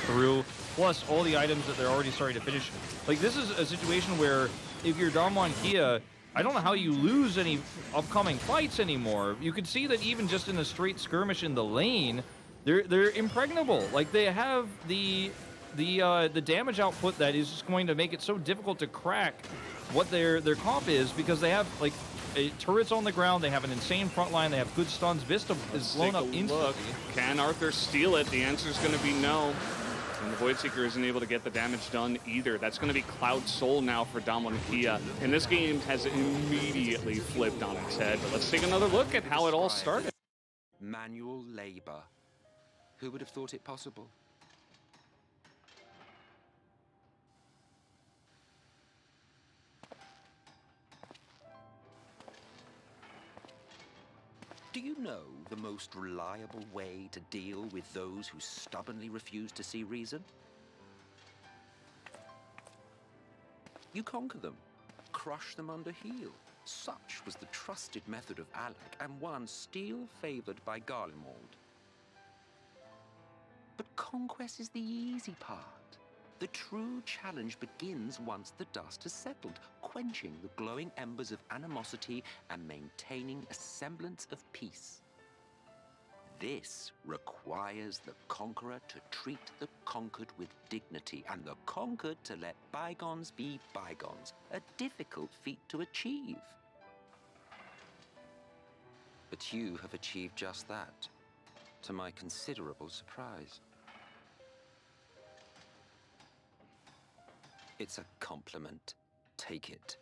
through, plus all the items that they're already starting to finish. Like, this is a situation where if you're Damwon Kia, I don't know how you lose any upcoming fights anymore. You can see that even just in a straight skirmish in the lane, they're impregnable. Like, they have the damage output that is just going to make it so difficult to crack what their comp is, because they have like turrets on the ground, they have an insane front line, they have good stuns. Vista is blown up instantly. Can Arthur steal it? The answer is going to be no. And the Voidseeker isn't able to get the damage done either. That's going to be Cloud Soul now for Damwon Kia. And this game has immediately flipped on its head. But let's take another look at how it all started. Manual labor. Who would have thought it possible? Do you know the most reliable way to deal with those who stubbornly refuse to see reason? You conquer them, crush them under heel. Such was the trusted method of Alec, and one still favored by Garlemald. But conquest is the easy part. The true challenge begins once the dust has settled, quenching the glowing embers of animosity and maintaining a semblance of peace. This requires the conqueror to treat the conquered with dignity, and the conquered to let bygones be bygones, a difficult feat to achieve. But you have achieved just that, to my considerable surprise. It's a compliment. Take it.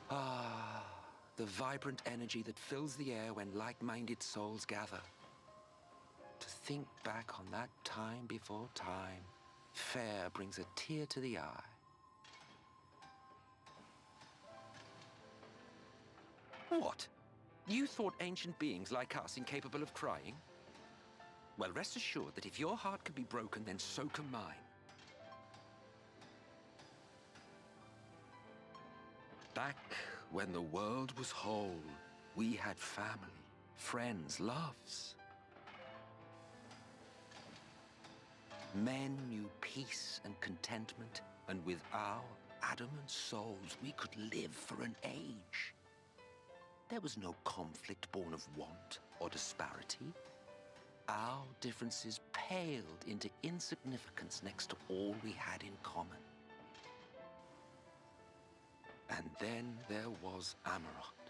Ah, the vibrant energy that fills the air when like-minded souls gather. To think back on that time before time, fair brings a tear to the eye. What? You thought ancient beings like us incapable of crying? Well, rest assured that if your heart can be broken, then so can mine. Back when the world was whole, we had family, friends, loves. Men knew peace and contentment, and with our adamant souls, we could live for an age. There was no conflict born of want or disparity. Our differences paled into insignificance next to all we had in common. And then there was Amarok.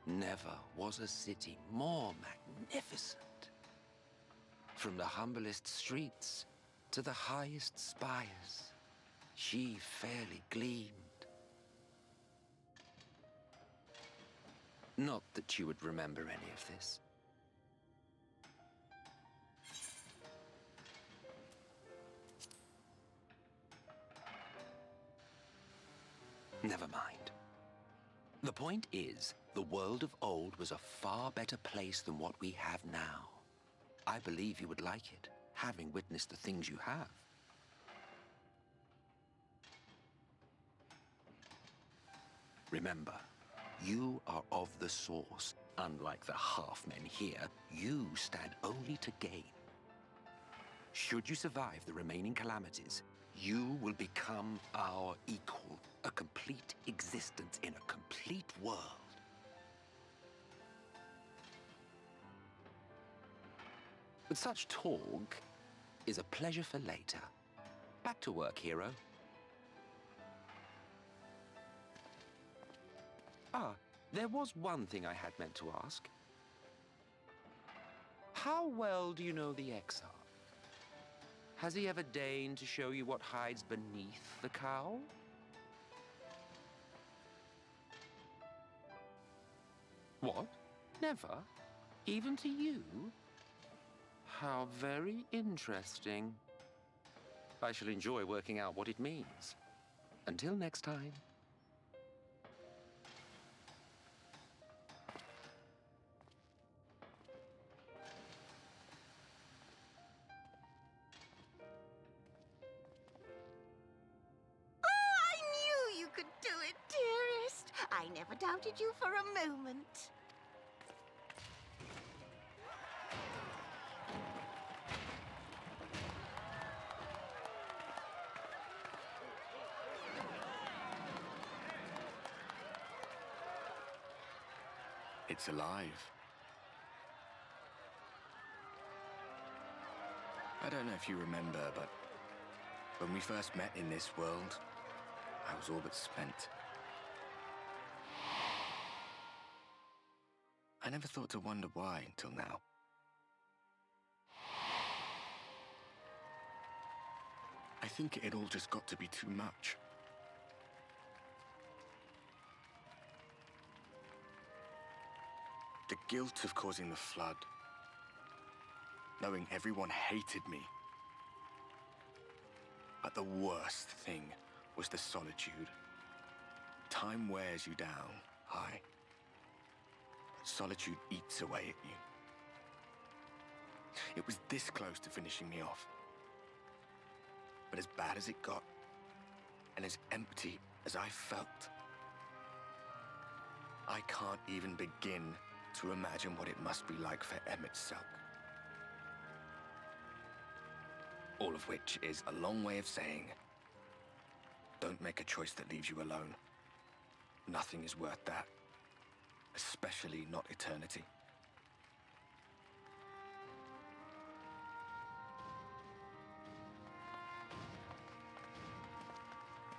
Never was a city more magnificent. From the humblest streets to the highest spires, she fairly gleamed. Not that you would remember any of this. Never mind. The point is, the world of old was a far better place than what we have now. I believe you would like it, having witnessed the things you have. Remember, you are of the source. Unlike the half-men here, you stand only to gain. Should you survive the remaining calamities, you will become our equal, a complete existence in a complete world. But such talk is a pleasure for later. Back to work, hero. Ah, there was one thing I had meant to ask. How well do you know the Exarch? Has he ever deigned to show you what hides beneath the cowl? What? Never? Even to you? How very interesting. I shall enjoy working out what it means. Until next time. doubted you for a moment. It's alive. I don't know if you remember, but when we first met in this world, I was all but spent. I never thought to wonder why until now. I think it all just got to be too much. The guilt of causing the flood, knowing everyone hated me. But the worst thing was the solitude. Time wears you down, aye. But solitude eats away at you. It was this close to finishing me off. But as bad as it got, and as empty as I felt, I can't even begin to imagine what it must be like for Emmett Selk. All of which is a long way of saying, don't make a choice that leaves you alone. Nothing is worth that, especially not eternity.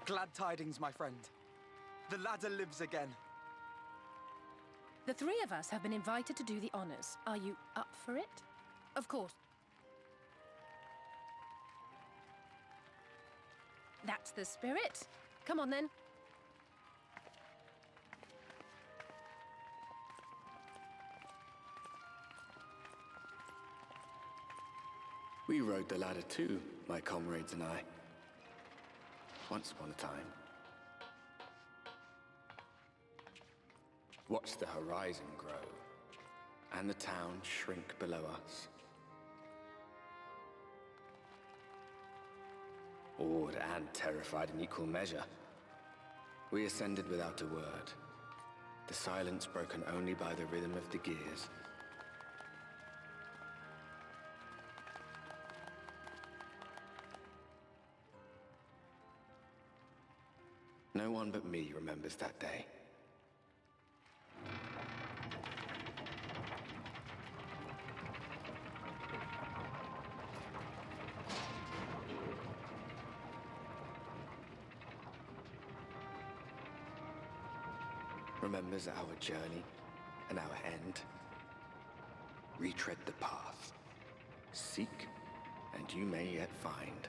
Glad tidings, my friend. The ladder lives again. The three of us have been invited to do the honors. Are you up for it? Of course. That's the spirit. Come on, then. We rode the ladder too, my comrades and I. Once upon a time. Watched the horizon grow, and the town shrink below us. Awed and terrified in equal measure, we ascended without a word, the silence broken only by the rhythm of the gears. No one but me remembers that day. Remembers our journey and our end. Retread the path. Seek, and you may yet find.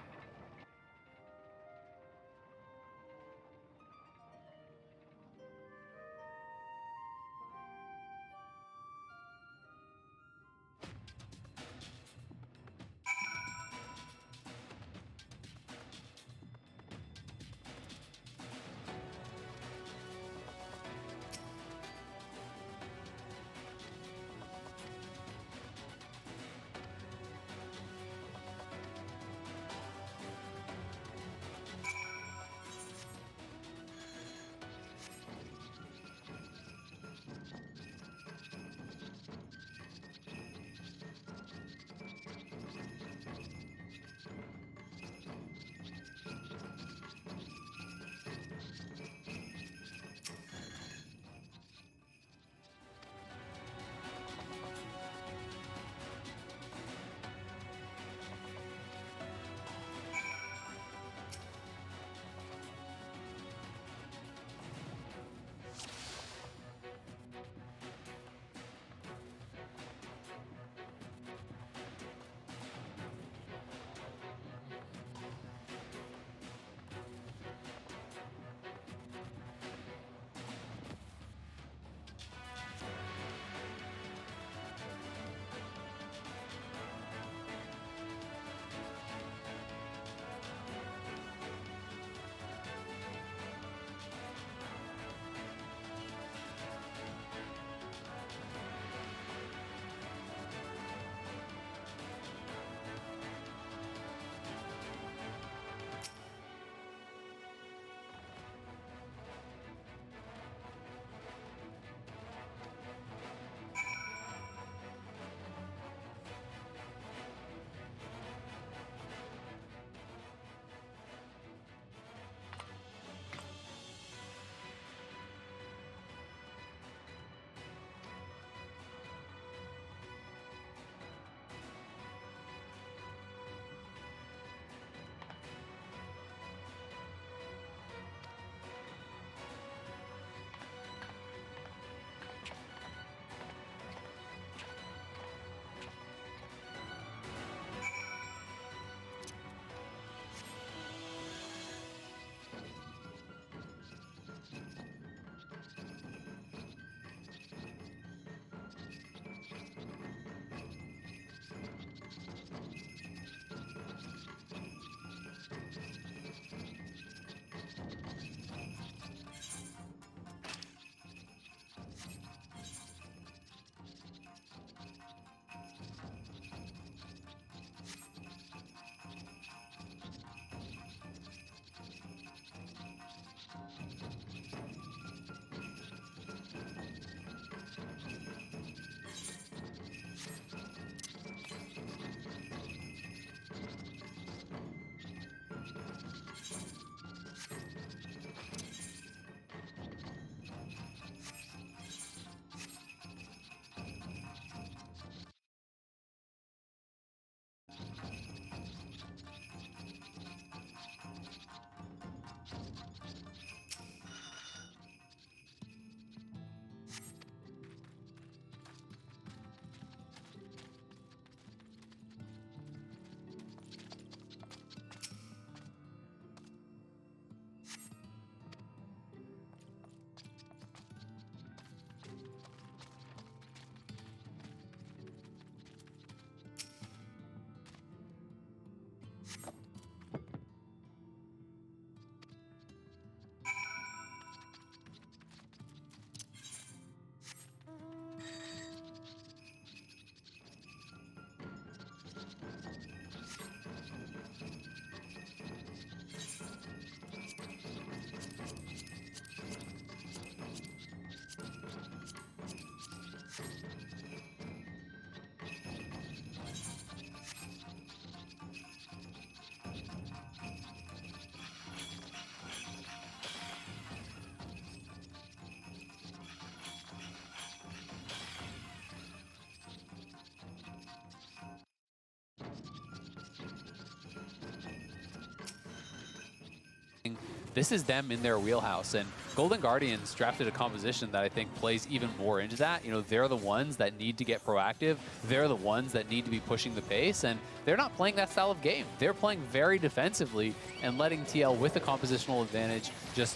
this is them in their wheelhouse. And Golden Guardians drafted a composition that I think plays even more into that. You know, they're the ones that need to get proactive. They're the ones that need to be pushing the pace, and they're not playing that style of game. They're playing very defensively and letting TL with the compositional advantage just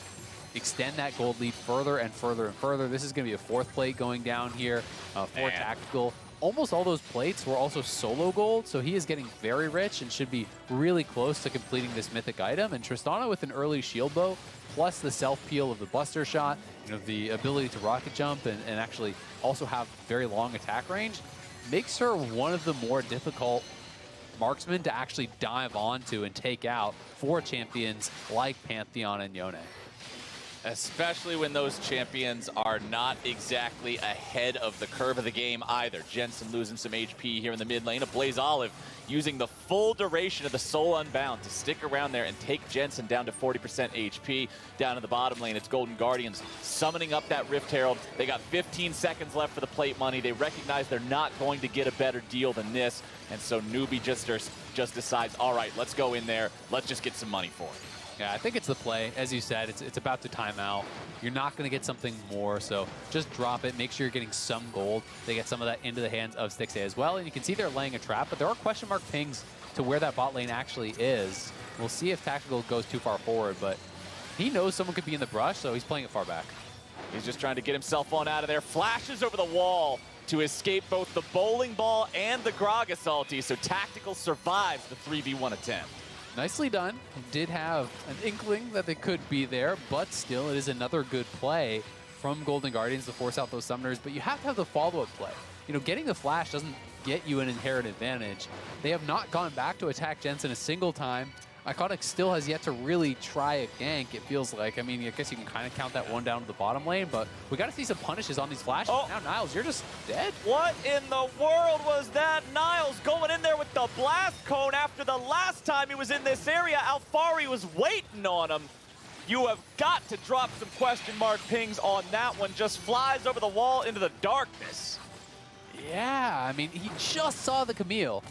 extend that gold lead further and further and further. This is going to be a 4th plate going down here, 4 tactical. Almost all those plates were also solo gold, so he is getting very rich and should be really close to completing this mythic item. And Tristana with an early shield bow, plus the self-peel of the Buster Shot, you know, the ability to rocket jump and actually also have very long attack range, makes her one of the more difficult marksmen to actually dive onto and take out for champions like Pantheon and Yone. Especially when those champions are not exactly ahead of the curve of the game either. Jensen losing some HP here in the mid lane. A Blaze Olive using the full duration of the Soul Unbound to stick around there and take Jensen down to 40% HP. Down in the bottom lane, it's Golden Guardians summoning up that Rift Herald. They got 15 seconds left for the plate money. They recognize they're not going to get a better deal than this. And so Newbie just decides, all right, let's go in there. Let's just get some money for it. Yeah, I think it's the play. As you said, it's about to time out. You're not going to get something more, so just drop it. Make sure you're getting some gold. They get some of that into the hands of Stixxay as well. And you can see they're laying a trap, but there are question mark pings to where that bot lane actually is. We'll see if Tactical goes too far forward, but he knows someone could be in the brush, so he's playing it far back. He's just trying to get himself on out of there. Flashes over the wall to escape both the bowling ball and the Gragas ulti, so Tactical survives the 3v1 attempt. Nicely done. Did have an inkling that they could be there, but still it is another good play from Golden Guardians to force out those summoners, but you have to have the follow-up play. You know, getting the flash doesn't get you an inherent advantage. They have not gone back to attack Jensen a single time. Iconic still has yet to really try a gank, it feels like. I mean, I guess you can kind of count that one down to the bottom lane, but we got to see some punishes on these flashes. Oh. Now, Niles, you're just dead. What in the world was that? Niles going in there with the blast cone after the last time he was in this area. Alfari was waiting on him. You have got to drop some question mark pings on that one. Just flies over the wall into the darkness. Yeah, I mean, he just saw the Camille.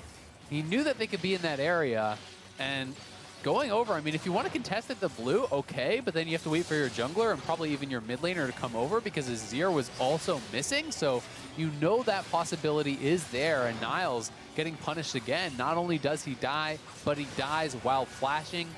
He knew that they could be in that area, and going over, I mean, if you want to contest at the blue, okay, but then you have to wait for your jungler and probably even your mid laner to come over because Azir was also missing, so you know that possibility is there, and Niles getting punished again. Not only does he die, but he dies while flashing.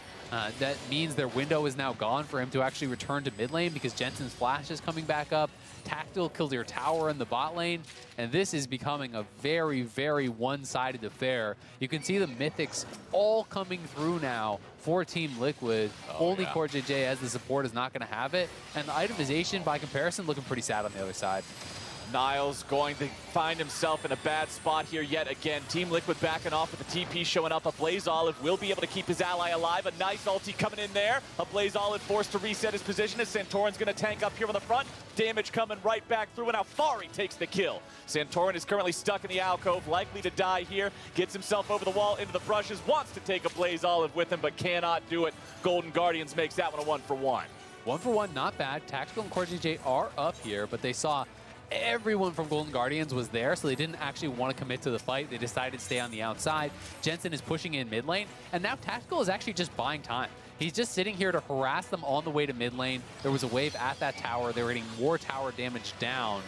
That means their window is now gone for him to actually return to mid lane because Jensen's flash is coming back up. Tactical kills your tower in the bot lane, and this is becoming a very, very one-sided affair. You can see the mythics all coming through now for Team Liquid. Only Core JJ as the support is not going to have it, and the itemization by comparison looking pretty sad on the other side. Niles going to find himself in a bad spot here yet again. Team Liquid backing off with the TP showing up. A Blaze Olive will be able to keep his ally alive. A nice ulti coming in there. A Blaze Olive forced to reset his position as Santorin's going to tank up here on the front. Damage coming right back through, and Alfari takes the kill. Santorin is currently stuck in the alcove, likely to die here. Gets himself over the wall into the brushes. Wants to take a Blaze Olive with him, but cannot do it. Golden Guardians makes that one a 1-for-1. 1-for-1, not bad. Tactical and Core JJ are up here, but they saw everyone from Golden Guardians was there, so they didn't actually want to commit to the fight. They decided to stay on the outside. Jensen is pushing in mid lane, and now Tactical is actually just buying time. He's just sitting here to harass them on the way to mid lane. There was a wave at that tower. They were getting more tower damage down.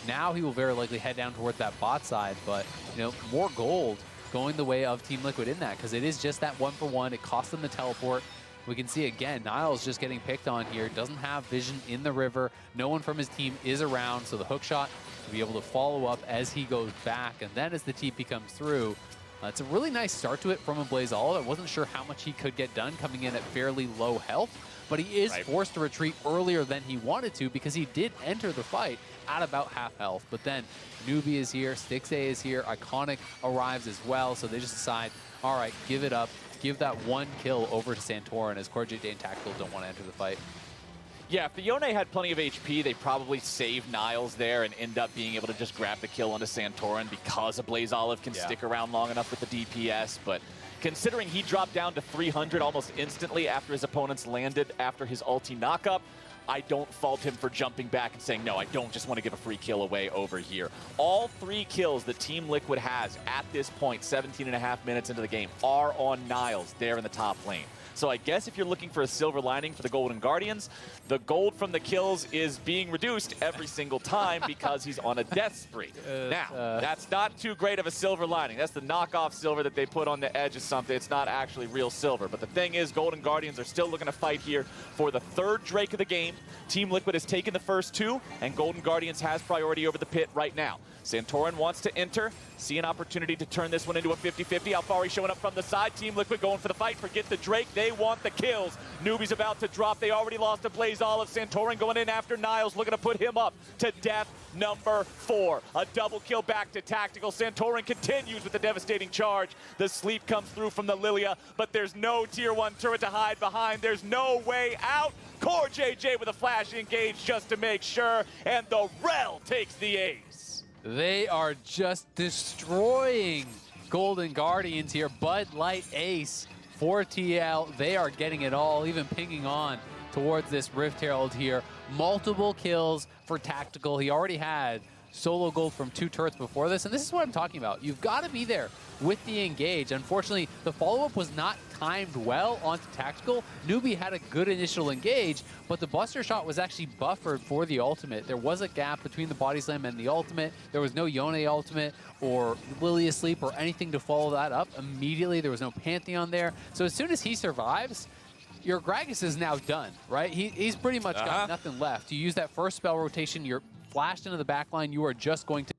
Now he will very likely head down towards that bot side, but you know, more gold going the way of Team Liquid in that, because it is just that 1-for-1. It cost them the teleport. We can see again, Niles just getting picked on here. Doesn't have vision in the river. No one from his team is around, so the hook shot to be able to follow up as he goes back. And then as the TP comes through, it's a really nice start to it from a Blaze Olive. I wasn't sure how much he could get done coming in at fairly low health, but he is forced to retreat earlier than he wanted to because he did enter the fight at about half health. But then Newbie is here, Stixxay is here, Iconic arrives as well, so they just decide, all right, give it up. Give that one kill over to Santorin as Core JJ and Tactical don't want to enter the fight. Yeah, if the Yone had plenty of HP, they probably save Niles there and end up being able to just grab the kill onto Santorin because a Blaze Olive can stick around long enough with the DPS. But considering he dropped down to 300 almost instantly after his opponents landed after his ulti knockup, I don't fault him for jumping back and saying, no, I don't just want to give a free kill away over here. All 3 kills that Team Liquid has at this point, 17.5 minutes into the game, are on Niles there in the top lane. So I guess if you're looking for a silver lining for the Golden Guardians, the gold from the kills is being reduced every single time because he's on a death spree. Now, that's not too great of a silver lining. That's the knockoff silver that they put on the edge of something. It's not actually real silver. But the thing is, Golden Guardians are still looking to fight here for the third Drake of the game. Team Liquid has taken the first two, and Golden Guardians has priority over the pit right now. Santorin wants to enter, see an opportunity to turn this one into a 50-50. Alfari showing up from the side. Team Liquid going for the fight. Forget the Drake. They want the kills. Newbie's about to drop. They already lost to Blaze Olive. Santorin going in after Niles, looking to put him up to death number 4. A double kill back to Tactical. Santorin continues with the devastating charge. The sleep comes through from the Lilia, but there's no tier 1 turret to hide behind. There's no way out. Core JJ with a flash engage just to make sure, and the Rel takes the ace. They are just destroying Golden Guardians here. Bud Light ace for TL. They are getting it all, even pinging on towards this Rift Herald here. Multiple kills for Tactical. He already had solo gold from 2 turrets before this, and this is what I'm talking about. You've got to be there with the engage. Unfortunately, the follow-up was not timed well onto Tactical. Newbie had a good initial engage, but the Buster Shot was actually buffered for the ultimate. There was a gap between the Body Slam and the ultimate. There was no Yone ultimate or Lily Asleep or anything to follow that up. Immediately, there was no Pantheon there. So as soon as he survives, your Gragas is now done, right? He's pretty much got nothing left. You use that first spell rotation, you're flashed into the backline, you are just going to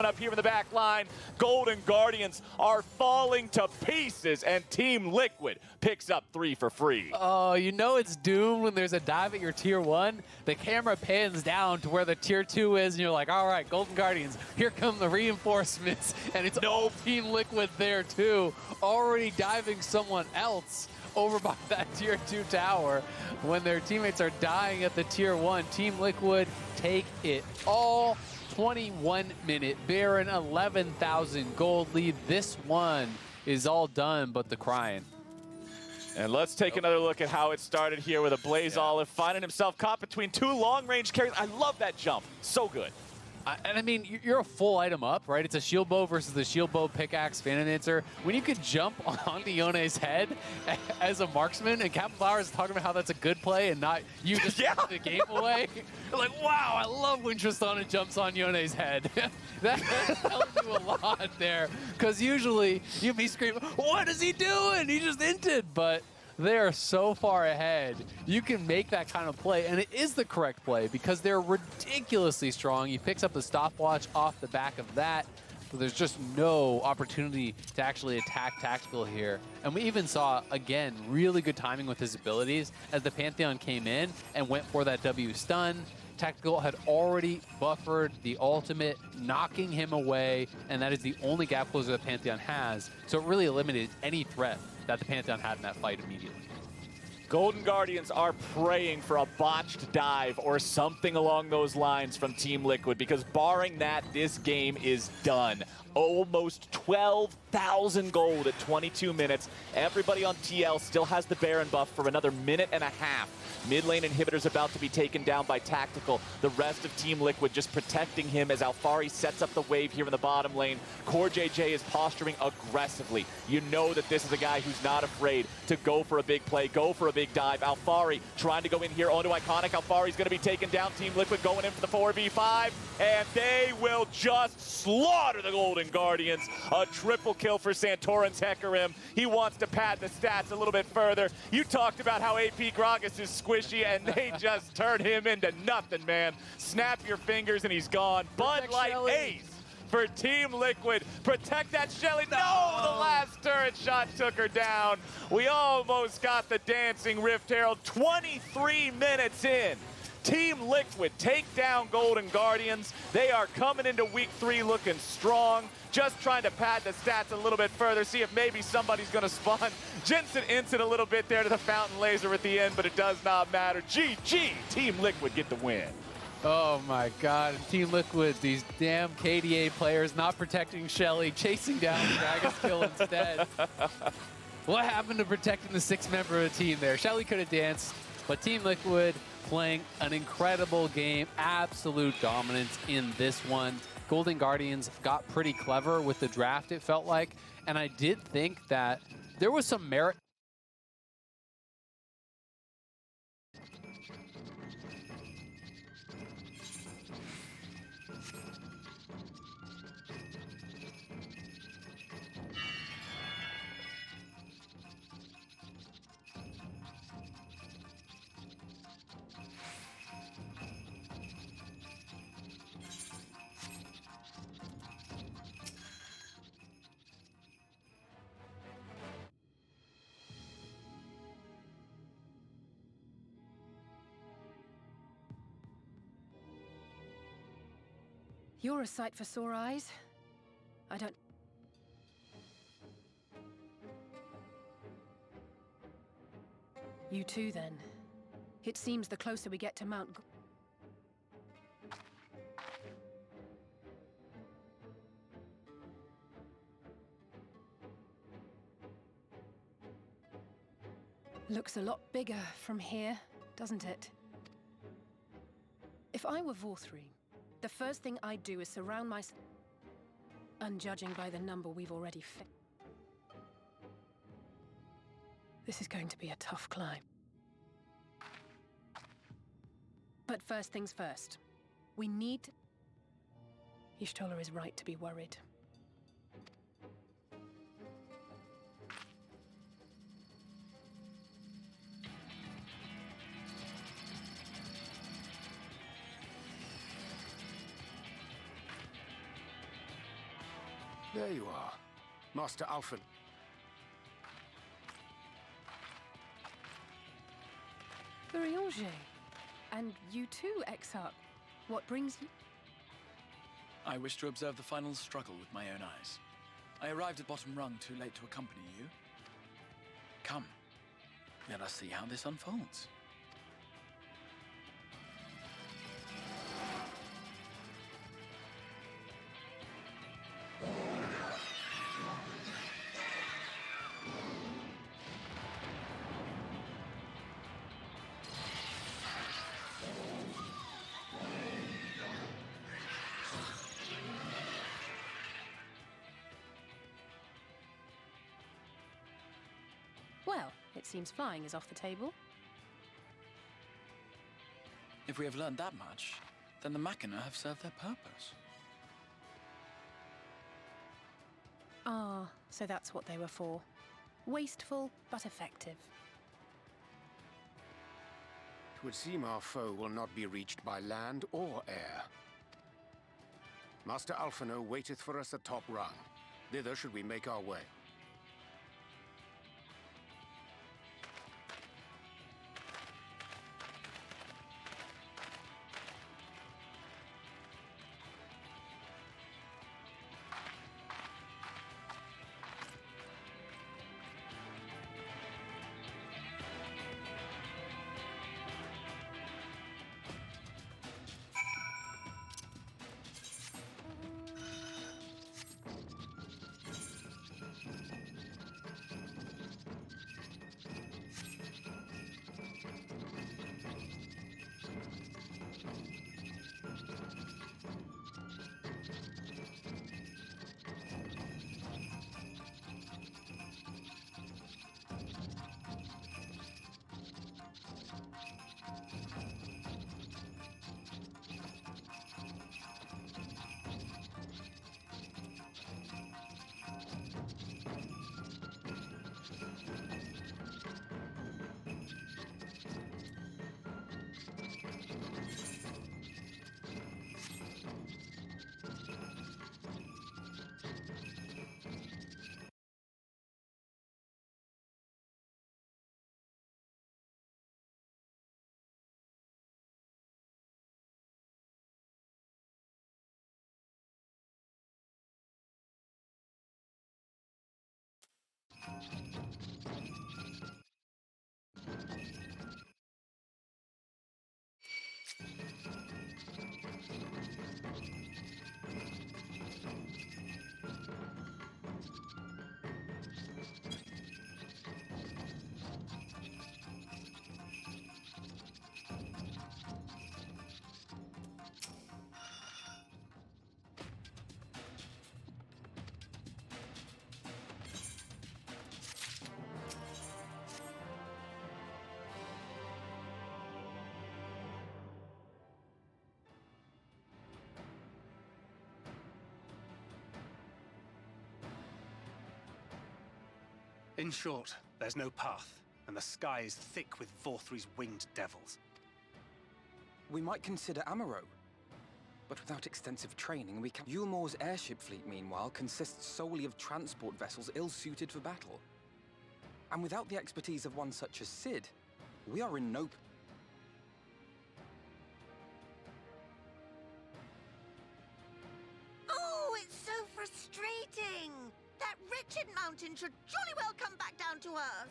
up here in the back line. Golden Guardians are falling to pieces, and Team Liquid picks up 3 for free. Oh, you know it's doomed when there's a dive at your tier 1. The camera pans down to where the tier 2 is, and you're like, all right, Golden Guardians, here come the reinforcements. And it's all Team Liquid there too, already diving someone else over by that tier 2 tower. When their teammates are dying at the tier 1, Team Liquid take it all. 21-minute Baron, 11,000 gold lead. This one is all done but the crying. And let's take another look at how it started here with a Blaze Olive finding himself caught between 2 long-range carries. I love that jump. So good. And I mean, you're a full item up, right? It's a shield bow versus the shield bow pickaxe Phantomancer. When you could jump onto Yone's head as a marksman, and Captain Flowers is talking about how that's a good play and not you just give the game away. You're like, wow, I love when Tristana jumps on Yone's head. That tells you a lot there. Because usually you'd be screaming, what is he doing? He just inted. But they are so far ahead. You can make that kind of play, and it is the correct play because they're ridiculously strong. He picks up the stopwatch off the back of that, but there's just no opportunity to actually attack Tactical here. And we even saw, again, really good timing with his abilities as the Pantheon came in and went for that W stun. Tactical had already buffered the ultimate, knocking him away, and that is the only gap closer the Pantheon has. So it really eliminated any threat that the Pantheon had in that fight immediately. Golden Guardians are praying for a botched dive or something along those lines from Team Liquid, because barring that, this game is done. almost 12,000 gold at 22 minutes. Everybody on TL still has the Baron buff for another minute and a half. Mid lane inhibitor's about to be taken down by Tactical. The rest of Team Liquid just protecting him as Alfari sets up the wave here in the bottom lane. Core JJ is posturing aggressively. You know that this is a guy who's not afraid to go for a big play, go for a big dive. Alfari trying to go in here onto Iconic. Alfari's going to be taken down. Team Liquid going in for the 4v5, and they will just slaughter the Golden Guardians. A triple kill for Santorin's Hecarim. He wants to pad the stats a little bit further. You talked about how AP Gragas is squishy, and they just turn him into nothing, man. Snap your fingers and he's gone. Bud Light ace for Team Liquid. Protect that Shelly. No, the last turret shot took her down. We almost got the Dancing Rift Herald. 23 minutes in. Team Liquid take down Golden Guardians. They are coming into week 3 looking strong. Just trying to pad the stats a little bit further, see if maybe somebody's going to spawn. Jensen inted a little bit there to the Fountain Laser at the end, but it does not matter. GG, Team Liquid get the win. Oh my God, Team Liquid, these damn KDA players not protecting Shelly, chasing down the Dragon's kill instead. What happened to protecting the 6th member of the team there? Shelly could have danced, but Team Liquid playing an incredible game, absolute dominance in this one. Golden Guardians got pretty clever with the draft, it felt like, and I did think that there was some merit. You're a sight for sore eyes. I don't... You too, then. It seems the closer we get to Mount... Looks a lot bigger from here, doesn't it? If I were Vorthri, the first thing I'd do is surround myself... And judging by the number we've already fit... This is going to be a tough climb. But first things first. We need... Y'shtola is right to be worried. There you are, Master Alphen. Urianger. And you too, Exarch. What brings you? I wish to observe the final struggle with my own eyes. I arrived at bottom rung too late to accompany you. Come, let us see how this unfolds. Well, it seems flying is off the table. If we have learned that much, then the Machina have served their purpose. Ah, so that's what they were for. Wasteful, but effective. It would seem our foe will not be reached by land or air. Master Alphino waiteth for us at top rung. Thither should we make our way. In short, there's no path, and the sky is thick with Vorthri's winged devils. We might consider Amaro. But without extensive training, we can't. Yulmore's airship fleet, meanwhile, consists solely of transport vessels ill-suited for battle. And without the expertise of one such as Cid, we are in no... Oh, it's so frustrating! That wretched mountain should jolly well come back down to us!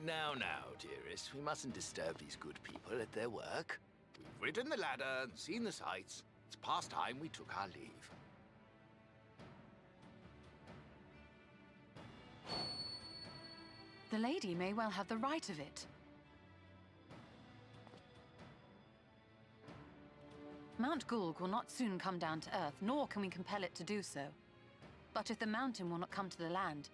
Now, dearest, we mustn't disturb these good people at their work. We've ridden the ladder and seen the sights. It's past time we took our leave. The lady may well have the right of it. Mount Gulg will not soon come down to Earth, nor can we compel it to do so. But if the mountain will not come to the land,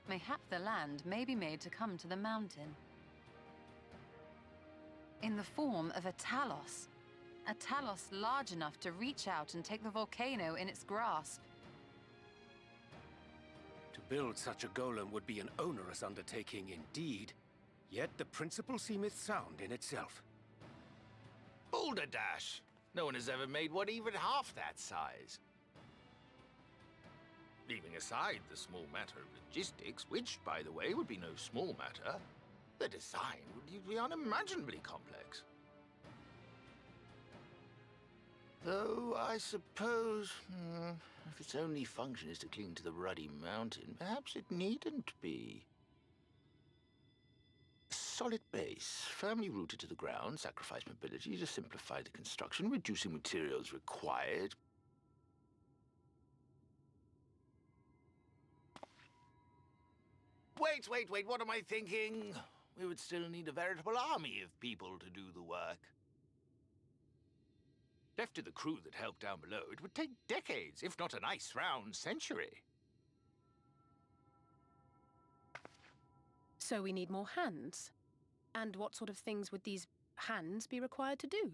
mayhap the land may be made to come to the mountain. In the form of a Talos large enough to reach out and take the volcano in its grasp. To build such a golem would be an onerous undertaking indeed, yet the principle seemeth sound in itself. Boulder Dash! No one has ever made one even half that size. Leaving aside the small matter of logistics, which, by the way, would be no small matter, the design would be unimaginably complex. Though, I suppose, if its only function is to cling to the ruddy mountain, perhaps it needn't be. A solid base, firmly rooted to the ground, sacrifice mobility to simplify the construction, reducing materials required. Wait, what am I thinking? We would still need a veritable army of people to do the work. Left to the crew that helped down below, it would take decades, if not a nice round century. So we need more hands. And what sort of things would these hands be required to do?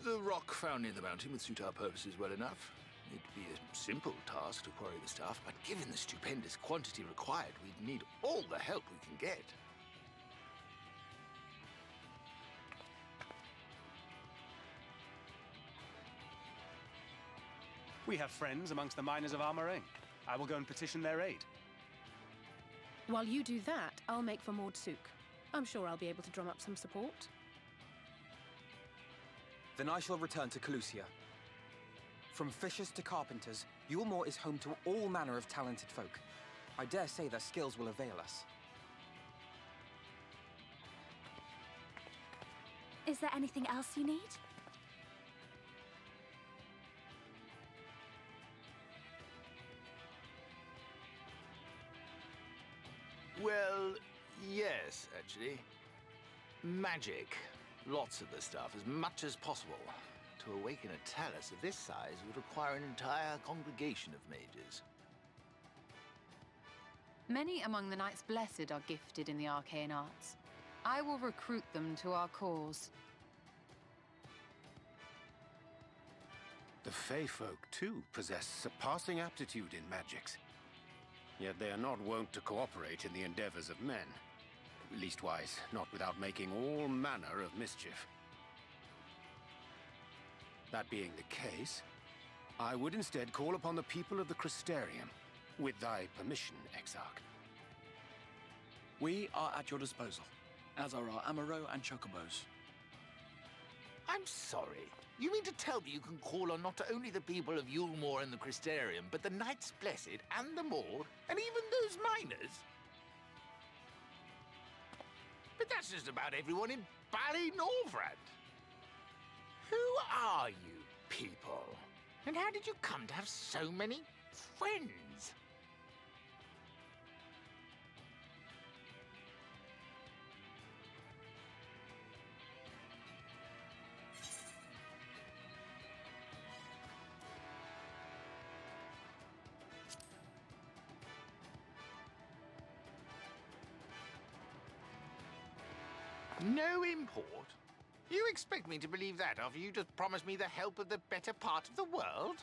The rock found near the mountain would suit our purposes well enough. It'd be a simple task to quarry the stuff, but given the stupendous quantity required, we'd need all the help we can get. We have friends amongst the miners of Armoring. I will go and petition their aid. While you do that, I'll make for Mordsuk. I'm sure I'll be able to drum up some support. Then I shall return to Calusia. From fishers to carpenters, Yulmore is home to all manner of talented folk. I dare say their skills will avail us. Is there anything else you need? Well, yes, actually. Magic. Lots of the stuff, as much as possible. To awaken a Talus of this size would require an entire congregation of mages. Many among the Knights Blessed are gifted in the arcane arts. I will recruit them to our cause. The Fey folk, too, possess surpassing aptitude in magics. Yet they are not wont to cooperate in the endeavors of men. Leastwise, not without making all manner of mischief. That being the case, I would instead call upon the people of the Crystarium, with thy permission, Exarch. We are at your disposal, as are our Amaro and Chocobos. I'm sorry. You mean to tell me you can call on not only the people of Yulmore and the Crystarium, but the Knights Blessed and the Maud, and even those miners? But that's just about everyone in Ballynorvrand. Who are you people? And how did you come to have so many friends? No import? You expect me to believe that after you just promised me the help of the better part of the world?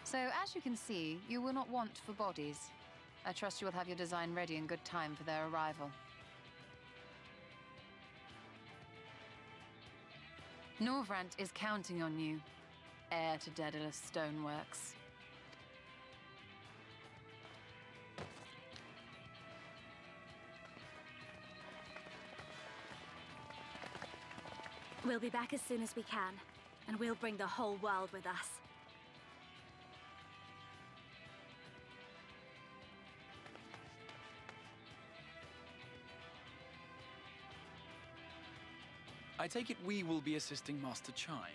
So, as you can see, you will not want for bodies. I trust you will have your design ready in good time for their arrival. Norvrant is counting on you, heir to Daedalus Stoneworks. We'll be back as soon as we can, and we'll bring the whole world with us. I take it we will be assisting Master Chai.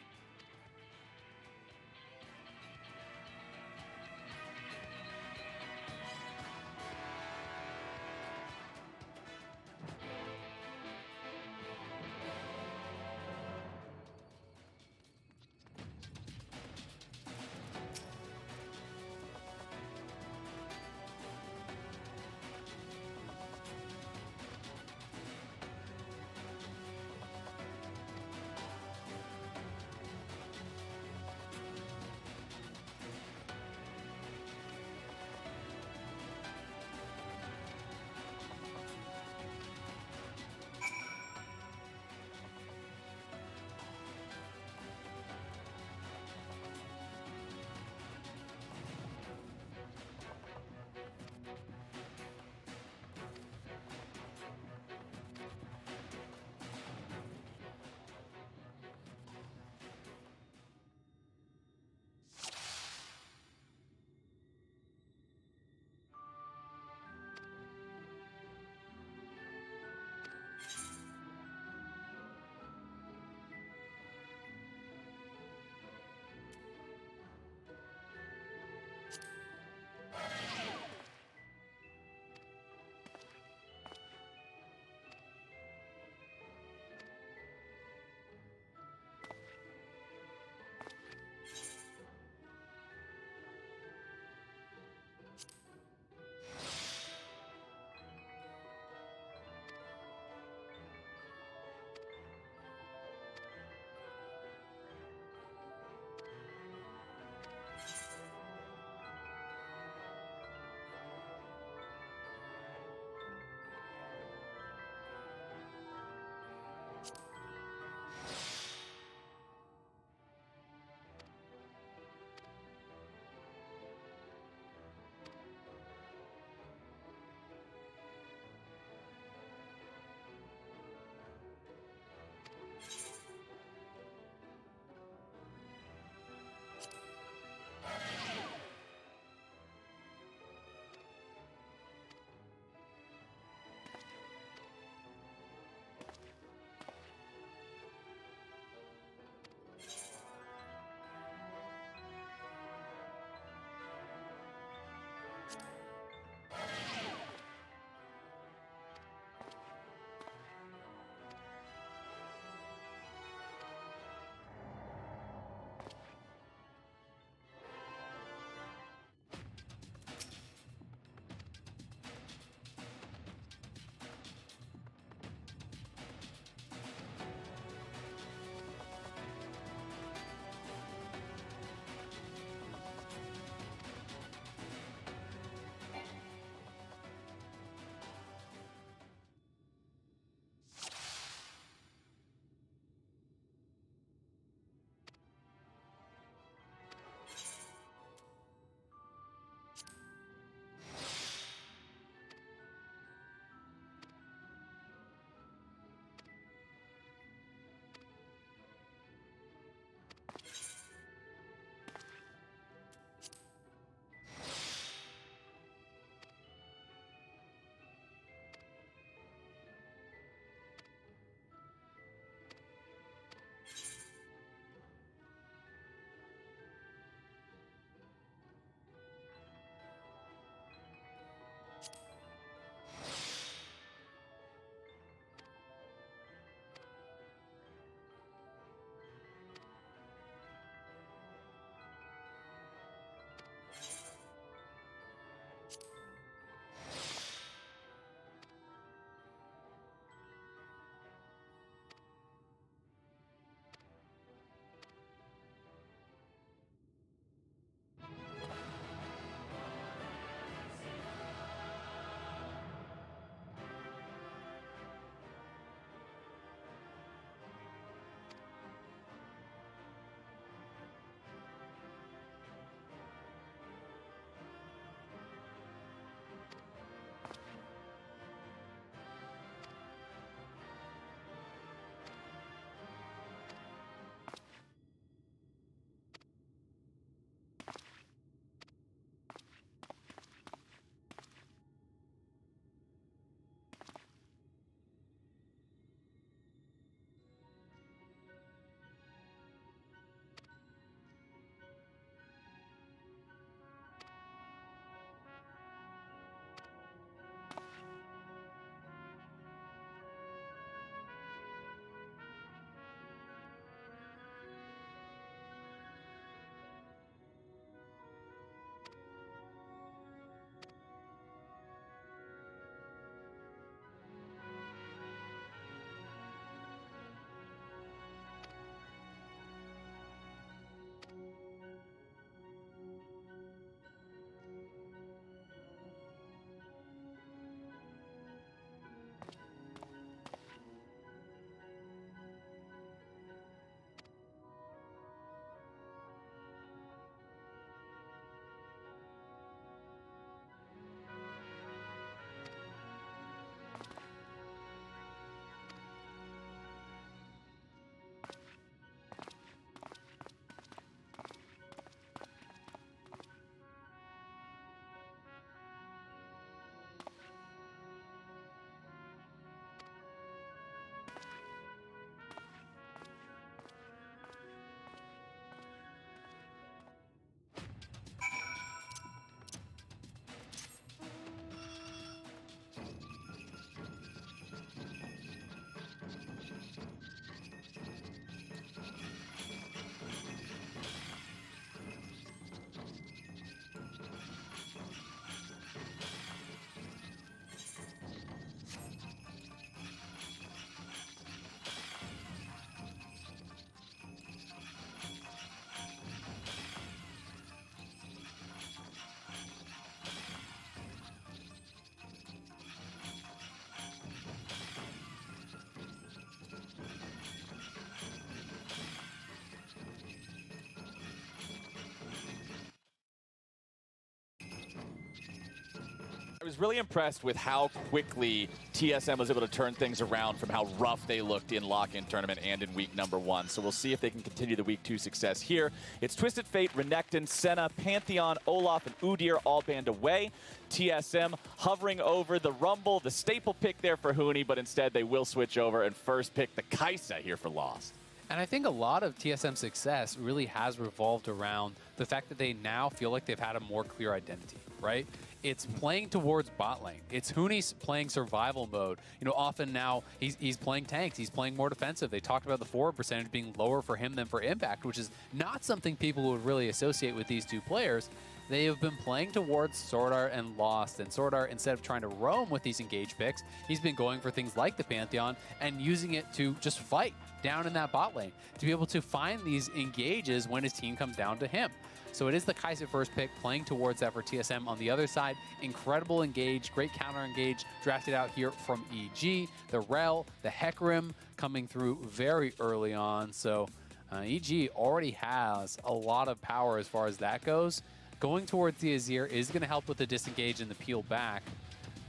was really impressed with how quickly TSM was able to turn things around from how rough they looked in lock-in tournament and in week number 1. So we'll see if they can continue the week 2 success here. It's Twisted Fate, Renekton, Senna, Pantheon, Olaf, and Udyr all banned away. TSM hovering over the Rumble, the staple pick there for Huni, but instead they will switch over and first pick the Kai'Sa here for Lost. And I think a lot of TSM's success really has revolved around the fact that they now feel like they've had a more clear identity, right? It's playing towards bot lane. It's Huni playing survival mode. You know, often now he's playing tanks. He's playing more defensive. They talked about the forward percentage being lower for him than for Impact, which is not something people would really associate with these two players. They have been playing towards Sword Art and Lost, and Sword Art, instead of trying to roam with these engage picks, he's been going for things like the Pantheon and using it to just fight down in that bot lane, to be able to find these engages when his team comes down to him. So it is the Kai'Sa first pick, playing towards that for TSM. On the other side, incredible engage, great counter engage, drafted out here from EG. The Rel, the Hecarim coming through very early on. So EG already has a lot of power as far as that goes. Going towards the Azir is going to help with the disengage and the peel back.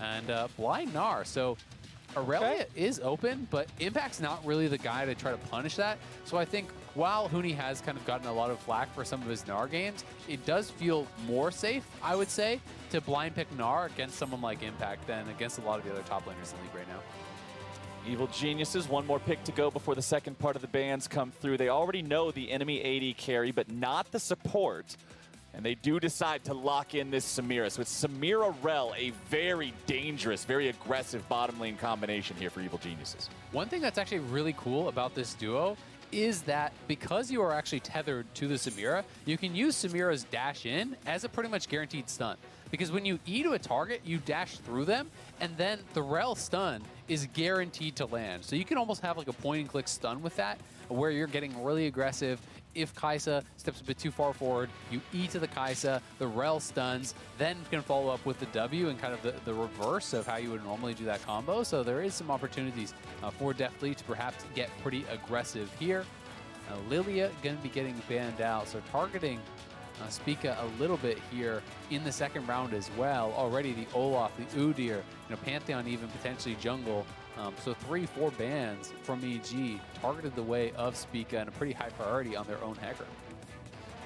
And Blind Gnar. So Aurelia is open, but Impact's not really the guy to try to punish that. So I think while Huni has kind of gotten a lot of flack for some of his Gnar games, it does feel more safe, I would say, to blind pick Gnar against someone like Impact than against a lot of the other top laners in the league right now. Evil Geniuses, one more pick to go before the second part of the bans come through. They already know the enemy AD carry, but not the support. And they do decide to lock in this Samira. So it's Samira Rel, a very dangerous, very aggressive bottom lane combination here for Evil Geniuses. One thing that's actually really cool about this duo is that because you are actually tethered to the Samira, you can use Samira's dash in as a pretty much guaranteed stun. Because when you E to a target, you dash through them, and then the Rel stun is guaranteed to land. So you can almost have like a point and click stun with that, where you're getting really aggressive. If Kai'Sa steps a bit too far forward, you E to the Kai'Sa, the Rel stuns, then can follow up with the W and kind of the reverse of how you would normally do that combo. So there is some opportunities for Deathly to perhaps get pretty aggressive here. Lilia going to be getting banned out, so targeting Spica a little bit here in the second round as well. Already the Olaf, the Udyr, Pantheon even potentially jungle. So 3-4 bans from EG targeted the way of Spica and a pretty high priority on their own Hecarim.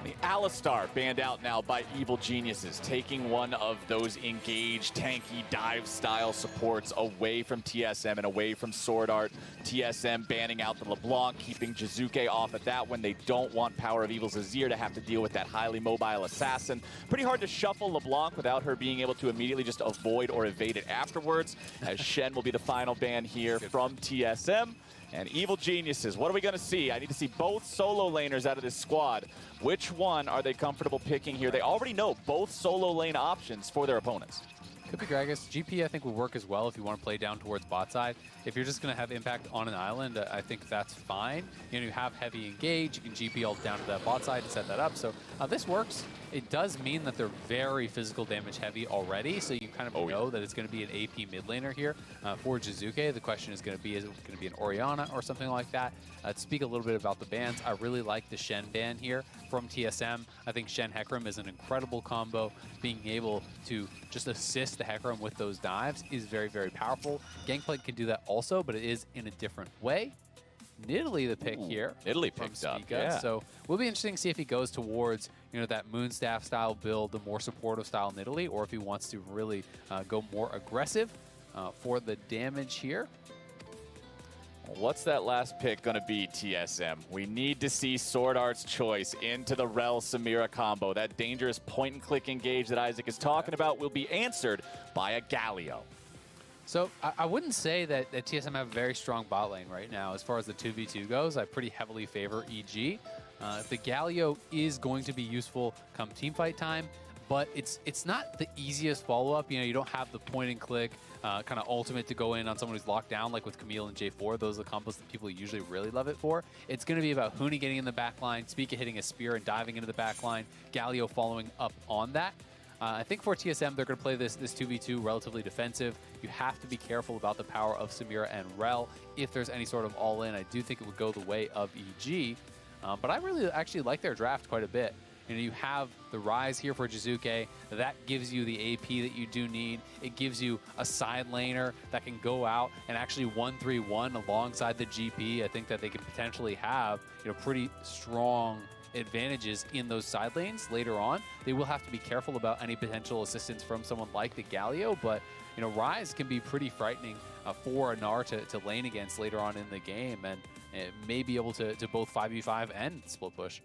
The Alistar banned out now by Evil Geniuses, taking one of those engaged, tanky, dive-style supports away from TSM and away from Sword Art. TSM banning out the LeBlanc, keeping Jizuke off at that when they don't want Power of Evil's Azir to have to deal with that highly mobile assassin. Pretty hard to shuffle LeBlanc without her being able to immediately just avoid or evade it afterwards, as Shen will be the final ban here from TSM. And Evil Geniuses, what are we going to see? I need to see both solo laners out of this squad. Which one are they comfortable picking here? They already know both solo lane options for their opponents. Could be Gragas. GP, I think, would work as well if you want to play down towards bot side. If you're just going to have Impact on an island, I think that's fine. You have heavy engage. You can GP all down to that bot side and set that up. So this works. It does mean that they're very physical damage heavy already, so you kind of know that it's going to be an AP mid laner here for Jizuke. The question is going to be, is it going to be an Orianna or something like that? To speak a little bit about the bans, I really like the Shen ban here from TSM. I think Shen Hecarim is an incredible combo. Being able to just assist the Hecarim with those dives is very, very powerful. Gangplank can do that also, but it is in a different way. Nidalee the pick here. Nidalee picks up, yeah. So will be interesting to see if he goes towards that Moonstaff style build, the more supportive style Nidalee, or if he wants to really go more aggressive for the damage here. What's that last pick going to be, TSM? We need to see Sword Art's choice into the Rel Samira combo. That dangerous point-and-click engage that Isaac is talking about will be answered by a Galio. So I wouldn't say that TSM have a very strong bot lane right now. As far as the 2v2 goes, I pretty heavily favor EG. The Galio is going to be useful come teamfight time, but it's not the easiest follow-up. You don't have the point-and-click kind of ultimate to go in on someone who's locked down, like with Camille and J4. Those are the combos that people usually really love it for. It's going to be about Huni getting in the backline, Spica hitting a spear and diving into the backline, Galio following up on that. I think for TSM, they're going to play this 2v2 relatively defensive. You have to be careful about the power of Samira and Rel. If there's any sort of all-in, I do think it would go the way of EG. But I really actually like their draft quite a bit. You have the Rise here for Jizuke. That gives you the AP that you do need. It gives you a side laner that can go out and actually 1-3-1 alongside the GP. I think that they could potentially have pretty strong advantages in those side lanes later on. They will have to be careful about any potential assistance from someone like the Galio, but Rise can be pretty frightening for a Gnar to lane against later on in the game, and it may be able to both 5v5 and split push.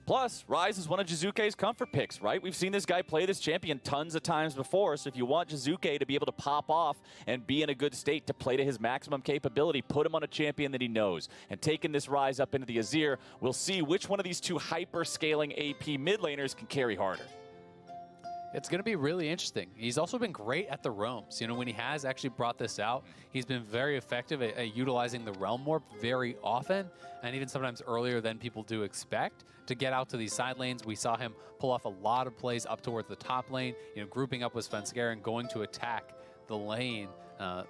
Plus, Rise is one of Jizuke's comfort picks, right? We've seen this guy play this champion tons of times before, so if you want Jizuke to be able to pop off and be in a good state to play to his maximum capability, put him on a champion that he knows. And taking this Rise up into the Azir, we'll see which one of these two hyper-scaling AP mid laners can carry harder. It's going to be really interesting. He's also been great at the roams. When he has actually brought this out, he's been very effective at utilizing the Realm Warp very often, and even sometimes earlier than people do expect, to get out to these side lanes. We saw him pull off a lot of plays up towards the top lane, grouping up with Svenskeren and going to attack the lane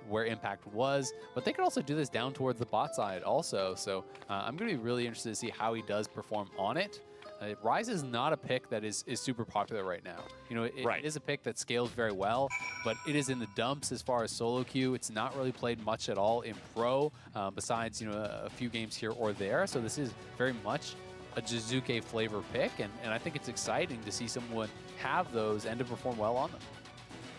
where Impact was. But they could also do this down towards the bot side also. So I'm going to be really interested to see how he does perform on it. Rise is not a pick that is super popular right now. It is a pick that scales very well, but it is in the dumps as far as solo queue. It's not really played much at all in pro, besides a few games here or there. So this is very much a Jizuke flavor pick, and I think it's exciting to see someone have those and to perform well on them.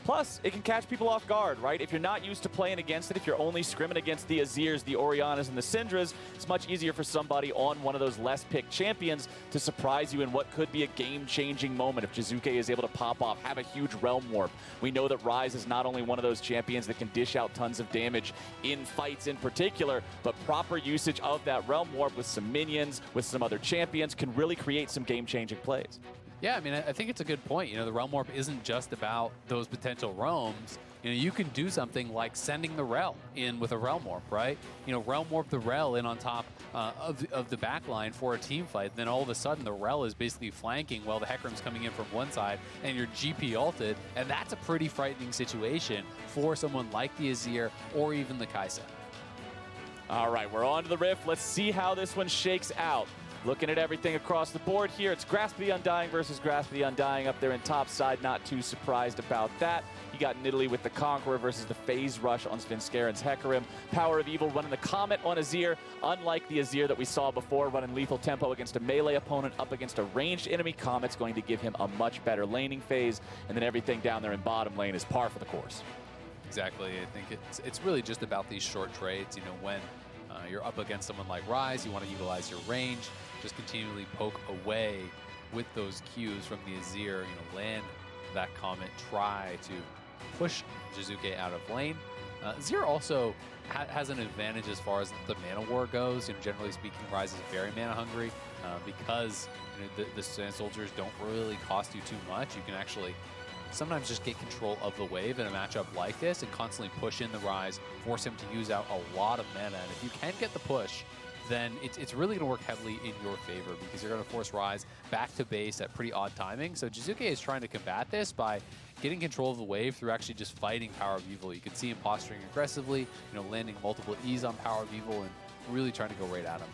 Plus, it can catch people off guard, right? If you're not used to playing against it, if you're only scrimming against the Azirs, the Orianas, and the Syndras, it's much easier for somebody on one of those less picked champions to surprise you in what could be a game-changing moment if Jizuke is able to pop off, have a huge Realm Warp. We know that Rise is not only one of those champions that can dish out tons of damage in fights in particular, but proper usage of that Realm Warp with some minions, with some other champions, can really create some game-changing plays. Yeah, I mean, I think it's a good point. The Realm Warp isn't just about those potential roams. You can do something like sending the Rel in with a Realm Warp, right? Realm Warp the Rel in on top of the back line for a team fight. Then all of a sudden, the Rel is basically flanking while the Hecarim's coming in from one side, and you're GP ulted, and that's a pretty frightening situation for someone like the Azir or even the Kai'Sa. All right, we're on to the Rift. Let's see how this one shakes out. Looking at everything across the board here, it's Grasp of the Undying versus Grasp of the Undying up there in top side. Not too surprised about that. You got Nidalee with the Conqueror versus the Phase Rush on Svenskaren's Hecarim. Power of Evil running the Comet on Azir. Unlike the Azir that we saw before, running lethal tempo against a melee opponent up against a ranged enemy, Comet's going to give him a much better laning phase. And then everything down there in bottom lane is par for the course. Exactly. I think it's really just about these short trades. When you're up against someone like Rise, you want to utilize your range. Just continually poke away with those Qs from the Azir, land that Comet, try to push Jizuke out of lane. Azir also has an advantage as far as the mana war goes. Generally speaking, Rise is very mana hungry because the Sand Soldiers don't really cost you too much. You can actually sometimes just get control of the wave in a matchup like this and constantly push in the Rise, force him to use out a lot of mana. And if you can get the push, then it's really going to work heavily in your favor because you're going to force Rise back to base at pretty odd timing. So Jizuke is trying to combat this by getting control of the wave through actually just fighting Power of Evil. You can see him posturing aggressively, landing multiple E's on Power of Evil and really trying to go right at him.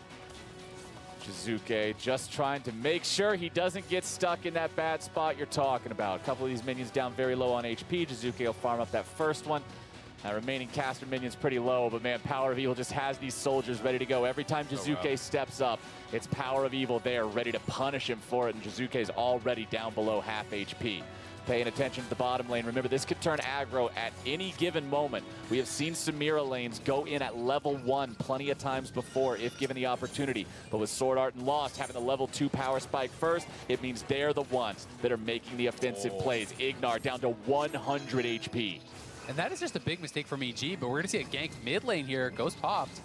Jizuke just trying to make sure he doesn't get stuck in that bad spot you're talking about. A couple of these minions down very low on HP. Jizuke will farm up that first one. Remaining caster minions pretty low, but man, Power of Evil just has these soldiers ready to go. Every time Jizuke steps up, it's Power of Evil there ready to punish him for it, and Jizuke is already down below half HP. Paying attention to the bottom lane. Remember, this could turn aggro at any given moment. We have seen Samira lanes go in at level 1 plenty of times before if given the opportunity. But with Sword Art and Lost having the level 2 power spike first, it means they're the ones that are making the offensive plays. Ignar down to 100 HP. And that is just a big mistake from EG, but we're going to see a gank mid lane here. Goes popped.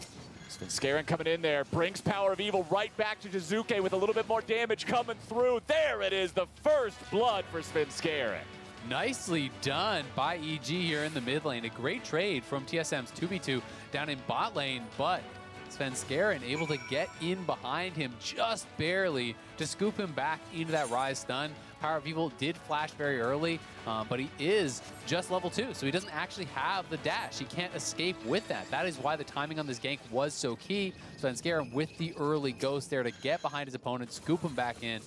Svenskeren coming in there, brings Power of Evil right back to Jizuke with a little bit more damage coming through. There it is, the first blood for Svenskeren. Nicely done by EG here in the mid lane. A great trade from TSM's 2v2 down in bot lane, but Svenskeren able to get in behind him just barely to scoop him back into that Rise stun. Power of Evil did flash very early, but he is just level 2, so he doesn't actually have the dash. He can't escape with that. That is why the timing on this gank was so key. Svenskeren with the early ghost there to get behind his opponent, scoop him back in,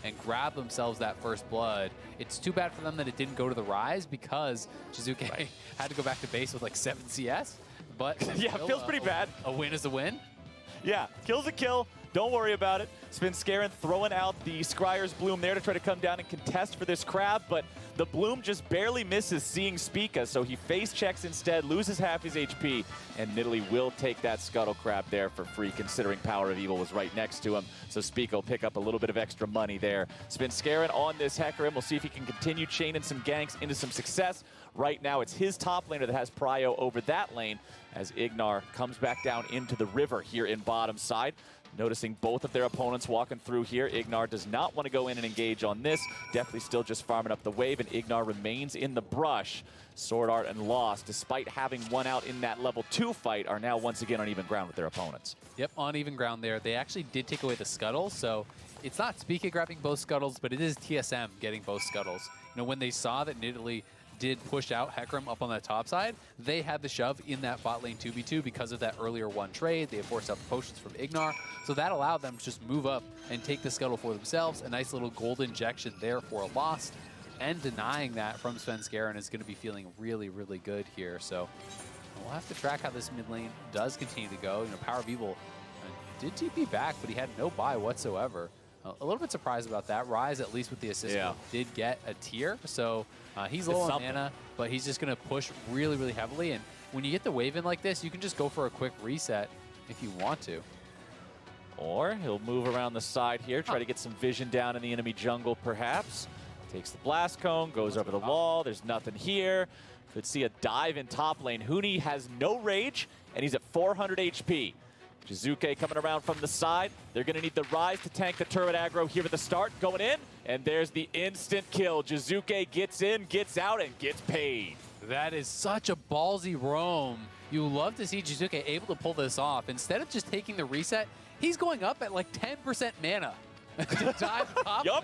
and grab themselves that first blood. It's too bad for them that it didn't go to the Rise because Jizuke had to go back to base with like 7 CS. But yeah, it feels pretty bad. A win is a win. Yeah, kill's a kill. Don't worry about it. Svenskeren throwing out the Scryer's Bloom there to try to come down and contest for this crab, but the Bloom just barely misses seeing Spica, so he face checks instead, loses half his HP, and Nidalee will take that Scuttle Crab there for free, considering Power of Evil was right next to him, so Spica will pick up a little bit of extra money there. Svenskeren on this Hecarim. We'll see if he can continue chaining some ganks into some success. Right now, it's his top laner that has prio over that lane, as Ignar comes back down into the river here in bottom side. Noticing both of their opponents walking through here. Ignar does not want to go in and engage on this. Definitely still just farming up the wave, and Ignar remains in the brush. Sword Art and Lost, despite having won out in that level 2 fight, are now once again on even ground with their opponents. Yep, on even ground there. They actually did take away the Scuttle, so it's not Spica grabbing both Scuttles, but it is TSM getting both Scuttles. You know, when they saw that Nidalee did push out Hecarim up on that top side, they had the shove in that bot lane 2v2 because of that earlier one trade. They had forced out the potions from Ignar, so that allowed them to just move up and take the Scuttle for themselves. A nice little gold injection there for a Lost, and denying that from Svenskeren is going to be feeling really, really good here. So we'll have to track how this mid lane does continue to go. You know, Power of Evil did TP back, but he had no buy whatsoever. A little bit surprised about that. Rise, at least with the assist, did get a tier, so he's low on mana, but he's just going to push really, really heavily. And when you get the wave in like this, you can just go for a quick reset if you want to. Or he'll move around the side here, try to get some vision down in the enemy jungle, perhaps. Takes the Blast Cone, goes over the wall. There's nothing here. Could see a dive in top lane. Huni has no rage, and he's at 400 HP. Jizuke coming around from the side. They're going to need the Rise to tank the turret aggro here at the start. Going in, and there's the instant kill. Jizuke gets in, gets out, and gets paid. That is such a ballsy roam. You love to see Jizuke able to pull this off. Instead of just taking the reset, he's going up at like 10% mana to dive top lane.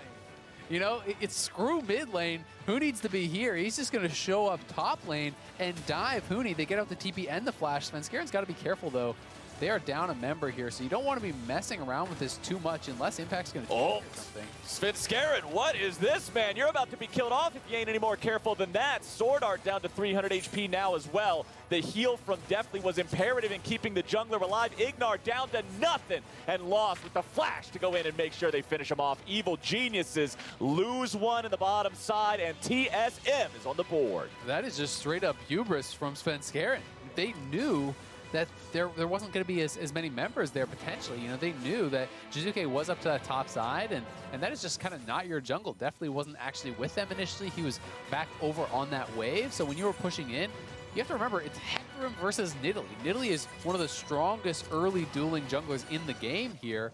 You know, it's screw mid lane. Who needs to be here? He's just going to show up top lane and dive Huni. They get out the TP and the flash. Svenskeren's got to be careful, though. They are down a member here, so you don't want to be messing around with this too much unless Impact's going to do something. Svenskeren, what is this, man? You're about to be killed off if you ain't any more careful than that. Sword Art down to 300 HP now as well. The heal from Deathly was imperative in keeping the jungler alive. Ignar down to nothing, and Lost with the flash to go in and make sure they finish him off. Evil Geniuses lose one in the bottom side, and TSM is on the board. That is just straight up hubris from Svenskeren. They knew that there wasn't going to be as many members there potentially. You know, they knew that Jizuke was up to that top side, and that is just kind of not your jungle. Definitely wasn't actually with them initially. He was back over on that wave. So when you were pushing in, you have to remember it's Hecarim versus Nidalee. Nidalee is one of the strongest early dueling junglers in the game here,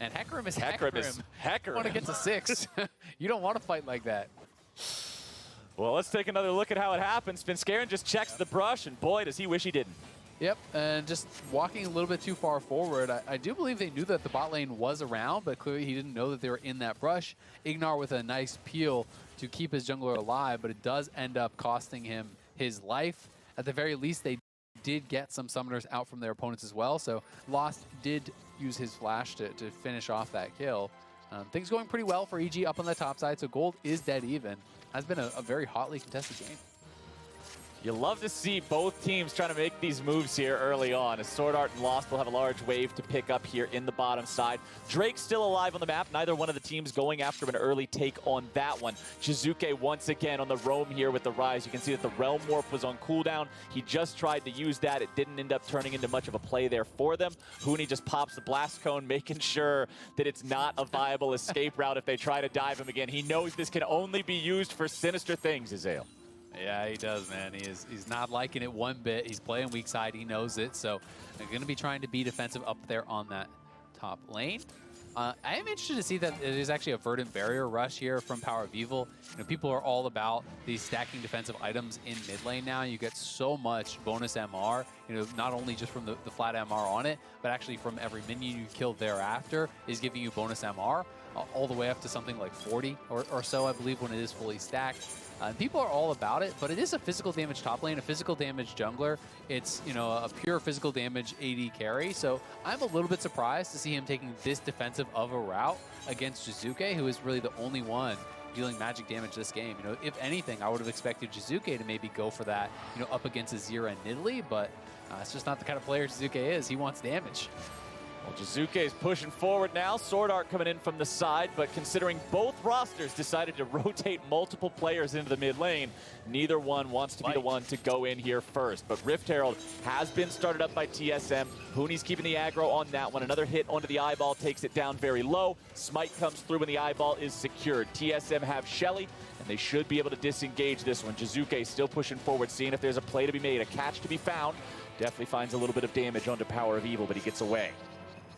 and Hecarim is Hecarim. You want to get to 6. You don't want to fight like that. Well, let's take another look at how it happens. Svenskeren just checks the brush, and boy, does he wish he didn't. Yep, and just walking a little bit too far forward. I do believe they knew that the bot lane was around, but clearly he didn't know that they were in that brush. Ignar with a nice peel to keep his jungler alive, but it does end up costing him his life. At the very least, they did get some summoners out from their opponents as well, so Lost did use his flash to finish off that kill. Things going pretty well for EG up on the top side, so gold is dead even. Has been a very hotly contested game. You love to see both teams trying to make these moves here early on, as Sword Art and Lost will have a large wave to pick up here in the bottom side. Drake's still alive on the map. Neither one of the teams going after an early take on that one. Jizuke once again on the roam here with the Rise. You can see that the Realm Warp was on cooldown. He just tried to use that. It didn't end up turning into much of a play there for them. Huni just pops the Blast Cone, making sure that it's not a viable escape route if they try to dive him again. He knows this can only be used for sinister things, Azael. Yeah, he does, man. He's not liking it one bit. He's playing weak side. He knows it. So they're going to be trying to be defensive up there on that top lane. I am interested to see that it is actually a Verdant Barrier rush here from Power of Evil. You know, people are all about these stacking defensive items in mid lane now. You get so much bonus MR, you know, not only just from the flat MR on it, but actually from every minion you kill thereafter is giving you bonus MR. all the way up to something like 40 or so, I believe, when it is fully stacked. People are all about it, but it is a physical damage top lane, a physical damage jungler. It's, you know, a pure physical damage AD carry. So I'm a little bit surprised to see him taking this defensive of a route against Jizuke, who is really the only one dealing magic damage this game. You know, if anything, I would have expected Jizuke to maybe go for that, you know, up against Azir and Nidalee, but it's just not the kind of player Jizuke is. He wants damage. Well, Jizuke is pushing forward now. Sword Art coming in from the side, but considering both rosters decided to rotate multiple players into the mid lane, neither one wants to be the one to go in here first. But Rift Herald has been started up by TSM. Hooney's keeping the aggro on that one. Another hit onto the eyeball takes it down very low. Smite comes through when the eyeball is secured. TSM have Shelly, and they should be able to disengage this one. Jizuke still pushing forward, seeing if there's a play to be made, a catch to be found. Definitely finds a little bit of damage onto Power of Evil, but he gets away.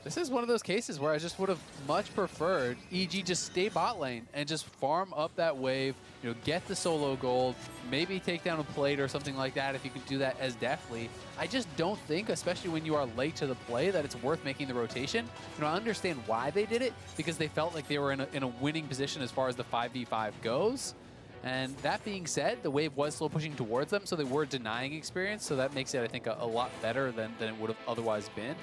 This is one of those cases where I just would have much preferred EG just stay bot lane and just farm up that wave, you know, get the solo gold, maybe take down a plate or something like that if you could do that as deftly. I just don't think, especially when you are late to the play, that it's worth making the rotation. You know, I understand why they did it, because they felt like they were in a winning position as far as the 5v5 goes. And that being said, the wave was still pushing towards them, so they were denying experience, so that makes it, I think, a lot better than it would have otherwise been.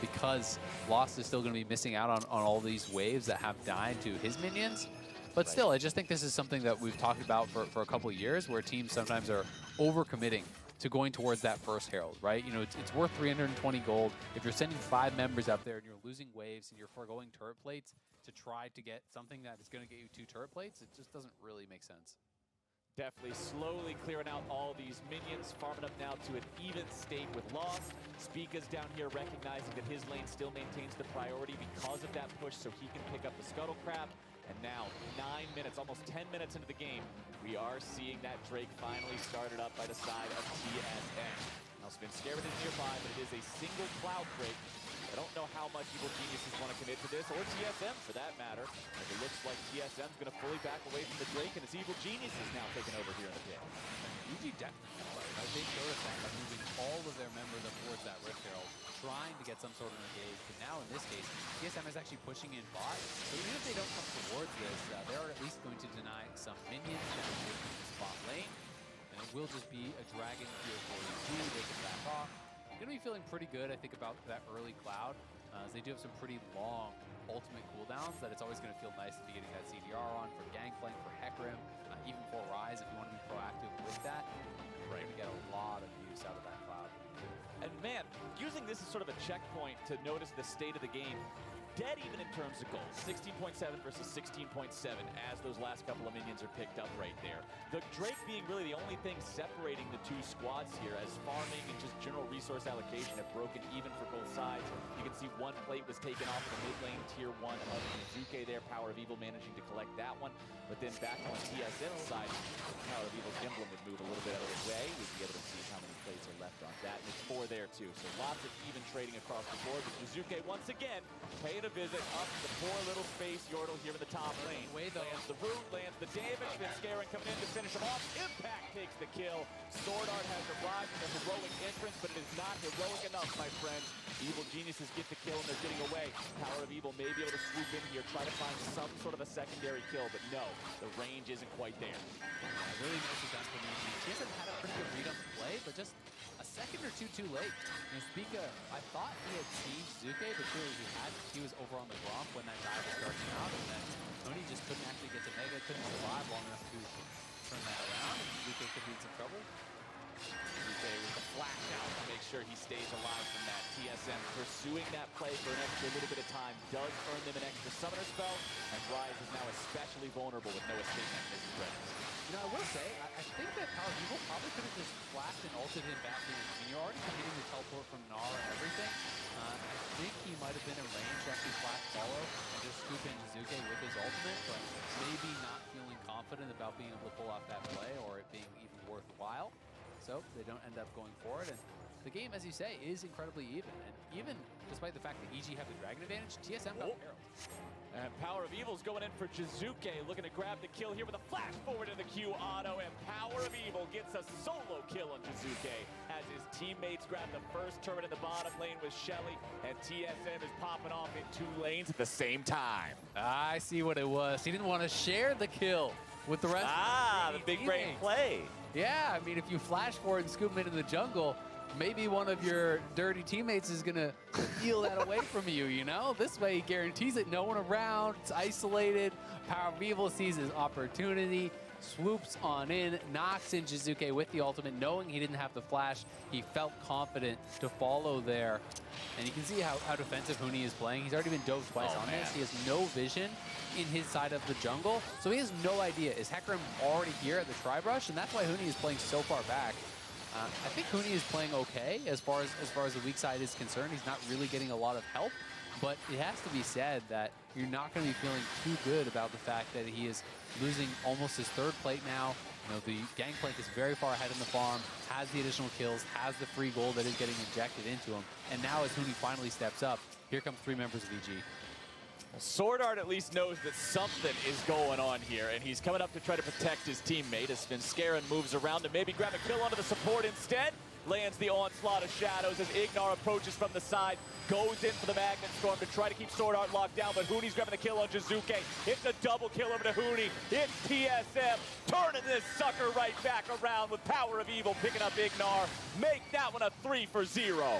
Because Lost is still going to be missing out on all these waves that have died to his minions. But still, I just think this is something that we've talked about for a couple of years, where teams sometimes are overcommitting to going towards that first Herald, right? You know, it's worth 320 gold. If you're sending 5 members out there and you're losing waves and you're foregoing turret plates to try to get something that is going to get you 2 turret plates, it just doesn't really make sense. Definitely slowly clearing out all these minions, farming up now to an even state with Lost. Spica's down here recognizing that his lane still maintains the priority because of that push, so he can pick up the Scuttle Crab. And now, 9 minutes, almost 10 minutes into the game, we are seeing that Drake finally started up by the side of TSM. Now, Svenskeren is nearby, but it is a single Cloud Drake. I don't know how much Evil Geniuses want to commit to this, or TSM for that matter. As it looks like TSM's going to fully back away from the Drake, and it's Evil Geniuses now taking over here in the pit. EG definitely right. They showed us that by moving all of their members up towards that Rift Herald, trying to get some sort of engage. But now in this case, TSM is actually pushing in bot. So even if they don't come towards this, they are at least going to deny some minions down here in this bot lane. And it will just be a dragon here for EG. They can back off. Going to be feeling pretty good, I think, about that early Cloud, as they do have some pretty long ultimate cooldowns that it's always going to feel nice to be getting that CDR on for Gangplank, for Hecarim, even for Ryze if you want to be proactive with that. You're going to get a lot of use out of that Cloud. And man, using this as sort of a checkpoint to notice the state of the game, dead even in terms of gold. 16.7 versus 16.7 as those last couple of minions are picked up right there. The Drake being really the only thing separating the two squads here, as farming and just general resource allocation have broken even for both sides. You can see one plate was taken off the mid lane, tier 1 of Jizuke there, Power of Evil managing to collect that one. But then back on TSM's side, Power of Evil's emblem would move a little bit out of the way. We'd be able to see how many plates are left on that. And it's 4 there too, so lots of even trading across the board. But Jizuke once again paying a visit up the poor little space Yordle here in the top lane. Lands the root, lands the damage. Svenskeren coming in to finish him off. Impact takes the kill. Sword Art has arrived in a heroic entrance, but it is not heroic enough, my friends. Evil Geniuses get the kill and they're getting away. Power of Evil may be able to swoop in here, try to find some sort of a secondary kill, but no, the range isn't quite there. Really nicely done from EG. TSM had a pretty good read on the play, but just a second or two too late. You know, Spica, I thought he had seen Jizuke, but clearly he hadn't. He was over on the Gromp when that dive was starting out, and then Tony just couldn't actually get to Mega, couldn't survive long enough to turn that around, and Jizuke could be in some trouble. Jizuke with the flash out to make sure he stays alive from that. TSM pursuing that play for an extra little bit of time does earn them an extra summoner spell, and Ryze is now especially vulnerable with no escape mechanism present. You know, I will say, I think that Power of Evil probably could have just flashed and ulted him back in. I mean, you're already committing the teleport from Gnar and everything. I think he might have been in range to actually flash follow and just scoop in Jizuke with his ultimate, but maybe not feeling confident about being able to pull off that play or it being even worthwhile. So they don't end up going for it. And the game, as you say, is incredibly even. And even despite the fact that EG have the dragon advantage, TSM got Herald. And Power of Evil's going in for Jizuke, looking to grab the kill here with a flash forward in the Q auto, and Power of Evil gets a solo kill on Jizuke as his teammates grab the first turret in the bottom lane with Shelly, and TSM is popping off in 2 lanes at the same time. I see what it was. He didn't want to share the kill with the rest of the big brain play. Yeah, I mean, if you flash forward and scoop him into the jungle, maybe one of your dirty teammates is going to steal that away from you, you know? This way he guarantees it. No one around. It's isolated. Power of Evil sees his opportunity, swoops on in, knocks in Jizuke with the ultimate, knowing he didn't have the flash. He felt confident to follow there. And you can see how defensive Huni is playing. He's already been dove twice on this. He has no vision in his side of the jungle, so he has no idea. Is Hecarim already here at the Tri-Brush? And that's why Huni is playing so far back. I think Huni is playing okay as far as the weak side is concerned. He's not really getting a lot of help, but it has to be said that you're not going to be feeling too good about the fact that he is losing almost his 3rd plate now. You know, the Gangplank is very far ahead in the farm, has the additional kills, has the free gold that is getting injected into him, and now as Huni finally steps up, here come 3 members of EG. Sword Art at least knows that something is going on here, and he's coming up to try to protect his teammate as Svenskeren moves around to maybe grab a kill onto the support instead. Lands the onslaught of shadows as Ignar approaches from the side, goes in for the Magnet Storm to try to keep Sword Art locked down, but Huni's grabbing the kill on Jizuke. It's a double kill over to Huni. It's TSM turning this sucker right back around with Power of Evil picking up Ignar. Make that one a 3 for 0.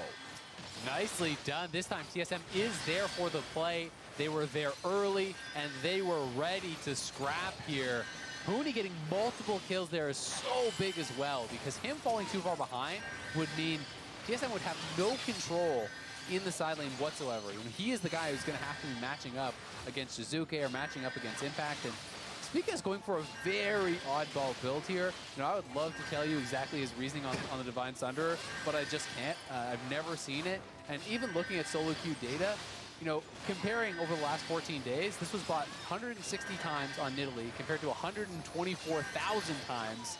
Nicely done. This time TSM is there for the play. They were there early, and they were ready to scrap here. Huni getting multiple kills there is so big as well, because him falling too far behind would mean TSM would have no control in the side lane whatsoever. I mean, he is the guy who's going to have to be matching up against Jizuke or matching up against Impact. And Spica is going for a very oddball build here. You know, I would love to tell you exactly his reasoning on the Divine Thunderer, but I just can't. I've never seen it. And even looking at solo queue data, you know, comparing over the last 14 days, this was bought 160 times on Nidalee compared to 124,000 times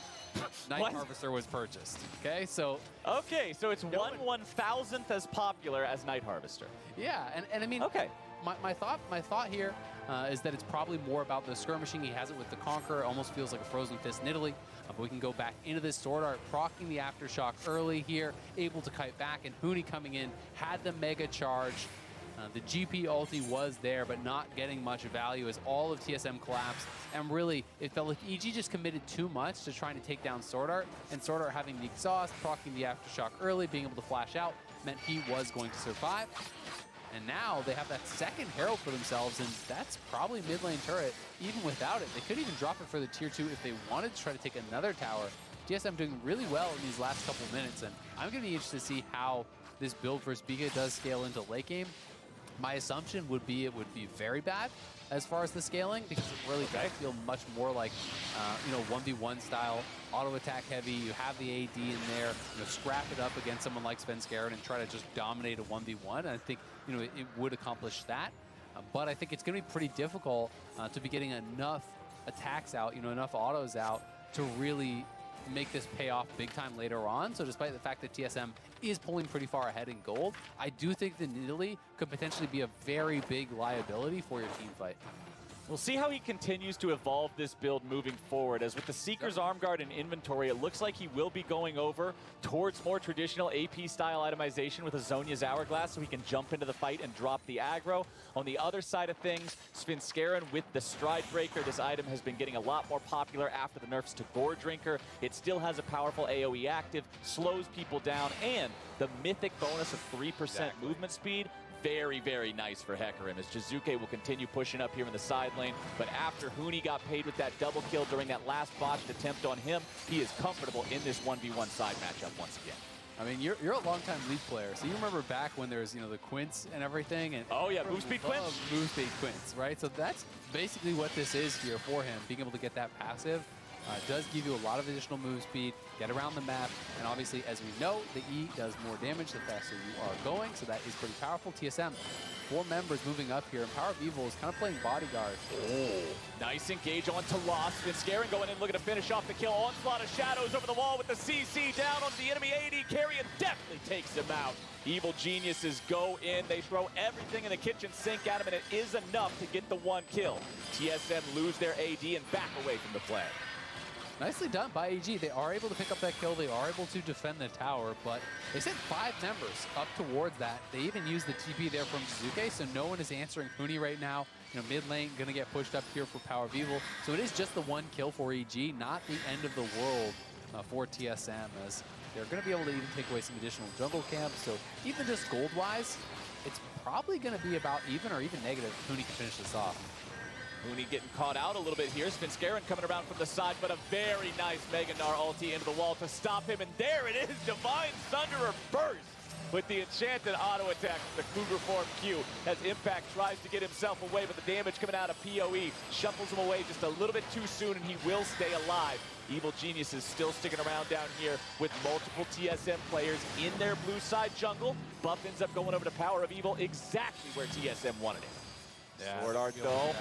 Night Harvester was purchased. Okay, so it's 1/1000th as popular as Night Harvester. Yeah, and I mean, my thought here is that it's probably more about the skirmishing. He has it with the Conqueror. It almost feels like a Frozen Fist Nidalee. But we can go back into this Sword Art, proccing the Aftershock early here, able to kite back, and Huni coming in, had the Mega Charge. The GP ulti was there, but not getting much value as all of TSM collapsed. And really, it felt like EG just committed too much to trying to take down Sword Art. And Sword Art having the exhaust, proccing the Aftershock early, being able to flash out, meant he was going to survive. And now they have that 2nd Herald for themselves, and that's probably mid lane turret. Even without it, they could even drop it for the tier 2 if they wanted to try to take another tower. TSM doing really well in these last couple minutes, and I'm going to be interested to see how this build for Spiga does scale into late game. My assumption would be it would be very bad as far as the scaling, because it really does feel much more like, you know, 1v1 style, auto attack heavy. You have the AD in there, you know, scrap it up against someone like Svenskeren and try to just dominate a 1v1. And I think, you know, it would accomplish that. But I think it's going to be pretty difficult to be getting enough attacks out, you know, enough autos out to really make this pay off big time later on. So despite the fact that TSM is pulling pretty far ahead in gold, I do think that Nidalee could potentially be a very big liability for your team fight. We'll see how he continues to evolve this build moving forward. As with the Seeker's Arm Guard in inventory, it looks like he will be going over towards more traditional AP-style itemization with a Zhonya's Hourglass so he can jump into the fight and drop the aggro. On the other side of things, Svenskeren with the Stride Breaker. This item has been getting a lot more popular after the nerfs to Gore Drinker. It still has a powerful AoE active, slows people down, and the mythic bonus of 3% movement speed. Very, very nice for Hecarim as Jizuke will continue pushing up here in the side lane. But after Huni got paid with that double kill during that last botched attempt on him, he is comfortable in this 1v1 side matchup once again. I mean, you're a longtime League player, so you remember back when there was, you know, the Quints and everything. And oh yeah, move speed Quints. Move speed Quints, right? So that's basically what this is here for him, being able to get that passive. It does give you a lot of additional move speed, get around the map, and obviously, as we know, the E does more damage the faster you are going, so that is pretty powerful. TSM, 4 members moving up here, and Power of Evil is kind of playing bodyguard. Oh, nice engage onto Lost. Scaring going in, looking to finish off the kill. Onslaught of Shadows over the wall with the CC down onto the enemy AD. Carrion definitely takes him out. Evil Geniuses go in. They throw everything in the kitchen sink at him, and it is enough to get the 1 kill. TSM lose their AD and back away from the play. Nicely done by EG. They are able to pick up that kill. They are able to defend the tower, but they sent 5 members up towards that. They even used the TP there from Jizuke, so no one is answering Huni right now. You know, mid lane going to get pushed up here for Power of Evil. So it is just the 1 kill for EG, not the end of the world for TSM, as they're going to be able to even take away some additional jungle camps. So even just gold-wise, it's probably going to be about even or even negative if Huni can finish this off. Huni getting caught out a little bit here. Svenskeren coming around from the side, but a very nice Mega Gnar ulti into the wall to stop him. And there it is, Divine Thunderer burst with the enchanted auto attack from the Cougar form Q as Impact tries to get himself away, but the damage coming out of PoE shuffles him away just a little bit too soon, and he will stay alive. Evil Genius is still sticking around down here with multiple TSM players in their blue side jungle. Buff ends up going over to Power of Evil, exactly where TSM wanted it. Yeah, Sword Art though.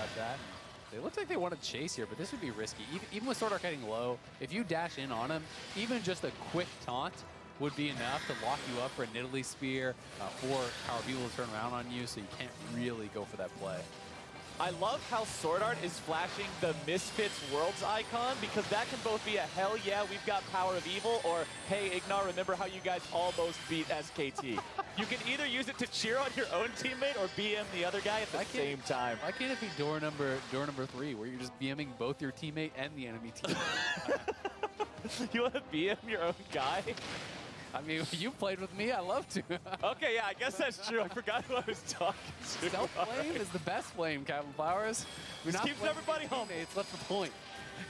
They look like they want to chase here, but this would be risky. Even with Sword Art getting low, if you dash in on him, even just a quick taunt would be enough to lock you up for a Nidalee Spear, for Power of Evil to turn around on you, so you can't really go for that play. I love how Sword Art is flashing the Misfits Worlds icon, because that can both be a hell yeah, we've got Power of Evil, or hey, Ignar, remember how you guys almost beat SKT. You can either use it to cheer on your own teammate or BM the other guy at the same time. Why can't it be door number 3, where you're just BMing both your teammate and the enemy team? You want to BM your own guy? I mean, you played with me, I love to. Okay, yeah, I guess that's true. I forgot who I was talking to. Self-flame is the best flame, Captain Flowers. We're Just not keeps everybody humble. That's the point.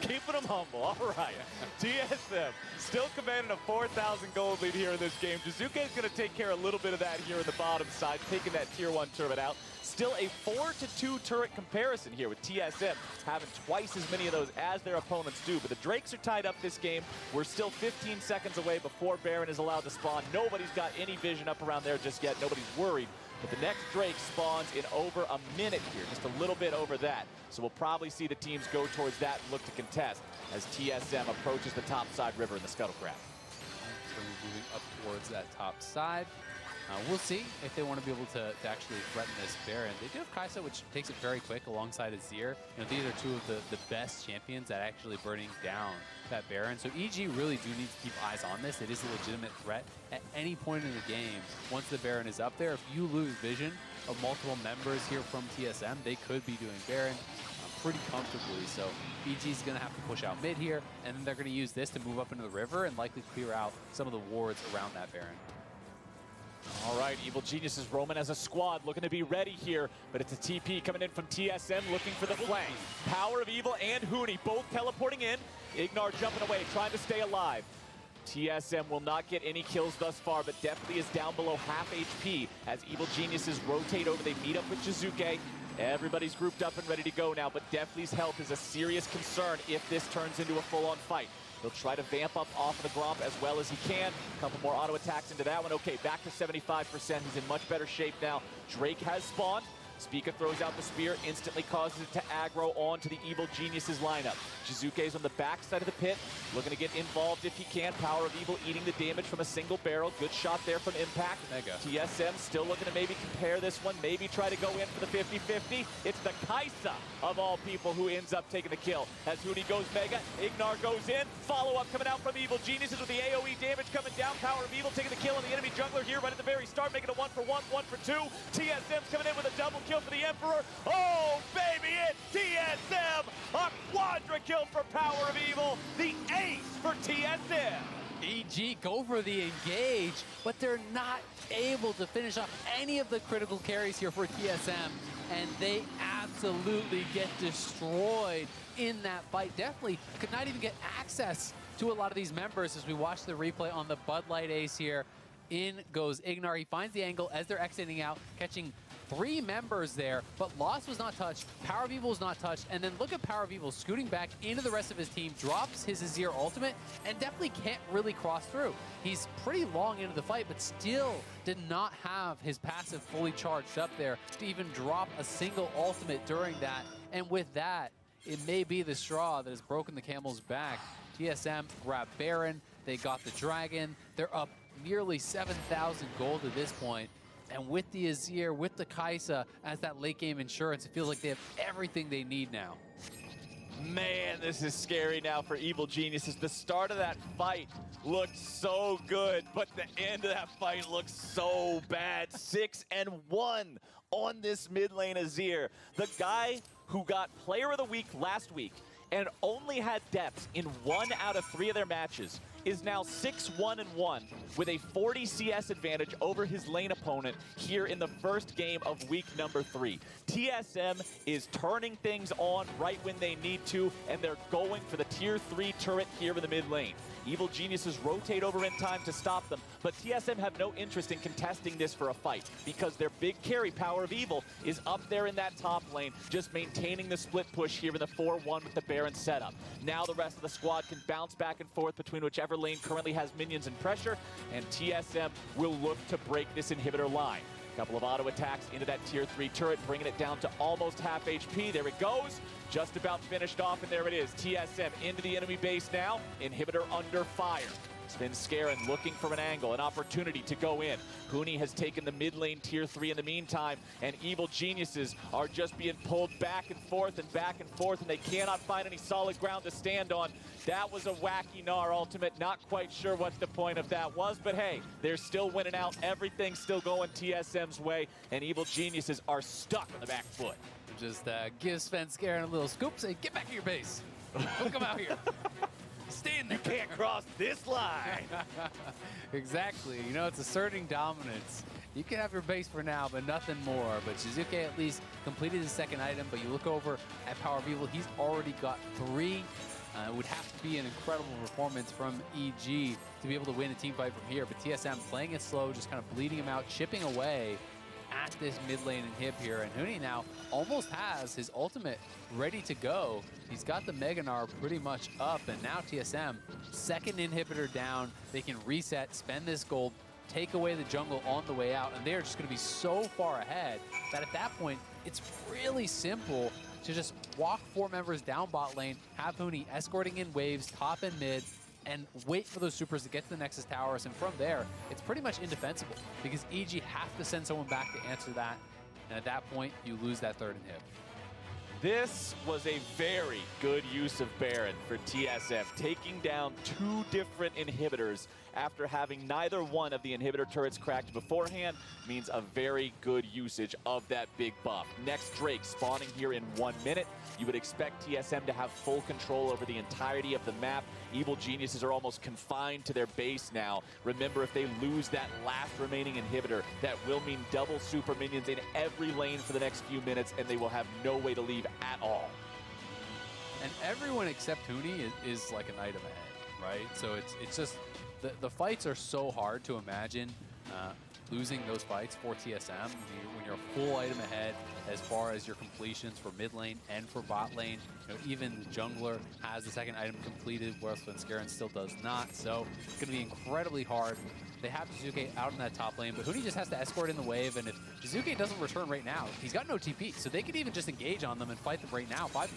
Keeping them humble. All right. TSM still commanding a 4,000 gold lead here in this game. Jizuke is going to take care of a little bit of that here in the bottom side, taking that tier 1 turret out. Still a 4-to-2 turret comparison here with TSM having twice as many of those as their opponents do. But the Drakes are tied up this game. We're still 15 seconds away before Baron is allowed to spawn. Nobody's got any vision up around there just yet. Nobody's worried. But the next Drake spawns in over a minute here, just a little bit over that. So we'll probably see the teams go towards that and look to contest as TSM approaches the top side river in the Scuttlecraft. So we're moving up towards that top side. We'll see if they want to be able to actually threaten this Baron. They do have Kaisa, which takes it very quick alongside Azir. You know, these are 2 of the best champions at actually burning down that Baron. So EG really do need to keep eyes on this. It is a legitimate threat at any point in the game. Once the Baron is up there, if you lose vision of multiple members here from TSM, they could be doing Baron pretty comfortably. So EG is going to have to push out mid here, and then they're going to use this to move up into the river and likely clear out some of the wards around that Baron. All right, Evil Geniuses roaming as a squad, looking to be ready here, but it's a TP coming in from TSM, looking for the flank. Power of Evil and Huni both teleporting in. Ignar jumping away, trying to stay alive. TSM will not get any kills thus far, but definitely is down below half HP as Evil Geniuses rotate over. They meet up with Jizuke. Everybody's grouped up and ready to go now, but Deathly's health is a serious concern if this turns into a full-on fight. He'll try to vamp up off of the Gromp as well as he can. A couple more auto attacks into that one. Okay, back to 75%. He's in much better shape now. Drake has spawned. Spica throws out the spear, instantly causes it to aggro onto the Evil Geniuses lineup. Jizuke's on the back side of the pit, looking to get involved if he can. Power of Evil eating the damage from a single barrel. Good shot there from Impact. Mega. TSM still looking to maybe compare this one, maybe try to go in for the 50-50. It's the Kaisa, of all people, who ends up taking the kill. As Huni goes Mega, Ignar goes in. Follow-up coming out from Evil Geniuses with the AoE damage coming down. Power of Evil taking the kill on the enemy jungler here right at the very start, making it 1-for-1, 1-for-2. TSM's coming in with a double kill for the Emperor. Oh, baby, it's TSM! A quadra kill for Power of Evil, the ace for TSM. EG go for the engage, but they're not able to finish off any of the critical carries here for TSM, and they absolutely get destroyed in that fight. Definitely could not even get access to a lot of these members as we watch the replay on the Bud Light ace here. In goes Ignar. He finds the angle as they're exiting out, catching 3 members there, but Lost was not touched, Power of Evil was not touched, and then look at Power of Evil scooting back into the rest of his team, drops his Azir ultimate, and definitely can't really cross through. He's pretty long into the fight, but still did not have his passive fully charged up there to even drop a single ultimate during that. And with that, it may be the straw that has broken the camel's back. TSM grabbed Baron, they got the Dragon, they're up nearly 7,000 gold at this point. And with the Azir, with the Kaisa as that late game insurance, it feels like they have everything they need now. Man, this is scary now for Evil Geniuses. The start of that fight looked so good, but the end of that fight looked so bad. 6-1 on this mid lane Azir. The guy who got Player of the Week last week and only had depths in 1 out of 3 of their matches is now 6-1-1 with a 40 CS advantage over his lane opponent here in the first game of week number 3. TSM is turning things on right when they need to, and they're going for the tier 3 turret here in the mid lane. Evil Geniuses rotate over in time to stop them, but TSM have no interest in contesting this for a fight because their big carry, Power of Evil, is up there in that top lane, just maintaining the split push here in the 4-1 with the Baron setup. Now the rest of the squad can bounce back and forth between whichever lane currently has minions and pressure, and TSM will look to break this inhibitor line. Couple of auto attacks into that tier 3 turret, bringing it down to almost half HP. There it goes. Just about finished off, and there it is. TSM into the enemy base now. Inhibitor under fire. Svenskeren looking for an angle, an opportunity to go in. Huni has taken the mid lane tier 3 in the meantime, and Evil Geniuses are just being pulled back and forth, and they cannot find any solid ground to stand on. That was a wacky Gnar ultimate. Not quite sure what the point of that was, but hey, they're still winning out. Everything's still going TSM's way, and Evil Geniuses are stuck on the back foot. Just give Svenskeren a little scoop, say, get back to your base. Don't come out here. Stay in there. You can't cross this line. Exactly. You know, it's asserting dominance. You can have your base for now, but nothing more. But Shizuke at least completed his second item, but you look over at Power of Evil, he's already got 3. It would have to be an incredible performance from EG to be able to win a team fight from here. But TSM playing it slow, just kind of bleeding him out, chipping away at this mid lane inhib here. And Huni now almost has his ultimate ready to go. He's got the Mega Gnar pretty much up, and now TSM, second inhibitor down. They can reset, spend this gold, take away the jungle on the way out, and they're just going to be so far ahead that at that point, it's really simple to just walk 4 members down bot lane, have Huni escorting in waves, top and mid, and wait for those supers to get to the Nexus Towers. And from there, it's pretty much indefensible because EG have to send someone back to answer that. And at that point, you lose that third inhib. This was a very good use of Baron for TSM, taking down 2 different inhibitors after having neither one of the inhibitor turrets cracked beforehand means a very good usage of that big buff. Next Drake spawning here in 1 minute. You would expect TSM to have full control over the entirety of the map. Evil Geniuses are almost confined to their base now. Remember, if they lose that last remaining inhibitor, that will mean double super minions in every lane for the next few minutes, and they will have no way to leave at all. And everyone except Huni is like an item ahead, right? So it's just, the fights are so hard to imagine losing those fights for TSM when you're a full item ahead as far as your completions for mid lane and for bot lane. You know, even the jungler has the second item completed, whereas Svenskeren still does not. So it's going to be incredibly hard. They have Shizuke out in that top lane, but Huni just has to escort in the wave, and if Shizuke doesn't return right now, he's got no TP, so they could even just engage on them and fight them right now, 5v4.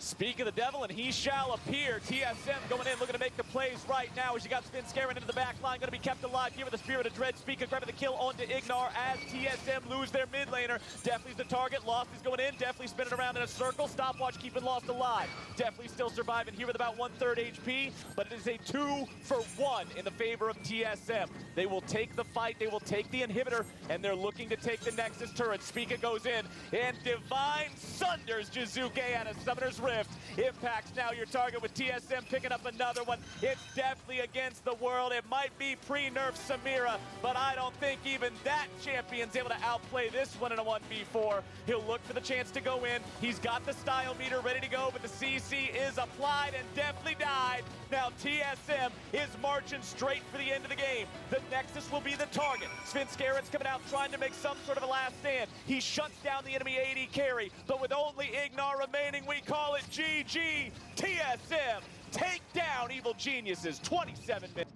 Speak of the devil, and he shall appear. TSM going in, looking to make the plays right now as you got Svenskeren into the back line, going to be kept alive here with the Spirit of Dread. Speaker grabbing the kill onto Ignar as TSM lose their mid laner. Definitely's the target. Lost is going in. Definitely spinning around in a circle. Stopwatch keeping Lost alive. Definitely still surviving here with about 1/3 HP, but it is a 2-for-1 in the favor of TSM. They will take the fight. They will take the inhibitor, and they're looking to take the Nexus turret. Speaker goes in, and Divine sunders Shizuke out of Summoner's Rift. Impact's now your target with TSM picking up another one. It's definitely against the world. It might be pre-nerf Samira, but I don't think even that champion's able to outplay this one in a 1v4. He'll look for the chance to go in. He's got the style meter ready to go, but the CC is applied and definitely died. Now TSM is marching straight for the end of the game. The Nexus will be the target. Svenskaren's coming out trying to make some sort of a last stand. He shuts down the enemy AD carry, but with only Ignar remaining, we call it GG. TSM take down Evil Geniuses. 27 minutes.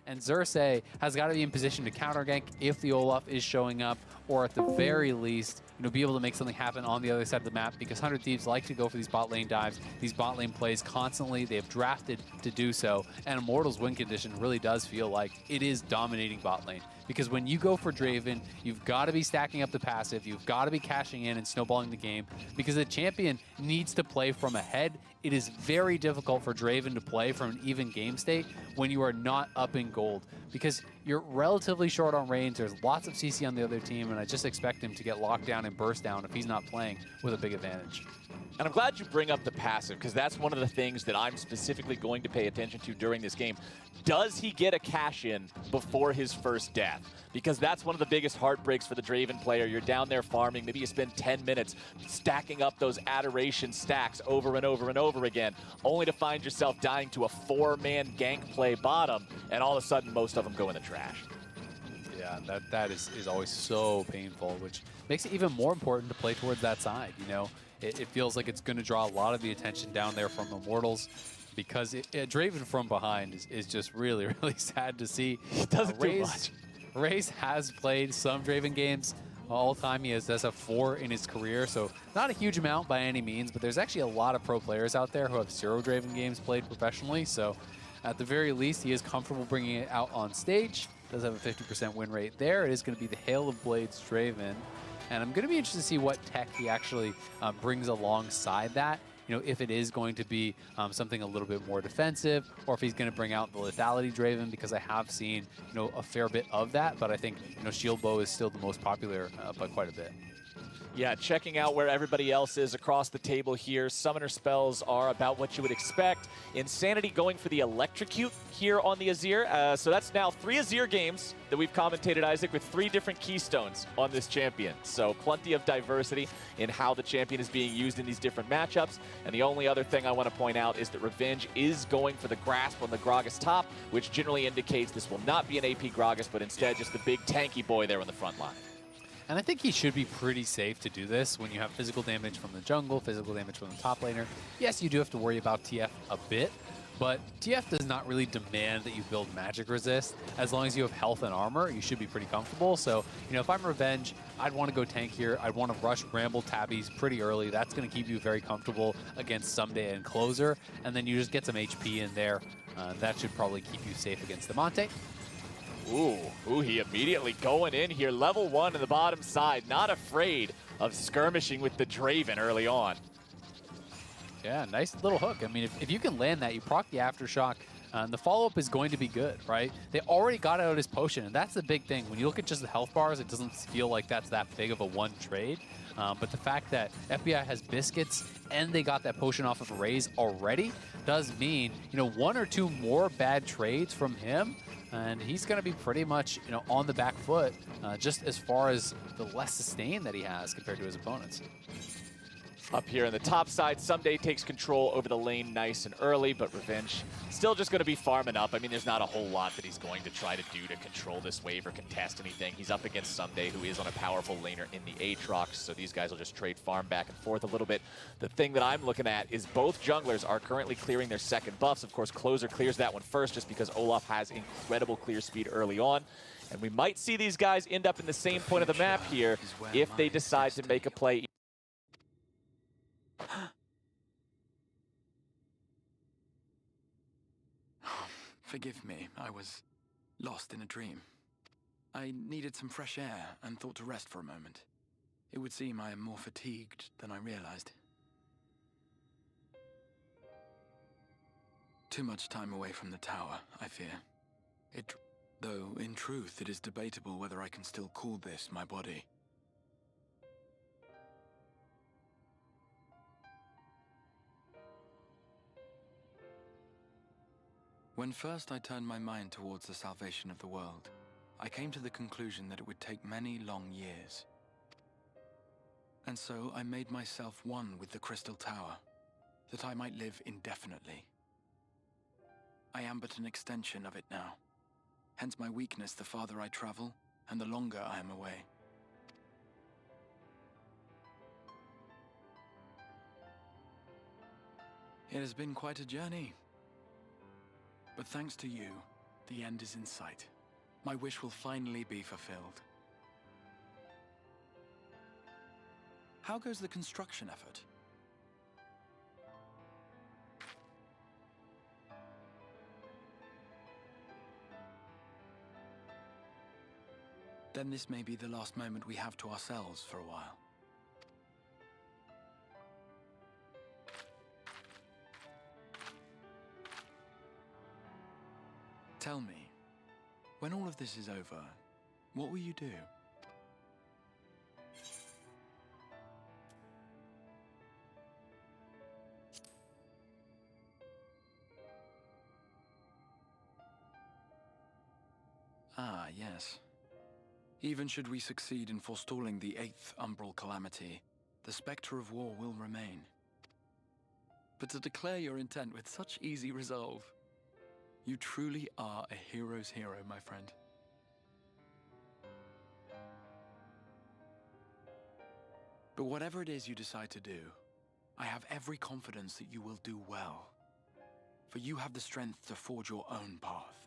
And Xerxes has got to be in position to counter gank if the Olaf is showing up, or at the very least, be able to make something happen on the other side of the map, because 100 Thieves like to go for these bot lane dives, these bot lane plays constantly. They have drafted to do so, and Immortal's win condition really does feel like it is dominating bot lane. Because when you go for Draven, you've got to be stacking up the passive, you've got to be cashing in and snowballing the game, because the champion needs to play from ahead. It is very difficult for Draven to play from an even game state when you are not up in gold, because you're relatively short on range. There's lots of CC on the other team, and I just expect him to get locked down and burst down if he's not playing with a big advantage. And I'm glad you bring up the passive, because that's one of the things that I'm specifically going to pay attention to during this game. Does he get a cash in before his first death? Because that's one of the biggest heartbreaks for the Draven player. You're down there farming, maybe you spend 10 minutes stacking up those adoration stacks over and over and over again, only to find yourself dying to a 4-man gank play bottom, and all of a sudden most of them go in the trash. Yeah, that is always so painful, which makes it even more important to play towards that side. It feels like it's going to draw a lot of the attention down there from Immortals, because Draven from behind is just really, really sad to see. He doesn't do much. Raze has played some Draven games all time. He does have 4 in his career, so not a huge amount by any means, but there's actually a lot of pro players out there who have 0 Draven games played professionally, so at the very least, he is comfortable bringing it out on stage. Does have a 50% win rate there. It is going to be the Hail of Blades Draven, and I'm going to be interested to see what tech he actually brings alongside that. If it is going to be something a little bit more defensive, or if he's going to bring out the lethality Draven, because I have seen a fair bit of that, but I think shield bow is still the most popular by quite a bit. Yeah, checking out where everybody else is across the table here. Summoner spells are about what you would expect. Insanity going for the Electrocute here on the Azir. So that's now 3 Azir games that we've commentated, Isaac, with 3 different keystones on this champion. So plenty of diversity in how the champion is being used in these different matchups. And the only other thing I want to point out is that Revenge is going for the grasp on the Gragas top, which generally indicates this will not be an AP Gragas, but instead just the big tanky boy there on the front line. And I think he should be pretty safe to do this when you have physical damage from the jungle, physical damage from the top laner. Yes, you do have to worry about TF a bit, but TF does not really demand that you build magic resist. As long as you have health and armor, you should be pretty comfortable. So, if I'm Revenge, I'd want to go tank here. I'd want to rush Bramble Tabbies pretty early. That's going to keep you very comfortable against Someday and Closer. And then you just get some HP in there. That should probably keep you safe against the Monte. Ooh, he immediately going in here. Level 1 in the bottom side, not afraid of skirmishing with the Draven early on. Yeah, nice little hook. I mean, if you can land that, you proc the Aftershock, and the follow-up is going to be good, right? They already got out his potion, and that's the big thing. When you look at just the health bars, it doesn't feel like that's that big of a one trade. But the fact that FBI has biscuits and they got that potion off of Raze already does mean, 1 or 2 more bad trades from him, and he's going to be pretty much, on the back foot, just as far as the less sustain that he has compared to his opponents. Up here in the top side, Someday takes control over the lane nice and early, but Revenge still just going to be farming up. I mean, there's not a whole lot that he's going to try to do to control this wave or contest anything. He's up against Someday, who is on a powerful laner in the Aatrox, so these guys will just trade farm back and forth a little bit. The thing that I'm looking at is both junglers are currently clearing their second buffs. Of course, Closer clears that one first just because Olaf has incredible clear speed early on. And we might see these guys end up in the same point of the map here if they decide to make a play. Forgive me, I was lost in a dream. I needed some fresh air and thought to rest for a moment. It would seem I am more fatigued than I realized. Too much time away from the tower, I fear. Though, in truth, it is debatable whether I can still call this my body. When first I turned my mind towards the salvation of the world, I came to the conclusion that it would take many long years. And so I made myself one with the Crystal Tower, that I might live indefinitely. I am but an extension of it now, hence my weakness the farther I travel, and the longer I am away. It has been quite a journey. But thanks to you, The end is in sight. My wish will finally be fulfilled. How goes the construction effort? Then this may be the last moment we have to ourselves for a while. Tell me, when all of this is over, what will you do? Ah, yes. Even should we succeed in forestalling the 8th Umbral Calamity, the specter of war will remain. But to declare your intent with such easy resolve, you truly are a hero's hero, my friend. But whatever it is you decide to do, I have every confidence that you will do well. For you have the strength to forge your own path.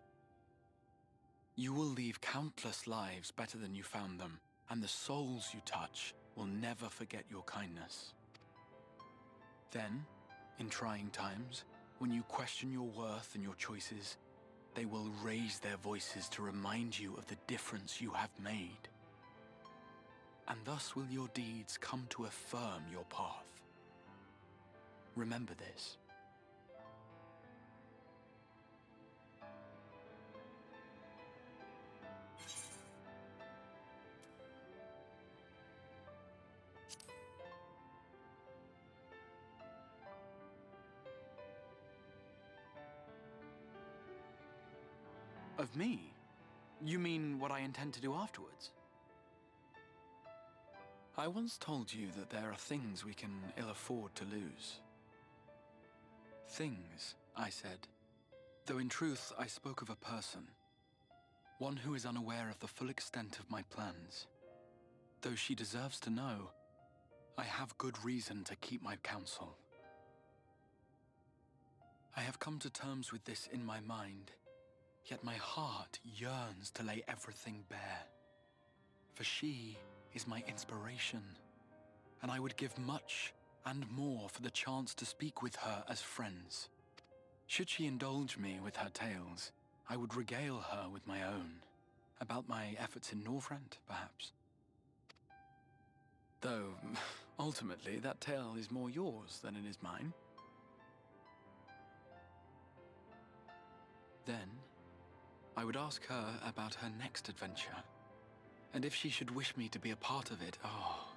You will leave countless lives better than you found them, and the souls you touch will never forget your kindness. Then, in trying times, when you question your worth and your choices, they will raise their voices to remind you of the difference you have made. And thus will your deeds come to affirm your path. Remember this. Of me? You mean what I intend to do afterwards? I once told you that there are things we can ill afford to lose. Things, I said, though in truth I spoke of a person. One who is unaware of the full extent of my plans. Though she deserves to know, I have good reason to keep my counsel. I have come to terms with this in my mind. Yet my heart yearns to lay everything bare. For she is my inspiration, and I would give much and more for the chance to speak with her as friends. Should she indulge me with her tales, I would regale her with my own, about my efforts in Northrend, perhaps. Though, ultimately, that tale is more yours than it is mine. Then, I would ask her about her next adventure, and if she should wish me to be a part of it, oh,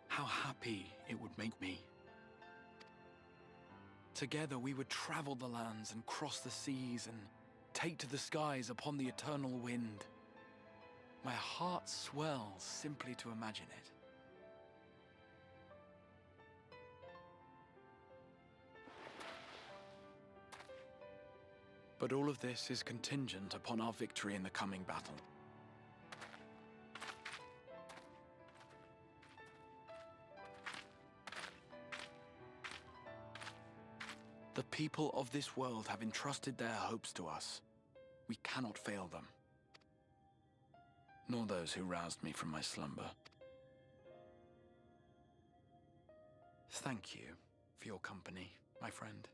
how happy it would make me. Together we would travel the lands and cross the seas and take to the skies upon the eternal wind. My heart swells simply to imagine it. But all of this is contingent upon our victory in the coming battle. The people of this world have entrusted their hopes to us. We cannot fail them. Nor those who roused me from my slumber. Thank you for your company, my friend.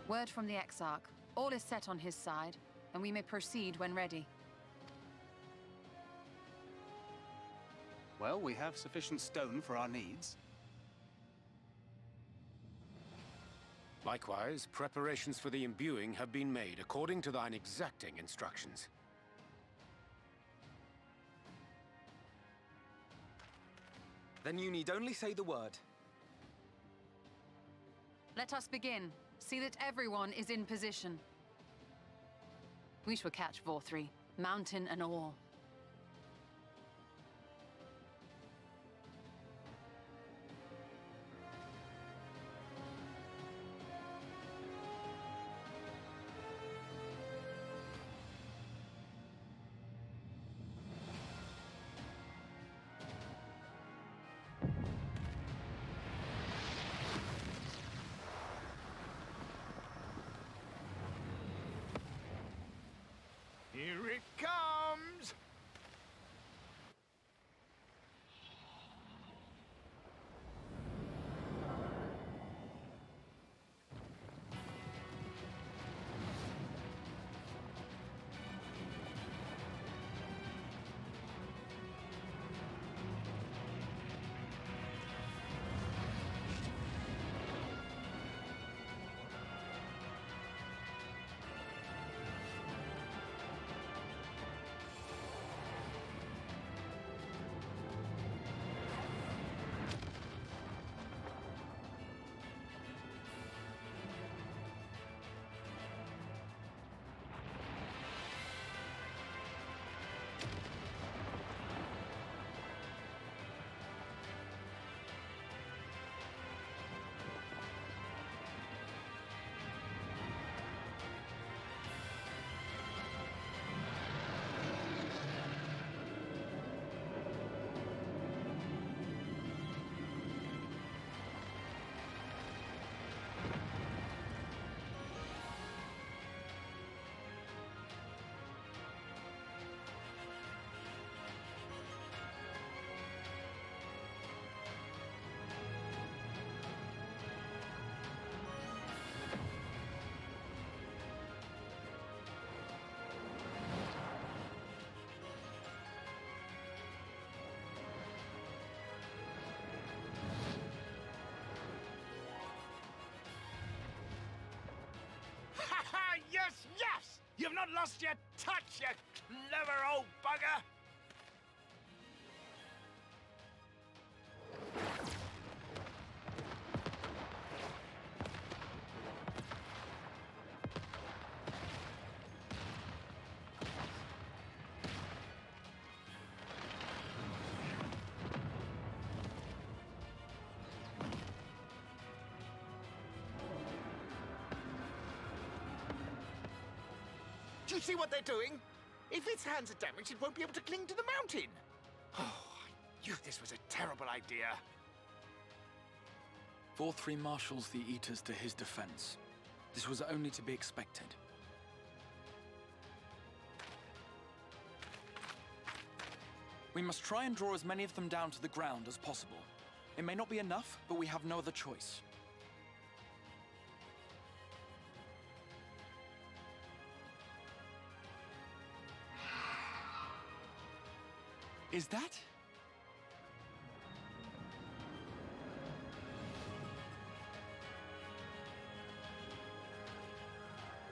Word from the Exarch. All is set on his side, and we may proceed when ready. Well, we have sufficient stone for our needs. Likewise, preparations for the imbuing have been made according to thine exacting instructions. Then you need only say the word. Let us begin. See that everyone is in position. We shall catch Vorthri, mountain and all. Here it comes! Yes, yes! You've not lost your touch, you clever old bugger! Do you see what they're doing? If its hands are damaged, it won't be able to cling to the mountain. Oh, I knew this was a terrible idea. Vorthri marshals the Eaters to his defense. This was only to be expected. We must try and draw as many of them down to the ground as possible. It may not be enough, but we have no other choice. Is that?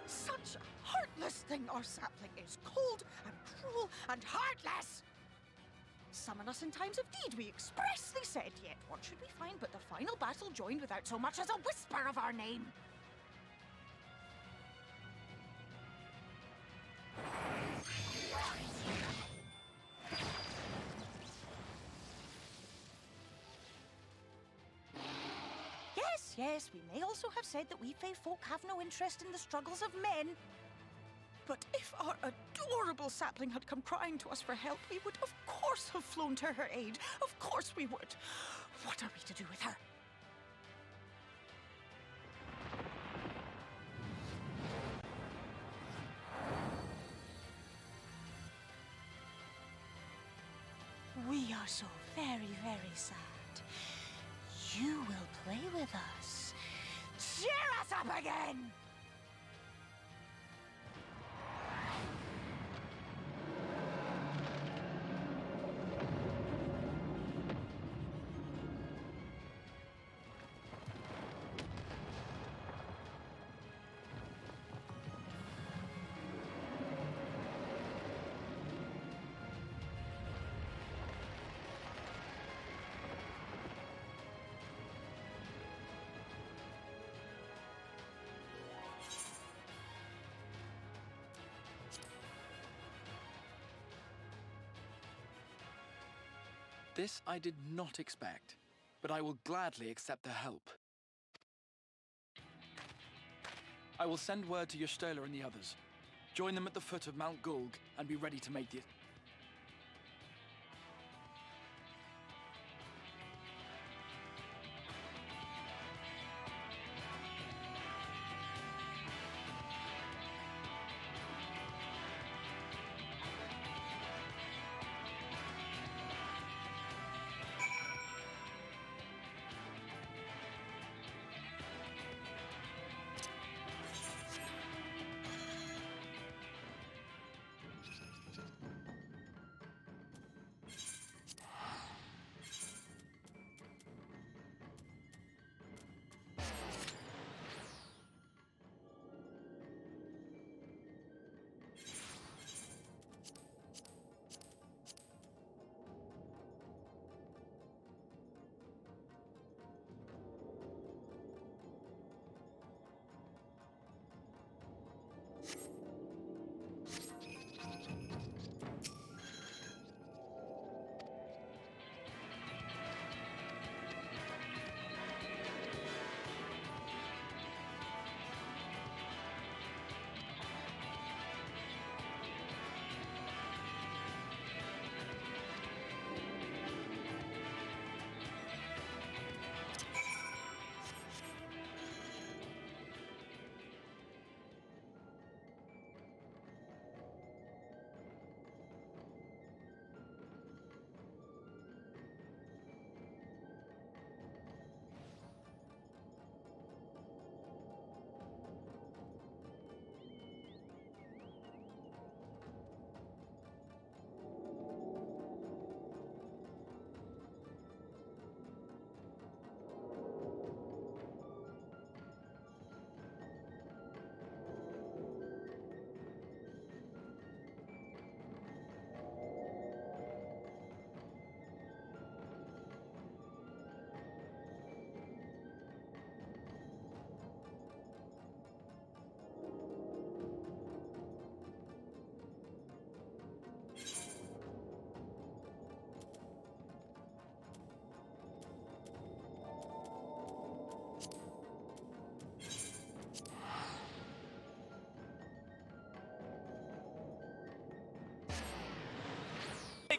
Such a heartless thing, our sapling is. Cold and cruel and heartless. Summon us in times of need, we expressly said. Yet what should we find but the final battle joined without so much as a whisper of our name? Yes, we may also have said that we Fae folk have no interest in the struggles of men. But if our adorable sapling had come crying to us for help, we would of course have flown to her aid. Of course we would. What are we to do with her? We are so very, very sad. You will play with us. Cheer us up again! This I did not expect, but I will gladly accept their help. I will send word to Ystola and the others. Join them at the foot of Mount Gulg and be ready to make the...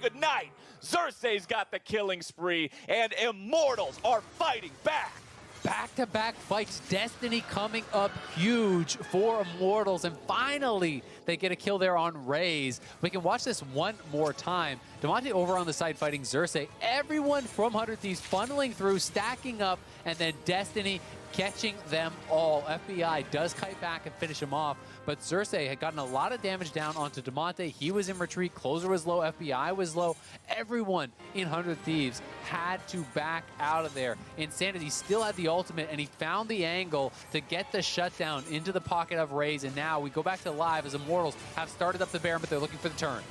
Good night. Xerxes got the killing spree, and Immortals are fighting back. Back-to-back fights, Destiny coming up huge for Immortals, and finally they get a kill there on Raze. We can watch this one more time. Damonte over on the side fighting Xerxes. Everyone from 100 Thieves funneling through, stacking up, and then Destiny catching them all. FBI does kite back and finish him off, but Xerxes had gotten a lot of damage down onto Damonte. He was in retreat, Closer was low, FBI was low. Everyone in 100 Thieves had to back out of there. Insanity still had the ultimate, and he found the angle to get the shutdown into the pocket of Raze, and now we go back to live as Immortals have started up the Baron, but they're looking for the turn.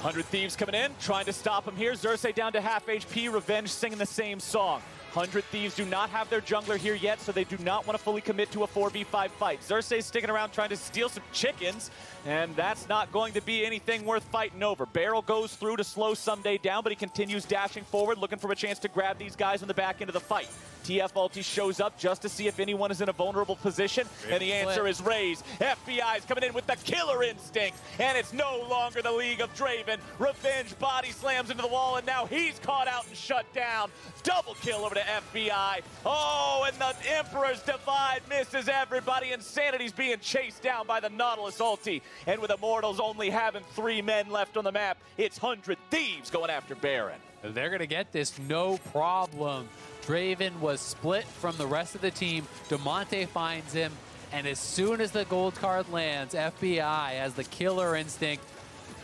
100 Thieves coming in, trying to stop him here. Xerxes down to half HP, Revenge singing the same song. 100 Thieves do not have their jungler here yet, so they do not want to fully commit to a 4v5 fight. Xerxes sticking around trying to steal some chickens, and that's not going to be anything worth fighting over. Barrel goes through to slow Someday down, but he continues dashing forward, looking for a chance to grab these guys on the back end of the fight. TF Ulti shows up just to see if anyone is in a vulnerable position, and the answer is Raze. FBI's coming in with the killer instinct, and it's no longer the League of Draven. Revenge body slams into the wall, and now he's caught out and shut down. Double kill over to FBI. Oh, and the Emperor's Divide misses everybody. Insanity's being chased down by the Nautilus ulti, and with Immortals only having 3 men left on the map, it's 100 Thieves going after Baron. They're going to get this no problem. Draven was split from the rest of the team. Damonte finds him, and as soon as the gold card lands, FBI has the killer instinct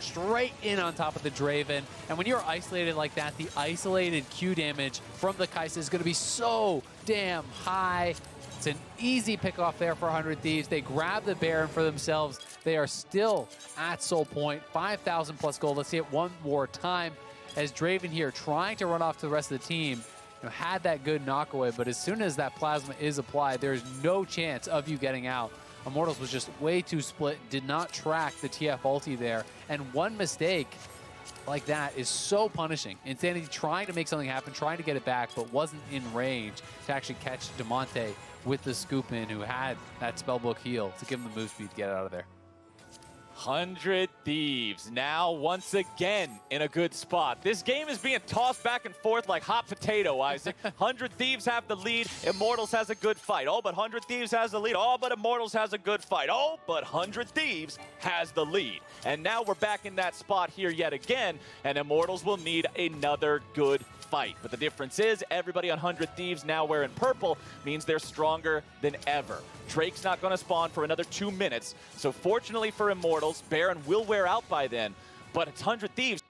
straight in on top of the Draven. And when you're isolated like that, the isolated Q damage from the Kai'Sa is going to be so damn high. It's an easy pickoff there for 100 Thieves. They grab the Baron for themselves. They are still at soul point, 5,000 plus gold. Let's see it one more time as Draven here trying to run off to the rest of the team. Had that good knockaway, but as soon as that plasma is applied, there's no chance of you getting out. Immortals was just way too split, did not track the TF ulti there, and one mistake, like that is so punishing. Insanity trying to make something happen, trying to get it back, but wasn't in range to actually catch Damonte with the scoop in, who had that spellbook heal to give him the move speed to get out of there. 100 Thieves now once again in a good spot. This game is being tossed back and forth like hot potato, Isaac. 100 Thieves have the lead. Immortals has a good fight. Oh, but 100 Thieves has the lead. Oh, but Immortals has a good fight. Oh, but 100 Thieves has the lead. And now we're back in that spot here yet again, and Immortals will need another good fight. But the difference is everybody on 100 Thieves now wearing purple means they're stronger than ever. Drake's not going to spawn for another 2 minutes. So fortunately for Immortals, Baron will wear out by then. But it's 100 Thieves.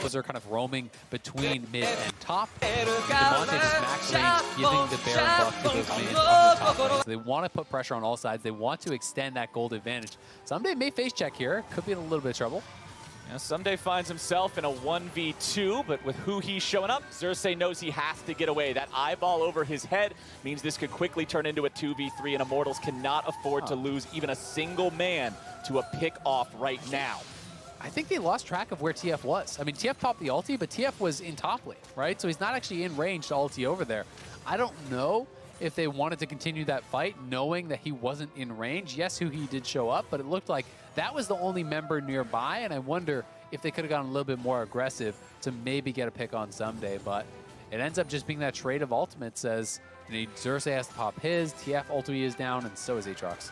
Those are kind of roaming between mid and top. Damonte just max range, giving the Baron buff to those minions on the top lane. So they want to put pressure on all sides. They want to extend that gold advantage. Someday may face check here. Could be in a little bit of trouble. Now, Someday finds himself in a 1v2, but with who he's showing up, Xerxes knows he has to get away. That eyeball over his head means this could quickly turn into a 2v3, and Immortals cannot afford to lose even a single man to a pick-off right now. I think they lost track of where TF was. I mean, TF popped the ulti, but TF was in top lane, right? So he's not actually in range to ulti over there. I don't know if they wanted to continue that fight knowing that he wasn't in range. Yes, he did show up, but it looked like that was the only member nearby, and I wonder if they could have gotten a little bit more aggressive to maybe get a pick on Someday, but it ends up just being that trade of ultimates as Xerxes has to pop his, TF ulti is down, and so is Aatrox.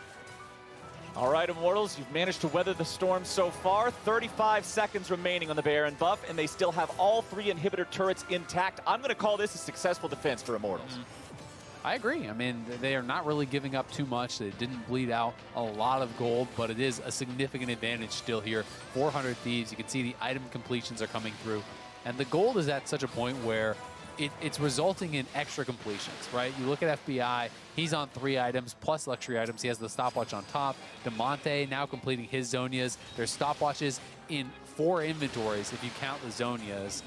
All right, Immortals, you've managed to weather the storm so far. 35 seconds remaining on the Baron buff, and they still have all 3 inhibitor turrets intact. I'm going to call this a successful defense for Immortals. I agree. I mean, they are not really giving up too much. They didn't bleed out a lot of gold, but it is a significant advantage still here. 400 Thieves, you can see the item completions are coming through. And the gold is at such a point where it's resulting in extra completions, right? You look at FBI, he's on 3 items plus luxury items. He has the stopwatch on top. Damonte now completing his Zonias. There's stopwatches in 4 inventories if you count the Zonias.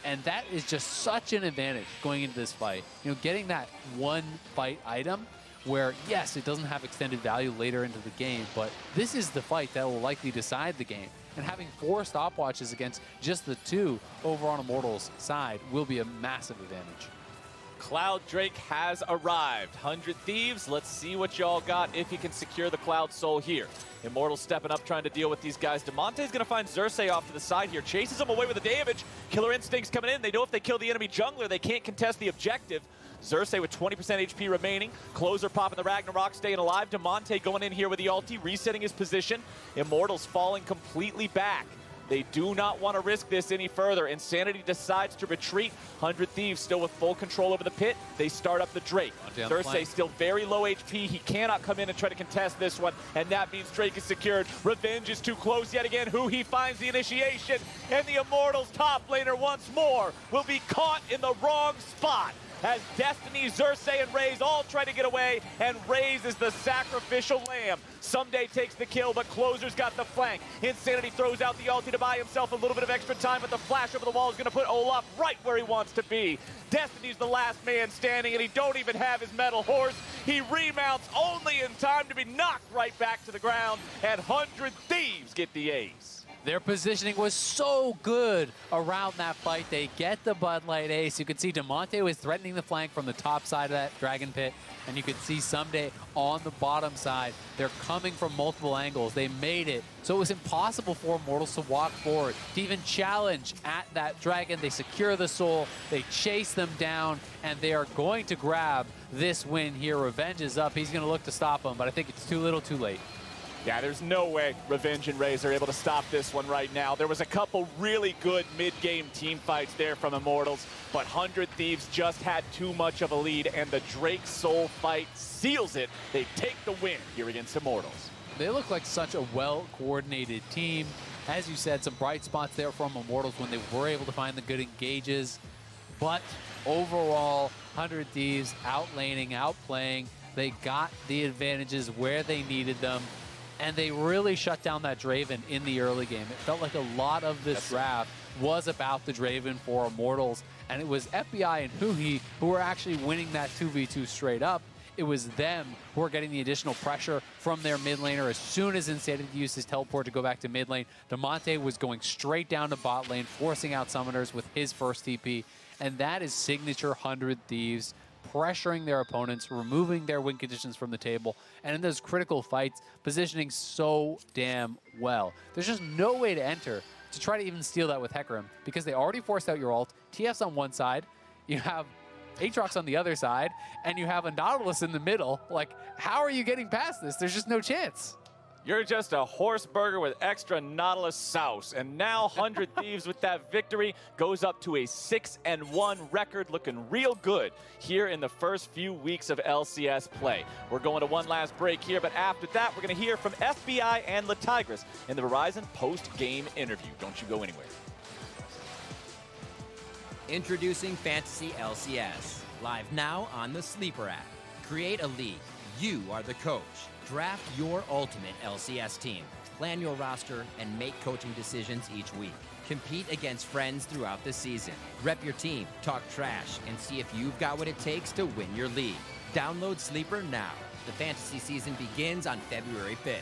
And that is just such an advantage going into this fight. You know, getting that 1 fight item where, yes, it doesn't have extended value later into the game, but this is the fight that will likely decide the game. And having 4 stopwatches against just the 2 over on Immortals' side will be a massive advantage. Cloud Drake has arrived. 100 Thieves, let's see what y'all got if he can secure the Cloud Soul here. Immortals stepping up, trying to deal with these guys. Damonte's going to find Xerxes off to the side here. Chases him away with the damage. Killer Instinct's coming in. They know if they kill the enemy jungler, they can't contest the objective. Xerxes with 20% HP remaining. Closer popping the Ragnarok, staying alive. Damonte going in here with the ulti, resetting his position. Immortals falling completely back. They do not want to risk this any further. Insanity decides to retreat. 100 Thieves still with full control over the pit. They start up the Drake. Xerxes still very low HP. He cannot come in and try to contest this one, and that means Drake is secured. Revenge is too close yet again. Who he finds the initiation, and the Immortals top laner once more will be caught in the wrong spot. As Destiny, Xerxes, and Raze all try to get away, and Raze is the sacrificial lamb. Someday takes the kill, but Closer's got the flank. Insanity throws out the ulti to buy himself a little bit of extra time, but the flash over the wall is going to put Olaf right where he wants to be. Destiny's the last man standing, and he don't even have his metal horse. He remounts only in time to be knocked right back to the ground, and 100 Thieves get the ace. Their positioning was so good around that fight. They get the Bud Light ace. You could see Damonte was threatening the flank from the top side of that Dragon Pit, and you could see Someday on the bottom side. They're coming from multiple angles. They made it. So it was impossible for Immortals to walk forward, to even challenge at that Dragon. They secure the soul, they chase them down, and they are going to grab this win here. Revenge is up. He's going to look to stop them, but I think it's too little too late. Yeah, there's no way Revenge and Raze are able to stop this one right now. There was a couple really good mid-game team fights there from Immortals, but 100 Thieves just had too much of a lead, and the Drake Soul fight seals it. They take the win here against Immortals. They look like such a well-coordinated team. As you said, some bright spots there from Immortals when they were able to find the good engages, but overall, 100 Thieves outlaning, outplaying. They got the advantages where they needed them. And they really shut down that Draven in the early game. It felt like a lot of this draft was about the Draven for Immortals, and it was FBI and Huhi who were actually winning that 2v2 straight up. It was them who were getting the additional pressure from their mid laner. As soon as Insanity used his teleport to go back to mid lane, Damonte was going straight down to bot lane, forcing out summoners with his first TP. And that is signature 100 Thieves, pressuring their opponents, removing their win conditions from the table, and in those critical fights, positioning so damn well. There's just no way to enter to try to even steal that with Hecarim, because they already forced out your ult. TF's on one side, you have Aatrox on the other side, and you have a Nautilus in the middle. Like, how are you getting past this? There's just no chance. You're just a horse burger with extra Nautilus sauce. And now 100 Thieves with that victory goes up to a 6-1 record, looking real good here in the first few weeks of LCS play. We're going to one last break here, but after that, we're going to hear from FBI and La Tigris in the Verizon post-game interview. Don't you go anywhere. Introducing Fantasy LCS, live now on the Sleeper app. Create a league. You are the coach. Draft your ultimate LCS team. Plan your roster and make coaching decisions each week. Compete against friends throughout the season. Rep your team, talk trash, and see if you've got what it takes to win your league. Download Sleeper now. The fantasy season begins on February 5th.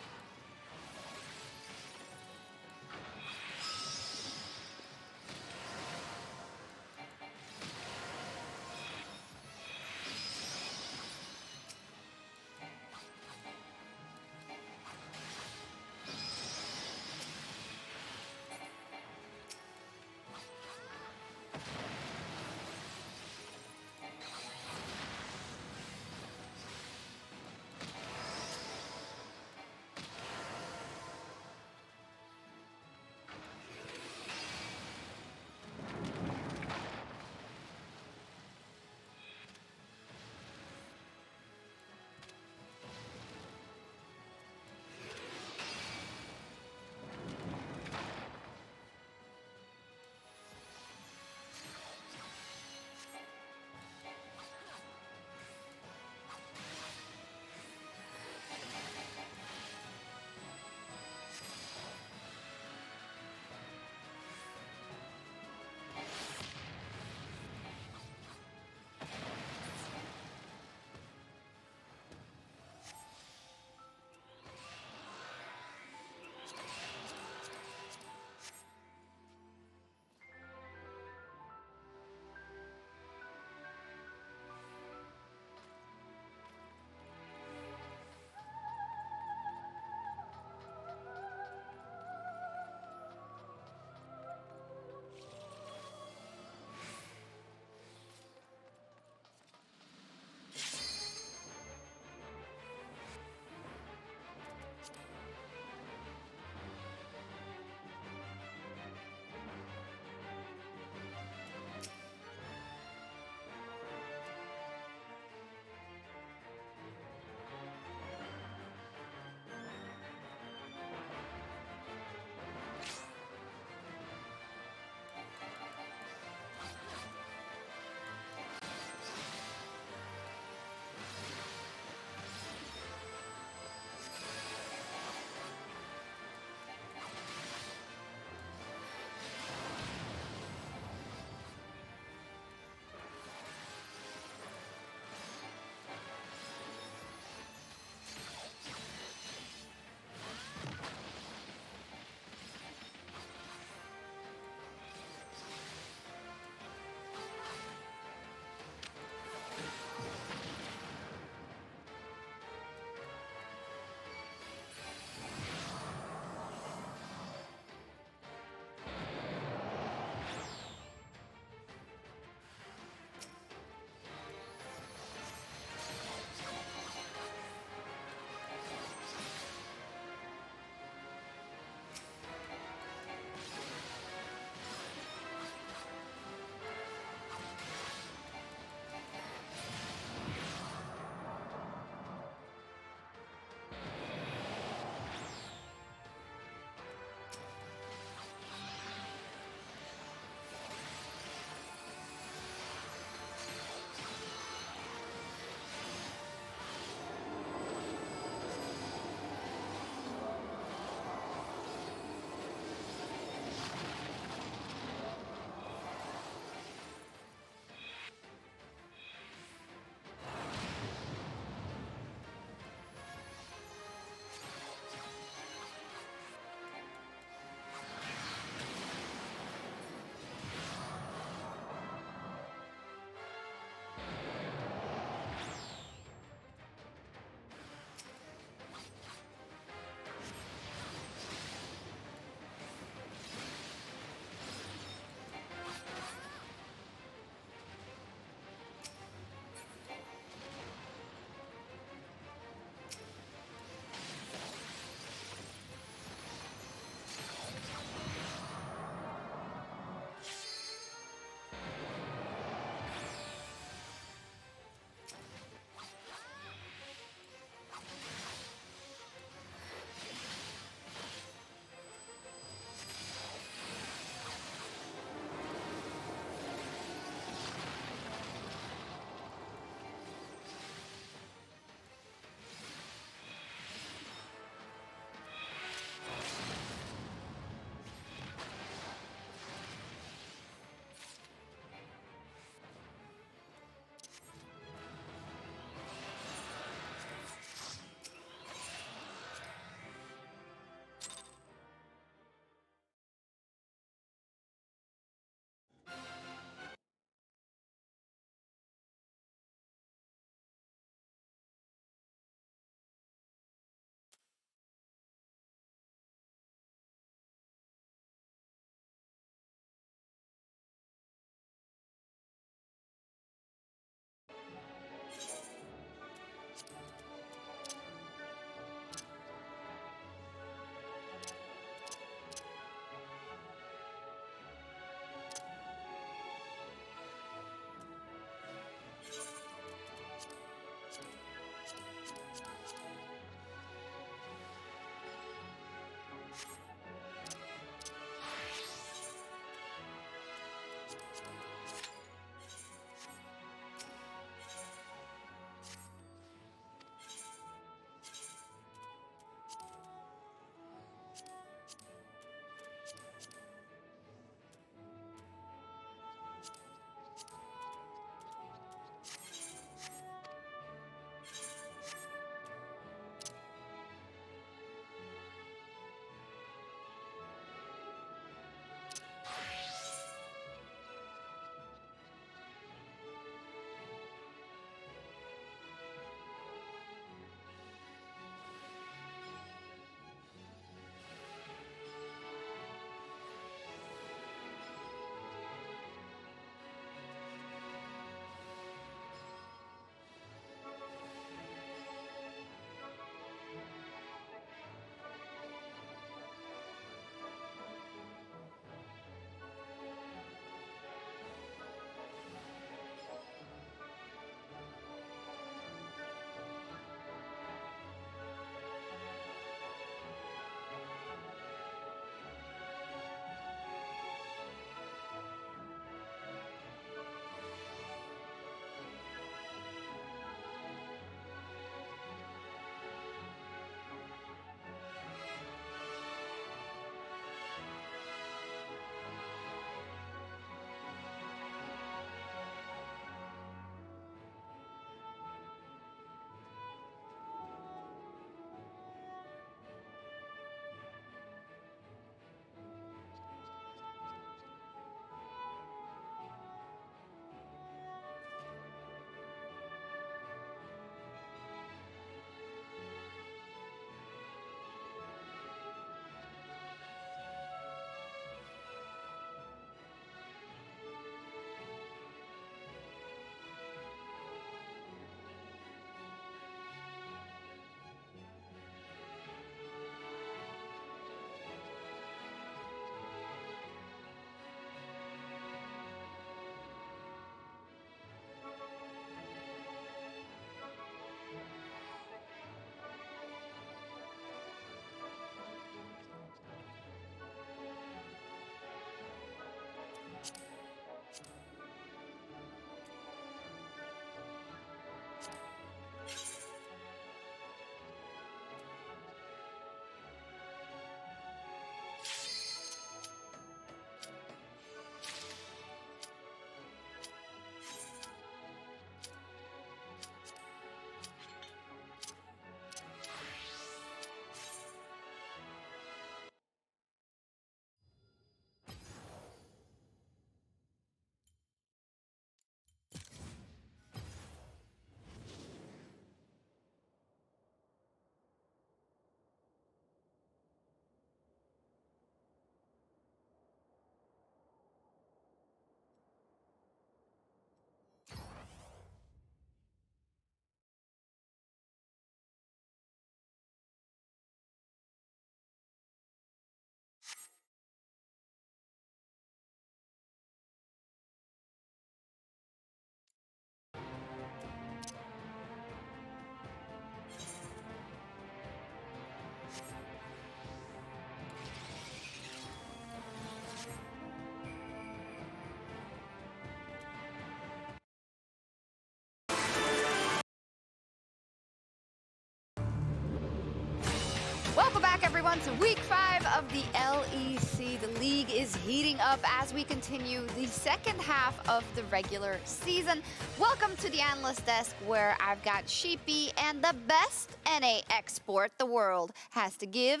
on to week 5 of the LEC. The league is heating up as we continue the second half of the regular season. Welcome to the analyst desk, where I've got Sheepy and the best NA export the world has to give,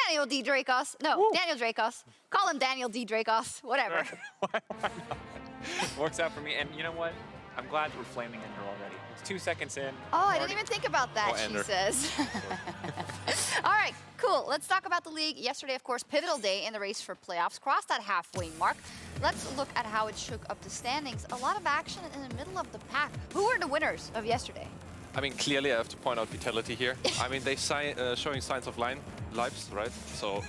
Daniel D. Dracos. No, Ooh. Daniel Dracos. Call him Daniel D. Dracos, whatever. Works out for me. And you know what? I'm glad we're flaming Ender already. It's 2 seconds in. Oh, I didn't even think about that, she says. All right, cool. Let's talk about the league. Yesterday, of course, pivotal day in the race for playoffs. Crossed that halfway mark. Let's look at how it shook up the standings. A lot of action in the middle of the pack. Who were the winners of yesterday? I mean, clearly I have to point out Vitality here. I mean, they showing signs of lives, right? So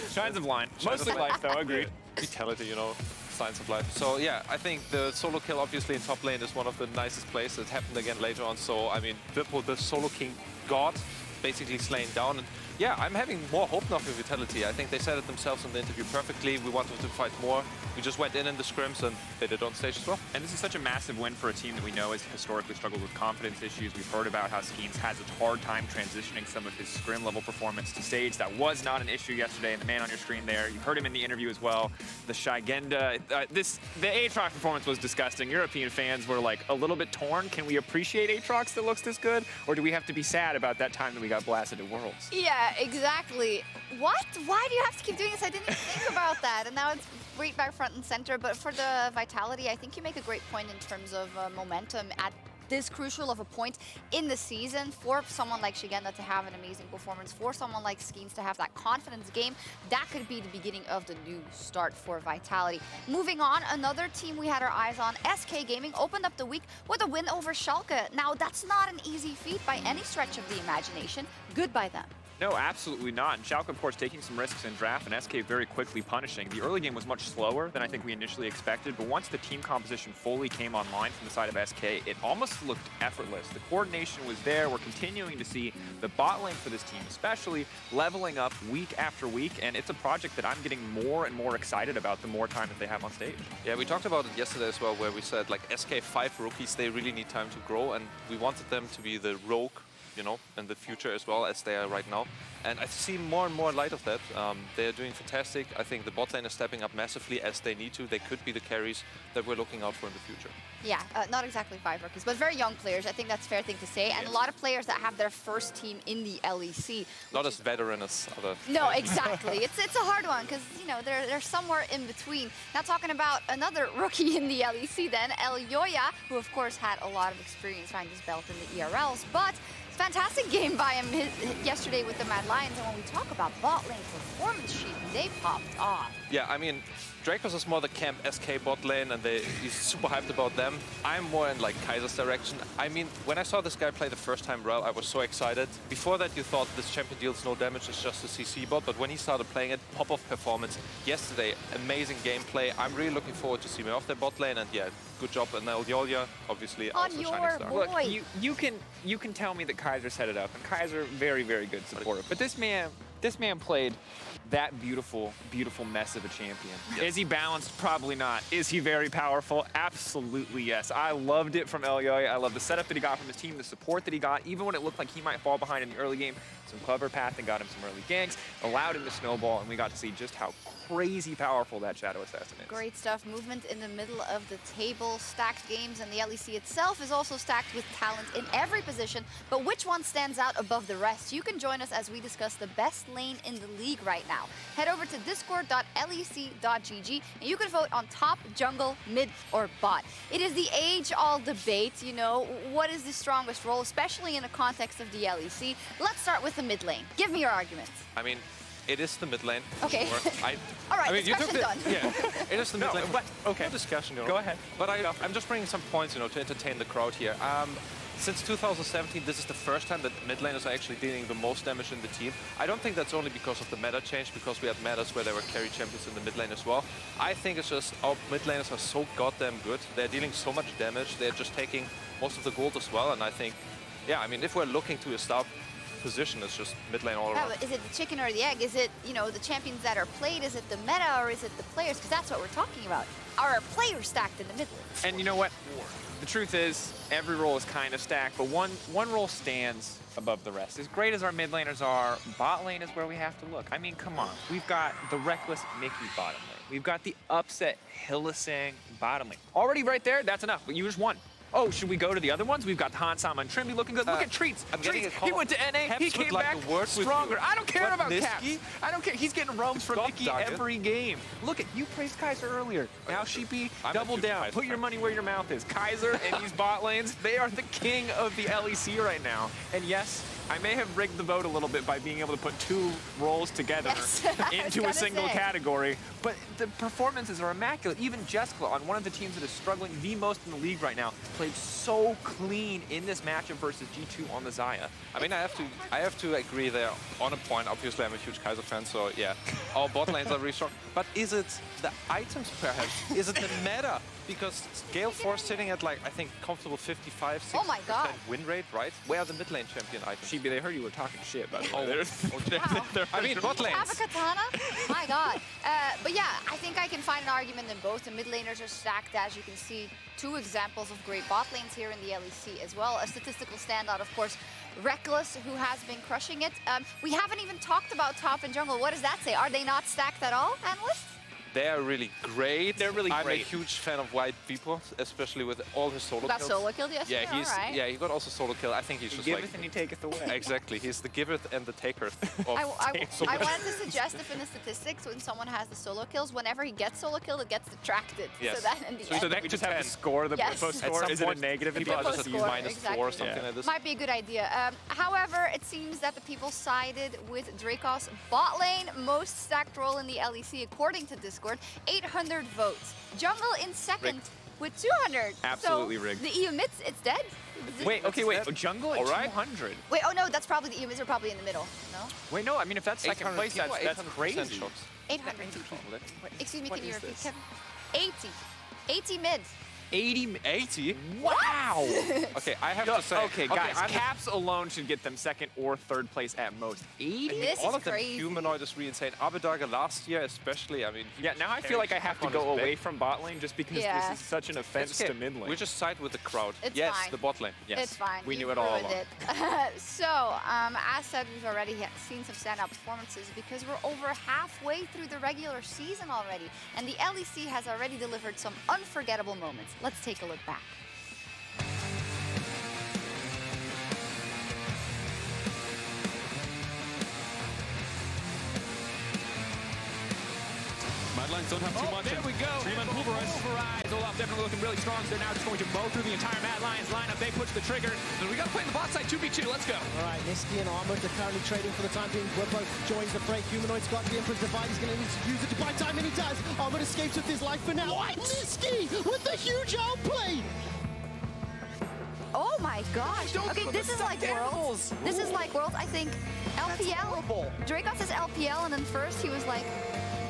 signs of line. Mostly life, though. Agreed. Vitality, you know, signs of life. So yeah, I think the solo kill obviously in top lane is one of the nicest plays. It happened again later on. So I mean, Vippo, the solo king god, basically slain down. And yeah, I'm having more hope now for Vitality. I think they said it themselves in the interview perfectly. We wanted to fight more. We just went in the scrims and they did on stage as well. And this is such a massive win for a team that we know has historically struggled with confidence issues. We've heard about how Skeens has a hard time transitioning some of his scrim level performance to stage. That was not an issue yesterday, and the man on your screen there, you heard him in the interview as well. The Shigenda, the Aatrox performance was disgusting. European fans were like a little bit torn. Can we appreciate Aatrox that looks this good? Or do we have to be sad about that time that we got blasted at Worlds? Yeah, exactly. What? Why do you have to keep doing this? I didn't even think about that. And now it's right back front and center. But for the Vitality, I think you make a great point in terms of momentum at this crucial of a point in the season. For someone like Shigenda to have an amazing performance, for someone like Skeens to have that confidence game, that could be the beginning of the new start for Vitality. Moving on, another team we had our eyes on, SK Gaming, opened up the week with a win over Schalke. Now, that's not an easy feat by any stretch of the imagination. Good by them. No, absolutely not. And Schalke, of course, taking some risks in draft, and SK very quickly punishing. The early game was much slower than I think we initially expected, but once the team composition fully came online from the side of SK, it almost looked effortless. The coordination was there. We're continuing to see the bot lane for this team, especially leveling up week after week, and it's a project that I'm getting more and more excited about the more time that they have on stage. Yeah, we talked about it yesterday as well, where we said, like, SK 5 rookies, they really need time to grow, and we wanted them to be the rogue, you know, in the future as well as they are right now. And I see more and more light of that. They're doing fantastic. I think the bot lane is stepping up massively as they need to. They could be the carries that we're looking out for in the future. Yeah, not exactly 5 rookies, but very young players. I think that's a fair thing to say. And a lot of players that have their first team in the LEC. Not as veteran as other. No, exactly. It's a hard one because, you know, they're somewhere in between. Now talking about another rookie in the LEC then, Elyoya, who of course had a lot of experience behind his belt in the ERLs, but fantastic game by him yesterday with the Mad Lions. And when we talk about bot lane performance sheet, they popped off. Yeah, I mean, Dracos is more the camp SK bot lane, and he's super hyped about them. I'm more in like Kaiser's direction. I mean, when I saw this guy play the first time Rel, I was so excited. Before that, you thought this champion deals no damage, it's just a CC bot, but when he started playing it, pop-off performance. Yesterday, amazing gameplay. I'm really looking forward to see him off their bot lane, and yeah, good job. And Elyoya, obviously, on also your shining star. Look, you can tell me that Kaiser set it up, and Kaiser very, very good supporter. But this man played that beautiful, beautiful mess of a champion. Yes. Is he balanced? Probably not. Is he very powerful? Absolutely yes. I loved it from Elyoya. I love the setup that he got from his team, the support that he got, even when it looked like he might fall behind in the early game. Some clever pathing got him some early ganks, allowed him to snowball, and we got to see just how crazy powerful that Shadow Assassin is. Great stuff. Movement in the middle of the table. Stacked games, and the LEC itself is also stacked with talent in every position. But which one stands out above the rest? You can join us as we discuss the best lane in the league right now. Head over to discord.lec.gg and you can vote on top, jungle, mid, or bot. It is the age-old debate, you know, what is the strongest role, especially in the context of the LEC. Let's start with the mid lane. Give me your arguments. I mean, it is the mid lane. Okay. Sure. All right, I mean, discussion done. Yeah, it is the mid lane. But, okay. No discussion, you know. Go ahead. But I'm just bringing some points, you know, to entertain the crowd here. Since 2017, this is the first time that mid laners are actually dealing the most damage in the team. I don't think that's only because of the meta change, because we had metas where there were carry champions in the mid lane as well. I think it's just our mid laners are so goddamn good. They're dealing so much damage. They're just taking most of the gold as well. And I think, yeah, I mean, if we're looking to a start position. It's just mid lane all Yeah, around. but is it the chicken or the egg? Is it, you know, the champions that are played? Is it the meta or is it the players? Because that's what we're talking about. Are our players stacked in the mid lane? And you know what? The truth is, every role is kind of stacked, but one role stands above the rest. As great as our mid laners are, bot lane is where we have to look. I mean, come on. We've got the reckless Mickey bottom lane. We've got the upset Hillisang bottom lane. Already right there, that's enough. But you just won. Oh, should we go to the other ones? We've got Hansama and Trimby looking good. Look at Treats. I'm getting Treats. a call. He went to NA. Caps He came would like back to work with stronger. you. I don't care But about Niski? Caps. I don't care. He's getting roams from Stop, Mickey Dagger. every game. Look at you praised Kaiser earlier. Now Sheepy, I'm double a huge down. Kaiser Put your fan. money where your mouth is. Kaiser and these bot lanes, they are the king of the LEC right now. And yes, I may have rigged the vote a little bit by being able to put two roles together Yes, I was into a gonna single say. category. But the performances are immaculate. Even Jessica, on one of the teams that is struggling the most in the league right now, played so clean in this matchup versus G2 on the Xayah. I mean, I have to agree there on a point. Obviously, I'm a huge Kaiser fan, so yeah, our bot lanes are really strong. But is it the items perhaps? Is it the meta? Because Gale Force sitting at like, I think, comfortable 55, 60% Oh my God. win rate, right? Where are the mid lane champion items? Sheepy, they heard you were talking shit, by the way. Oh, I mean, bot lanes. Have a katana? My God. But yeah, I think I can find an argument in both. The mid laners are stacked, as you can see. Two examples of great bot lanes here in the LEC as well. A statistical standout, of course, Reckless, who has been crushing it. We haven't even talked about top and jungle. What does that say? Are they not stacked at all, analysts? They are really great. They're really I'm great. a huge fan of White People, especially with all his solo Got kills. solo killed yesterday? Yeah, Alright. he got also solo kill. I think he's He just giveth like and he taketh away. exactly. He's the giveth and the taketh of I solo wanted to suggest if in the statistics, when someone has the solo kills, whenever he gets solo killed, it gets detracted. Yes. So that in the So end, that we just have to score the Yes. post At score. some Is it a point, negative? people are Post just at score, -4 or exactly. something like this. might be a good idea. However, it seems that the people sided with Dracos bot lane, most stacked role in the LEC according to Discord, 800 votes. Jungle in second Rigged. with 200. Absolutely so rigged. The EU mids, it's dead. Wait, okay, wait. Jungle at All right. 200. Wait, oh no, that's probably the EU mids are probably in the middle. No? Wait, no, I mean, if that's second 800 place, people, that's 800% crazy. shots. 800 people. Excuse me, What can you is repeat, this? Kevin? 80. 80 mids. 80? Wow! Okay, I have to say. Okay, guys, I'm- Caps alone should get them second or third place at most. 80? This all is of them crazy. humanoid is really insane. Abedarga last year, especially. I mean, he Yeah, now I feel like I have to on go his away back. from bot lane just because Yeah. this is such an offense It's okay. to mid lane. We just side with the crowd. It's yes, fine. the bot lane. Yes, It's fine. we You knew it all ruined along. it. So, as said, we've already seen some standout performances because we're over halfway through the regular season already, and the LEC has already delivered some unforgettable moments. Let's take a look back. Madlines don't have too much. There we go. Three-man Pulverize. Olaf definitely looking really strong. So they're now just going to mow through the entire Mad Lions lineup. They push the trigger. So we got to play the bot side 2v2. Let's go. All right, Niski and Armored are currently trading for the time being. Whippo joins the fray. Humanoid's got the Emperor's Divide. He's going to need to use it to buy time, and he does. Armored escapes with his life for now. What? Niski with the huge outplay. Oh my gosh. Okay, this is like Worlds. This is like Worlds. I think LPL. Dracos is LPL, and then first he was like,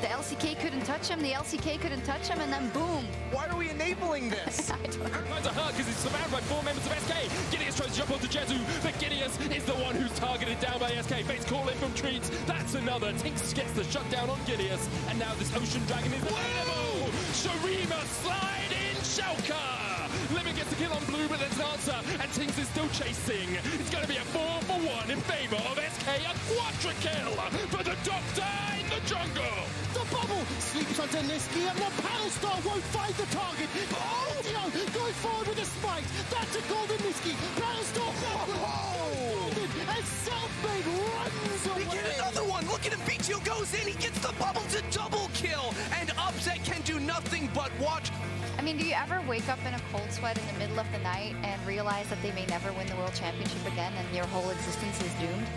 the LCK couldn't touch him, the LCK couldn't touch him, and then boom. Why are we enabling this? I don't know. Finds a hug because he's surrounded by 4 members of SK. Gideus tries to jump onto Jezu, but Gideus is the one who's targeted down by SK. Fates call in from Treats. That's another. Tinks gets the shutdown on Gideus. And now this Ocean Dragon is available. Sharima slide in Shulker. Limit gets the kill on Blue, but there's an answer. And Tinks is still chasing. It's going to be a 4-for-1 in favor of SK. A quadra kill for the Doctor in the jungle. The bubble sleeps onto Niski, and the Paddle Star won't find the target. Oh! Dion goes forward with a smite. That's a golden Niski. Paddle Star golden as Selfmade runs away. We get another one. Look at him. BTO goes in. He gets the bubble to double kill. And Upset can do nothing but watch. I mean, do you ever wake up in a cold sweat in the middle of the night and realize that they may never win the World Championship again and your whole existence is doomed?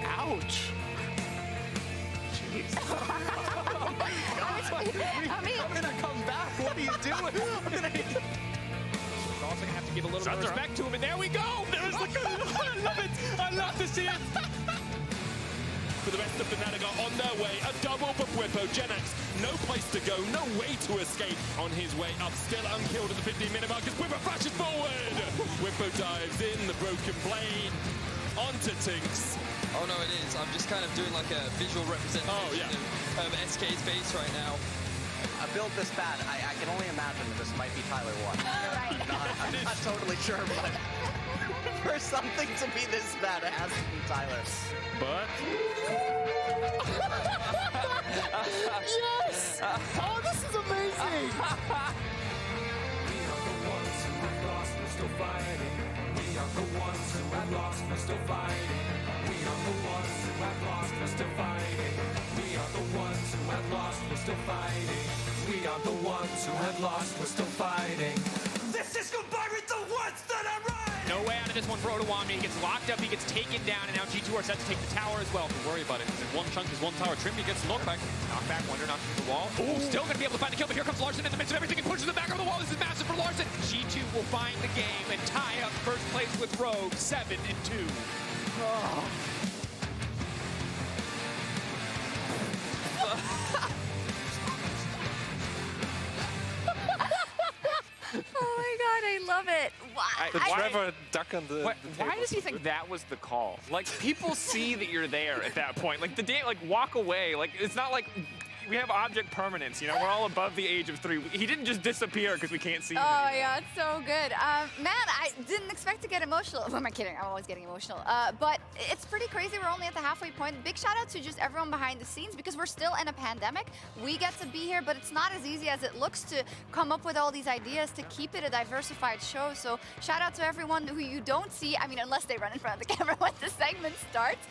Ouch. I mean, I'm gonna come back. What are you doing? I'm gonna. We're also gonna have to give a little bit of respect to him, and there we go. There's the. I love it. I love to see it. For the rest of Fnatic on their way, a double for Whippo. Genax, no place to go, no way to escape. On his way up, still unkilled at the 15-minute mark as Whippo flashes forward. Whippo dives in the broken blade. onto Tinks. Oh no, it is. I'm just kind of doing like a visual representation of SK's base right now. A build this bad, I can only imagine that this might be Tyler 1. I'm not totally sure, but for something to be this bad, it has to be Tyler. But... Yes! Oh, this is amazing! We are the ones who have lost, we're still fighting. We are the ones who have lost, we're still fighting. We are the ones who have lost, we're still fighting. We are the ones who have lost, we're still fighting. We are the ones who have lost, we're still fighting. This is goodbye with the ones that are right! No way out of this one for Otawami. He gets locked up, he gets taken down, and now G2 are set to take the tower as well. Don't worry about it. In one chunk is one tower. Trimby gets knockback. Knockback, Wonder knocks through the wall. Ooh, still going to be able to find the kill, but here comes Larson in the midst of everything. He pushes it back over the wall. This is massive for Larson. G2 will find the game and tie up first place with Rogue, 7-2. Oh. Oh my god, I love it. Why? The Trevor duck on the Why does he think that was the call? Like, people see that you're there at that point. Like, walk away. Like, it's not like we have object permanence, you know? We're all above the age of 3. He didn't just disappear because we can't see him Oh, anymore. yeah, it's so good. Man, I didn't expect to get emotional. Who am I kidding? I'm always getting emotional. But it's pretty crazy. We're only at the halfway point. Big shout out to just everyone behind the scenes because we're still in a pandemic. We get to be here, but it's not as easy as it looks to come up with all these ideas to keep it a diversified show. So shout out to everyone who you don't see. I mean, unless they run in front of the camera when the segment starts.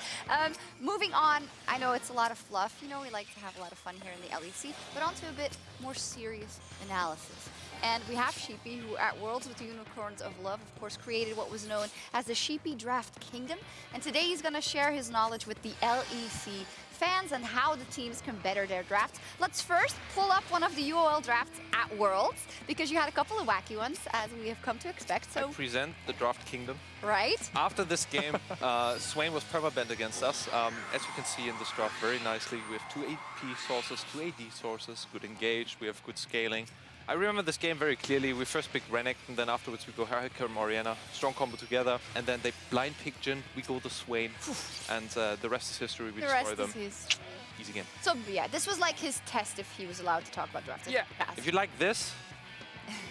Moving on, I know it's a lot of fluff. You know, we like to have a lot of fun here in the LEC, but onto a bit more serious analysis. And we have Sheepy, who at Worlds with the Unicorns of Love, of course, created what was known as the Sheepy Draft Kingdom. And today he's going to share his knowledge with the LEC fans and how the teams can better their drafts. Let's first pull up one of the UOL drafts at Worlds, because you had a couple of wacky ones, as we have come to expect. So I present the Draft Kingdom. Right. After this game, Swain was permabanned against us. As you can see in this draft very nicely, we have 2 AP sources, 2 AD sources, good engaged, we have good scaling. I remember this game very clearly. We first pick Renekton, and then afterwards we go Harikar, Orianna, strong combo together, and then they blind pick Jhin, we go the Swain, and the rest is history, we destroy them. Easy game. So yeah, this was like his test if he was allowed to talk about drafting. Yeah, if you like this,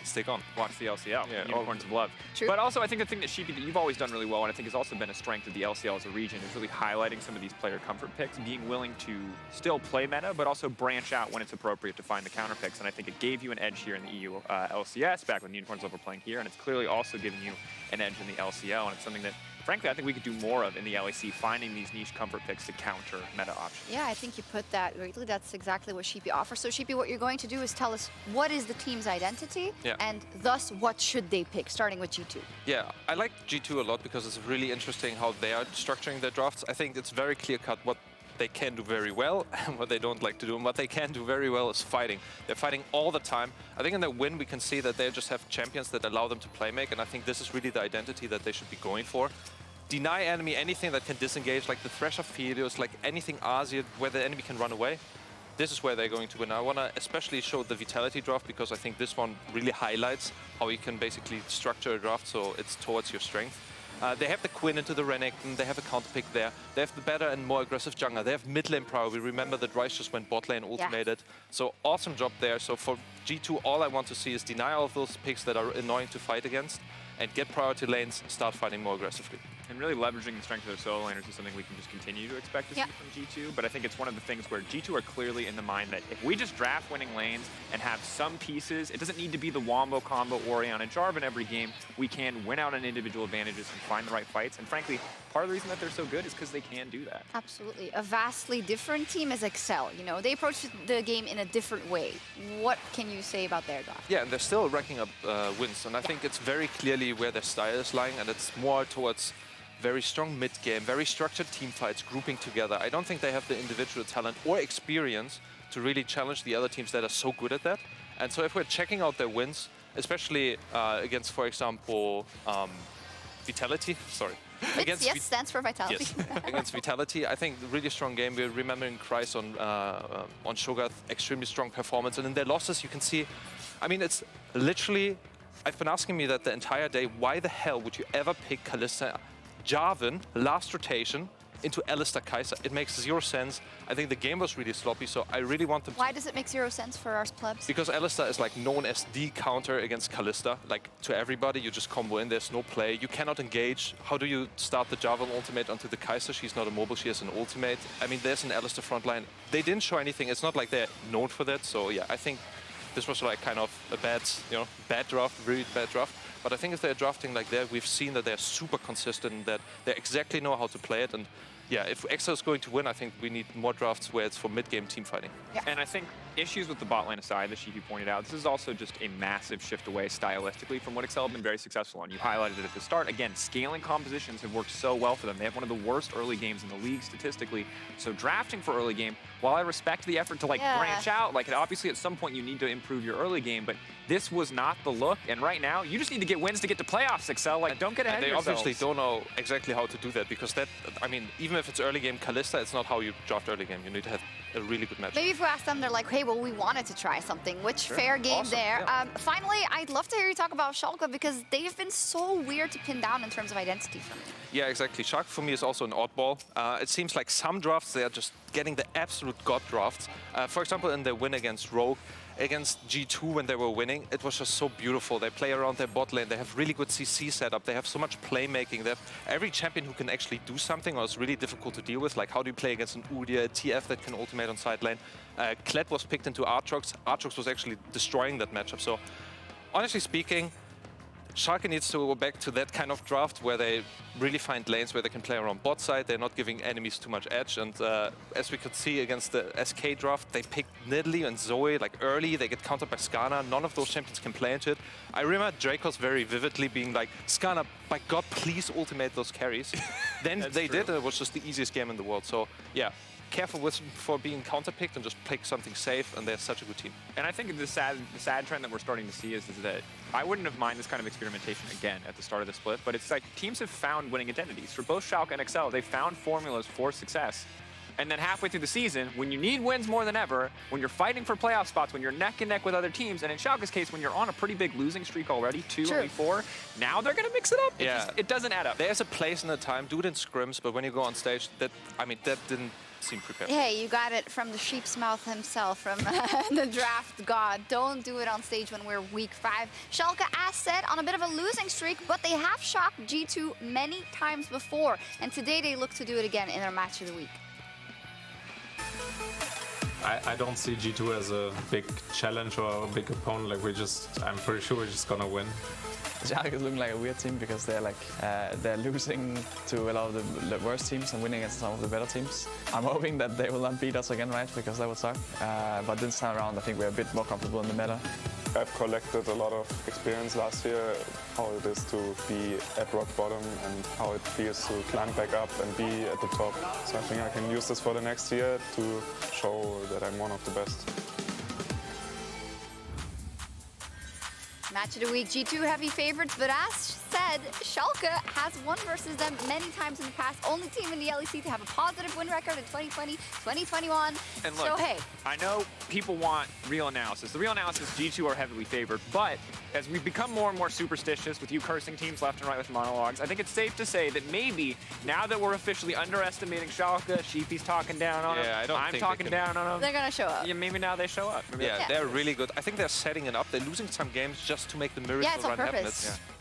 stick on. Watch the LCL, yeah, Unicorns of Love. True. But also, I think the thing that Sheepy, that you've always done really well, and I think has also been a strength of the LCL as a region, is really highlighting some of these player comfort picks, being willing to still play meta, but also branch out when it's appropriate to find the counter picks. And I think it gave you an edge here in the EU LCS, back when Unicorns of Love were playing here, and it's clearly also giving you an edge in the LCL, and it's something that, frankly, I think we could do more of in the LEC, finding these niche comfort picks to counter meta options. Yeah, I think you put that greatly. That's exactly what Sheepy offers. So Sheepy, what you're going to do is tell us what is the team's identity, and thus what should they pick, starting with G2. Yeah, I like G2 a lot because it's really interesting how they are structuring their drafts. I think it's very clear-cut what they can do very well and what they don't like to do. And what they can do very well is fighting. They're fighting all the time. I think in their win, we can see that they just have champions that allow them to play make, and I think this is really the identity that they should be going for. Deny enemy anything that can disengage, like the Thresh of Helios, like anything Azir where the enemy can run away. This is where they're going to win. I want to especially show the Vitality draft because I think this one really highlights how you can basically structure a draft so it's towards your strength. They have the Quinn into the Renekton, they have a counter pick there. They have the better and more aggressive jungler. They have mid lane power. We remember that Ryze just went bot lane ultimated. So awesome job there. So for G2, all I want to see is deny all of those picks that are annoying to fight against and get priority lanes, start fighting more aggressively. And really leveraging the strength of their solo laners is something we can just continue to expect to see from G2. But I think it's one of the things where G2 are clearly in the mind that if we just draft winning lanes and have some pieces, it doesn't need to be the Wombo combo Orianna Jarvan every game. We can win out on individual advantages and find the right fights. And frankly, part of the reason that they're so good is because they can do that. Absolutely. A vastly different team is Excel. You know, they approach the game in a different way. What can you say about their draft? Yeah, and they're still racking up wins. And I think it's very clearly where their style is lying, and it's more towards very strong mid-game, very structured team fights, grouping together. I don't think they have the individual talent or experience to really challenge the other teams that are so good at that. And so if we're checking out their wins, especially against, for example, Vitality, Yes, stands for Vitality. Yes, against Vitality, I think really strong game. We're remembering Kryze on Shogath, extremely strong performance. And in their losses, you can see, I mean, it's literally, I've been asking me that the entire day, why the hell would you ever pick Kalista Jarvan, last rotation, into Alistar Kai'Sa. It makes zero sense. I think the game was really sloppy, so I really want them to... Why does it make zero sense for our plebs? Because Alistar is like known as the counter against Kalista. Like to everybody, you just combo in, there's no play. You cannot engage. How do you start the Jarvan ultimate onto the Kai'Sa? She's not immobile, she has an ultimate. I mean, there's an Alistar frontline. They didn't show anything. It's not like they're known for that. So yeah, I think this was like kind of a bad, bad draft, really bad draft. But I think if they're drafting like that, we've seen that they're super consistent, that they exactly know how to play it. And yeah, if EXA is going to win, I think we need more drafts where it's for mid-game team fighting. Yeah. And I think issues with the bot lane aside, that Sheepy pointed out, this is also just a massive shift away stylistically from what Excel have been very successful on. You highlighted it at the start. Again, scaling compositions have worked so well for them. They have one of the worst early games in the league statistically. So drafting for early game, while I respect the effort to branch out, obviously at some point you need to improve your early game, but this was not the look. And right now, you just need to get wins to get to playoffs, Excel. Don't get ahead of yourselves. They obviously don't know exactly how to do that, because that, I mean, even if it's early game Kalista, it's not how you draft early game. You need to have a really good match. Maybe if we ask them, they're like, hey, well, we wanted to try something, which fair game there. Yeah. Finally, I'd love to hear you talk about Schalke, because they've been so weird to pin down in terms of identity for me. Yeah, exactly. Schalke for me is also an oddball. It seems like some drafts, they are just getting the absolute god drafts. For example, in their win against Rogue, against G2 when they were winning, it was just so beautiful. They play around their bot lane, they have really good CC setup, they have so much playmaking. They have every champion who can actually do something, or is really difficult to deal with. Like, how do you play against an Udyr, a TF that can ultimate on side lane? Kled was picked into Aatrox. Aatrox was actually destroying that matchup. So, honestly speaking, Schalke needs to go back to that kind of draft where they really find lanes where they can play around bot side. They're not giving enemies too much edge. And as we could see against the SK draft, they picked Nidalee and Zoe early. They get countered by Skarner. None of those champions can play into it. I remember Dracos very vividly being like, Skarner, by God, please ultimate those carries. Then they did, and it was just the easiest game in the world. So yeah, careful for being counterpicked and just pick something safe, and they're such a good team. And I think the sad trend that we're starting to see is that I wouldn't have minded this kind of experimentation again at the start of the split, but it's like teams have found winning identities. For both Schalke and Excel, they found formulas for success. And then halfway through the season, when you need wins more than ever, when you're fighting for playoff spots, when you're neck and neck with other teams, and in Schalke's case, when you're on a pretty big losing streak already, only 4, now they're going to mix it up. It doesn't add up. There's a place and a time, do it in scrims, but when you go on stage, that didn't seem prepared. Hey, you got it from the sheep's mouth himself, from the draft god. Don't do it on stage when we're week 5. Schalke, as said, on a bit of a losing streak, but they have shocked G2 many times before, and today they look to do it again in their match of the week. I don't see G2 as a big challenge or a big opponent. I'm pretty sure we're just gonna win. Schalke is looking like a weird team because they're losing to a lot of the worst teams and winning against some of the better teams. I'm hoping that they will not beat us again, right? Because that would suck. But this time around, I think we're a bit more comfortable in the meta. I've collected a lot of experience last year, how it is to be at rock bottom and how it feels to climb back up and be at the top. So I think I can use this for the next year to show that I'm one of the best. Match of the week, G2 heavy favorites, but as said, Schalke has won versus them many times in the past. Only team in the LEC to have a positive win record in 2020, 2021. And look, so hey, I know people want real analysis. The real analysis, G2 are heavily favored, but as we become more and more superstitious with you cursing teams left and right with monologues, I think it's safe to say that maybe now that we're officially underestimating Schalke, Sheepy's talking down on them, I'm talking down on them. They're gonna show up. Yeah, maybe now they show up. They're really good. I think they're setting it up. They're losing some games just to make the miracle run happen.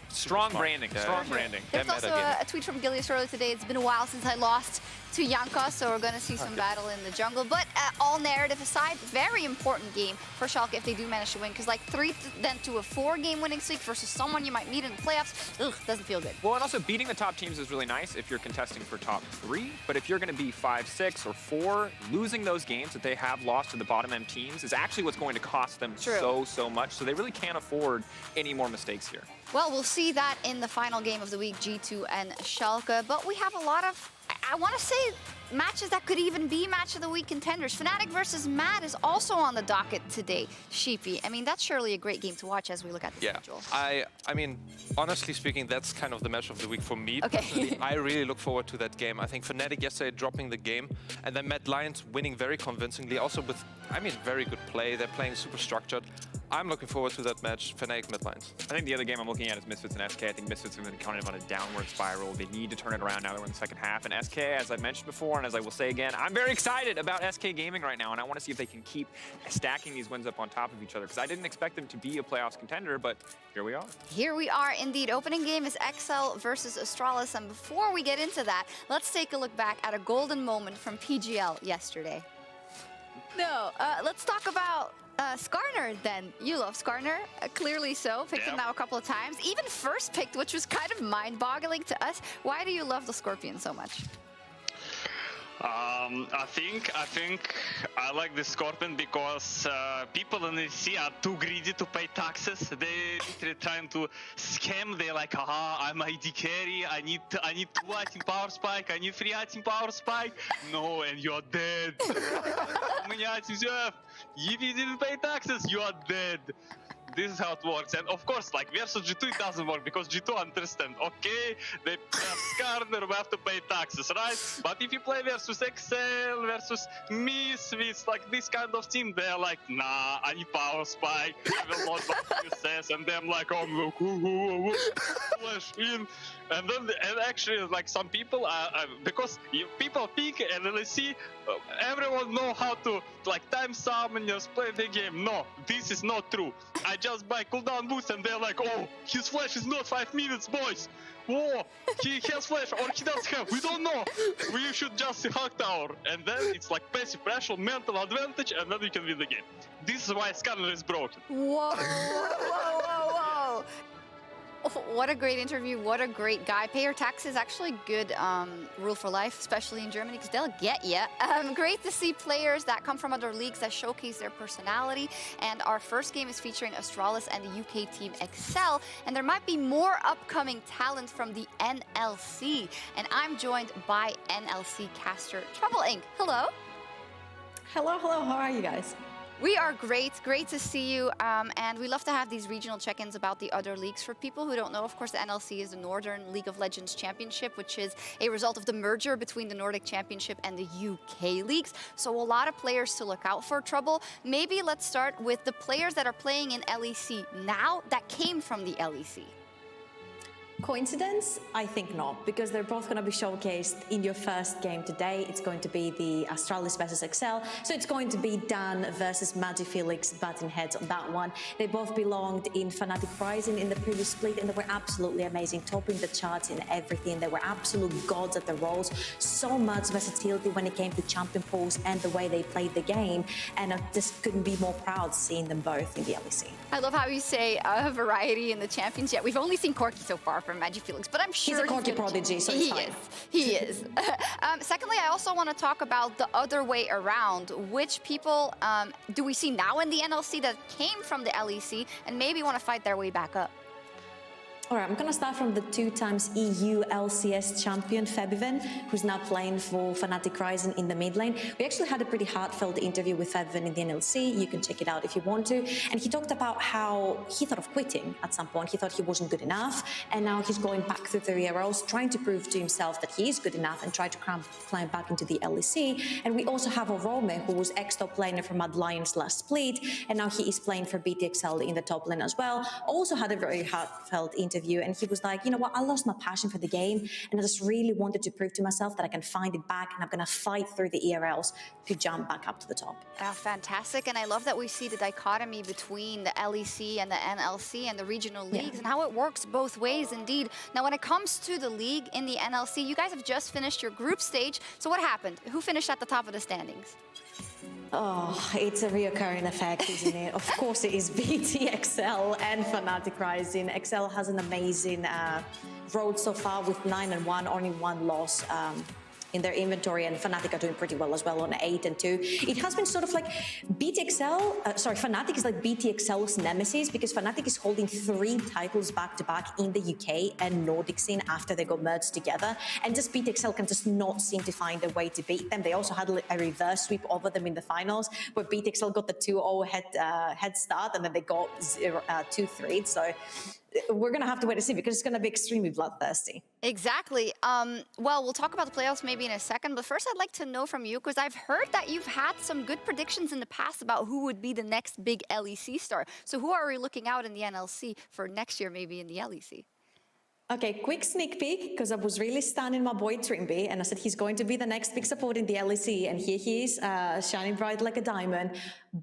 Strong branding, strong branding. There's also a tweet from Gilius earlier today. It's been a while since I lost to Janka, so we're going to see some battle in the jungle. But all narrative aside, very important game for Schalke if they do manage to win, because 3 then to a 4-game winning streak versus someone you might meet in the playoffs, doesn't feel good. Well, and also beating the top teams is really nice if you're contesting for top 3, but if you're going to be 5, 6, or 4, losing those games that they have lost to the bottom end teams is actually what's going to cost them so much. So they really can't afford any more mistakes here. Well, we'll see that in the final game of the week, G2 and Schalke. But we have a lot of, I want to say, matches that could even be match of the week contenders. Fnatic versus Mad is also on the docket today, Sheepy. I mean, that's surely a great game to watch as we look at the schedule. I mean, honestly speaking, that's kind of the match of the week for me. Okay. I really look forward to that game. I think Fnatic yesterday dropping the game, and then Mad Lions winning very convincingly. Also with, very good play. They're playing super structured. I'm looking forward to that match, Fnatic mid lanes. I think the other game I'm looking at is Misfits and SK. I think Misfits have been kind of on a downward spiral. They need to turn it around now that we're in the second half. And SK, as I mentioned before, and as I will say again, I'm very excited about SK Gaming right now, and I want to see if they can keep stacking these wins up on top of each other, because I didn't expect them to be a playoffs contender, but here we are. Here we are indeed. Opening game is XL versus Astralis, and before we get into that, let's take a look back at a golden moment from PGL yesterday. No, let's talk about Skarner then. You love Skarner, clearly so. Picked him now a couple of times. Even first picked, which was kind of mind-boggling to us. Why do you love the Scorpion so much? I think I like the Scorpion because people in the sea are too greedy to pay taxes. They literally trying to scam. They're like, haha, I'm AD carry. I need 2 item power spike. I need 3 item power spike. No, and you're dead. How many items you have? If you didn't pay taxes, you are dead. This is how it works. And of course, like versus G2 it doesn't work because G2 understand, okay, they have Skarner, we have to pay taxes, right? But if you play versus Excel, versus Misfits, like this kind of team, they're like, nah, I need power spike, I will not buy USS, and them like, oh look, flash in. And then, and actually, like some people, because people pick and they see, everyone know how to like time summoners, play the game. No, this is not true. I just buy cooldown boost and they're like, oh, his flash is not 5 minutes, boys. Oh, he has flash or he doesn't have. We don't know. We should just hug tower. And then it's like passive pressure, mental advantage, and then we can win the game. This is why Skarner is broken. Whoa, whoa, whoa, whoa. What a great interview. What a great guy. Pay your taxes, actually good rule for life, especially in Germany, because they'll get you. Great to see players that come from other leagues that showcase their personality. And our first game is featuring Astralis and the UK team Excel. And there might be more upcoming talent from the NLC. And I'm joined by NLC caster Trouble Inc. Hello. Hello, hello. How are you guys? We are great. Great to see you. And we love to have these regional check-ins about the other leagues. For people who don't know, of course, the NLC is the Northern League of Legends Championship, which is a result of the merger between the Nordic Championship and the UK leagues. So a lot of players to look out for. Trouble. Maybe let's start with the players that are playing in LEC now that came from the LEC. Coincidence? I think not, because they're both going to be showcased in your first game today. It's going to be the Astralis versus Excel, so it's going to be Dan versus Magifelix butting heads on that one. They both belonged in Fnatic Rising in the previous split, and they were absolutely amazing, topping the charts in everything. They were absolute gods at the roles. So much versatility when it came to champion pools and the way they played the game, and I just couldn't be more proud seeing them both in the LEC. I love how you say variety in the champions. Yeah, we've only seen Corki so far from Magifelix, but I'm sure he's a Corki prodigy, so it's fine. He is. Secondly, I also want to talk about the other way around. Which people do we see now in the NLC that came from the LEC and maybe want to fight their way back up? All right, I'm going to start from the 2x EU LCS champion, Febiven, who's now playing for Fnatic Rising in the mid lane. We actually had a pretty heartfelt interview with Febiven in the NLC. You can check it out if you want to. And he talked about how he thought of quitting at some point. He thought he wasn't good enough. And now he's going back through the ERLs, trying to prove to himself that he is good enough and try to climb back into the LEC. And we also have Orome, who was ex-top laner for Mad Lions last split. And now he is playing for BTXL in the top lane as well. Also had a very heartfelt interview. And he was like, you know what, I lost my passion for the game and I just really wanted to prove to myself that I can find it back and I'm going to fight through the ERLs to jump back up to the top. Fantastic. And I love that we see the dichotomy between the LEC and the NLC and the regional leagues and how it works both ways indeed. Now, when it comes to the league in the NLC, you guys have just finished your group stage. So what happened? Who finished at the top of the standings? Oh, it's a reoccurring effect, isn't it? Of course it is BTXL and Fnatic Rising. XL has an amazing road so far with 9-1, only 1 loss in their inventory, and Fnatic are doing pretty well as well on 8-2. It has been sort of like Fnatic is like BTXL's nemesis because Fnatic is holding 3 titles back-to-back in the UK and Nordic scene after they got merged together, and just BTXL can just not seem to find a way to beat them. They also had a reverse sweep over them in the finals where BTXL got the 2-0 head start and then they got 2-3. So we're going to have to wait and see because it's going to be extremely bloodthirsty. Exactly. Well, we'll talk about the playoffs maybe in a second, but first I'd like to know from you, because I've heard that you've had some good predictions in the past about who would be the next big LEC star. So who are we looking out in the NLC for next year, maybe in the LEC? Okay, quick sneak peek, because I was really standing my boy Trimby, and I said he's going to be the next big support in the LEC, and here he is, shining bright like a diamond.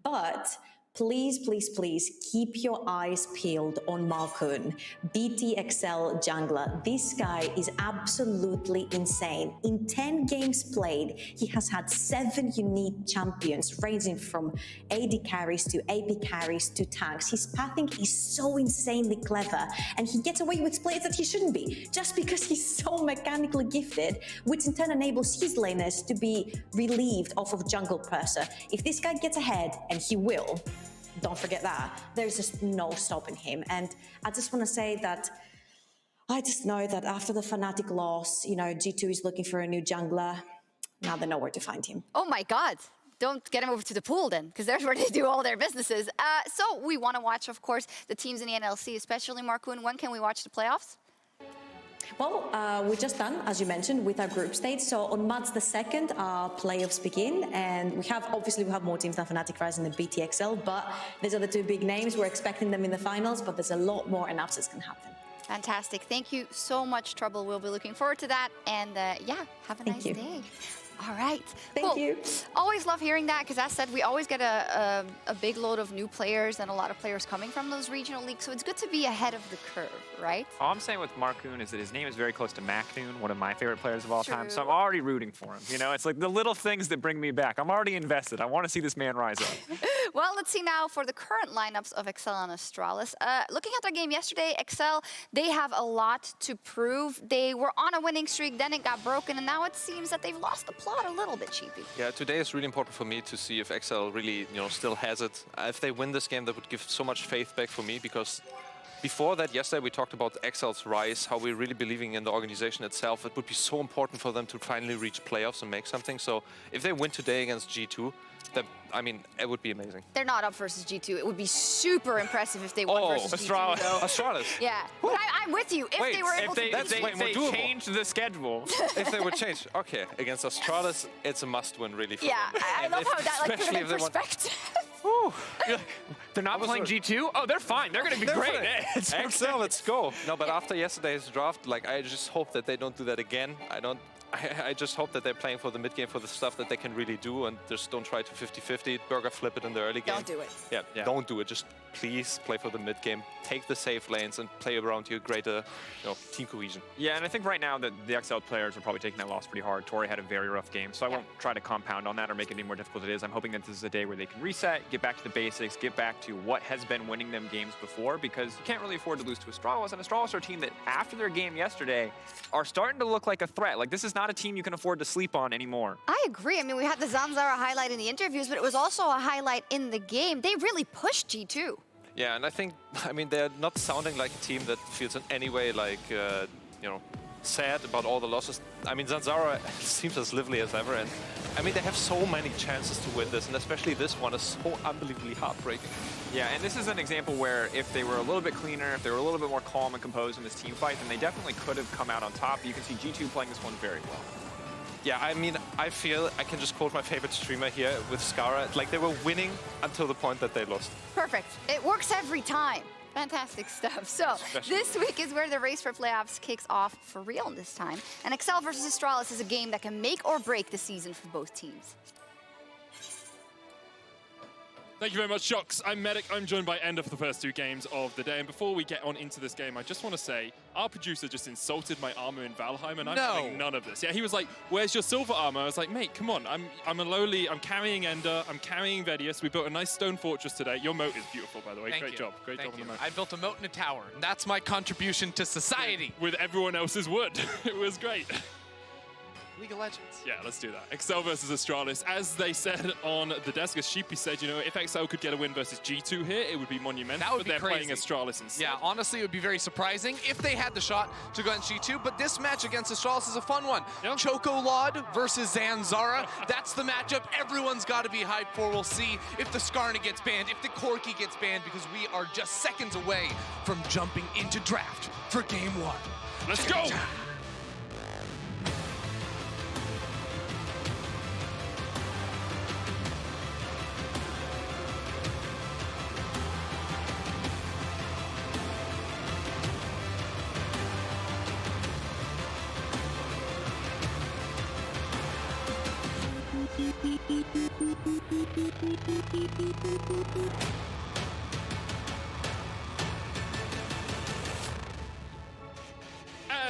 But please, please, please keep your eyes peeled on Markun, BTXL jungler. This guy is absolutely insane. In 10 games played, he has had 7 unique champions, ranging from AD carries to AP carries to tanks. His pathing is so insanely clever, and he gets away with plays that he shouldn't be, just because he's so mechanically gifted, which in turn enables his laners to be relieved off of jungle pressure. If this guy gets ahead, and he will, don't forget that, there's just no stopping him. And I just want to say that I just know that after the Fnatic loss, you know, G2 is looking for a new jungler. Now they know where to find him. Oh my God. Don't get him over to the pool then, because there's where they do all their businesses. So we want to watch, of course, the teams in the NLC, especially Markun. When can we watch the playoffs? Well, we're just done, as you mentioned, with our group stage. So on March the 2nd, our playoffs begin, and we have more teams than Fnatic Rising and BTXL, but these are the 2 big names. We're expecting them in the finals, but there's a lot more, and upsets can happen. Fantastic. Thank you so much, Trouble. We'll be looking forward to that, and yeah, have a nice day. All right. Thank you. Always love hearing that, because as said, we always get a big load of new players and a lot of players coming from those regional leagues. So it's good to be ahead of the curve, right? All I'm saying with Markun is that his name is very close to Macnoon, one of my favorite players of all time. So I'm already rooting for him. You know, it's like the little things that bring me back. I'm already invested. I want to see this man rise up. Well, let's see now for the current lineups of Excel and Astralis. Looking at their game yesterday, Excel, they have a lot to prove. They were on a winning streak, then it got broken, and now it seems that they've lost the plot a little bit, Cheapy. Yeah, today is really important for me to see if XL really, still has it. If they win this game, that would give so much faith back for me, because before that, yesterday, we talked about XL's rise, how we're really believing in the organization itself. It would be so important for them to finally reach playoffs and make something. So if they win today against G2, then, I mean, it would be amazing. They're not up versus G2. It would be super impressive if they won versus G2, though. Astralis. Yeah, but I'm with you. If they were able to if they changed the schedule. If they would change, okay, against Astralis, it's a must-win, really. For yeah, them. I love how that like put it in perspective. They're not playing G2? Oh, they're fine. They're going to be great. Excel, let's go. No, but after yesterday's draft, like, I just hope that they don't do that again. I just hope that they're playing for the mid game, for the stuff that they can really do, and just don't try to 50-50, burger flip it in the early game. Don't do it. Yeah, don't do it. Just please play for the mid game. Take the safe lanes and play around your greater, team cohesion. Yeah, and I think right now that the XL players are probably taking that loss pretty hard. Tori had a very rough game, so I won't try to compound on that or make it any more difficult than it is. I'm hoping that this is a day where they can reset, get back to the basics, get back to what has been winning them games before, because you can't really afford to lose to Astralis, and Astralis are a team that, after their game yesterday, are starting to look like a threat. Like, this is not a team you can afford to sleep on anymore. I agree. I mean, we had the Zanzara highlight in the interviews, but it was also a highlight in the game. They really pushed G2. Yeah, and I mean, they're not sounding like a team that feels in any way like, sad about all the losses. I mean, Zanzara seems as lively as ever, and I mean, they have so many chances to win this, and especially this one is so unbelievably heartbreaking. Yeah, and this is an example where if they were a little bit cleaner, if they were a little bit more calm and composed in this team fight, then they definitely could have come out on top. You can see G2 playing this one very well. Yeah, I mean, I feel I can just quote my favorite streamer here with Skara. Like, they were winning until the point that they lost. Perfect. It works every time. Fantastic stuff. So this week is where the race for playoffs kicks off for real this time. And Excel versus Astralis is a game that can make or break the season for both teams. Thank you very much, Shocks. I'm Medic. I'm joined by Ender for the first 2 games of the day. And before we get on into this game, I just want to say, our producer just insulted my armor in Valheim, and I'm having none of this. Yeah, he was like, where's your silver armor? I was like, mate, come on. I'm I'm carrying Ender. I'm carrying Vedius. We built a nice stone fortress today. Your moat is beautiful, by the way. Great job. Great job on the moat. I built a moat and a tower. And that's my contribution to society. With everyone else's wood. It was great. League of Legends. Yeah, let's do that. Excel versus Astralis. As they said on the desk, as Sheepy said, you know, if Excel could get a win versus G2 here, it would be monumental. That would but be they're crazy. playing Astralis instead. Yeah, honestly, it would be very surprising if they had the shot to go against G2, but this match against Astralis is a fun one. Yep. Chocolod versus Zanzara. That's the matchup everyone's got to be hyped for. We'll see if the Skarna gets banned, if the Corki gets banned, because we are just seconds away from jumping into draft for Game 1. Let's go!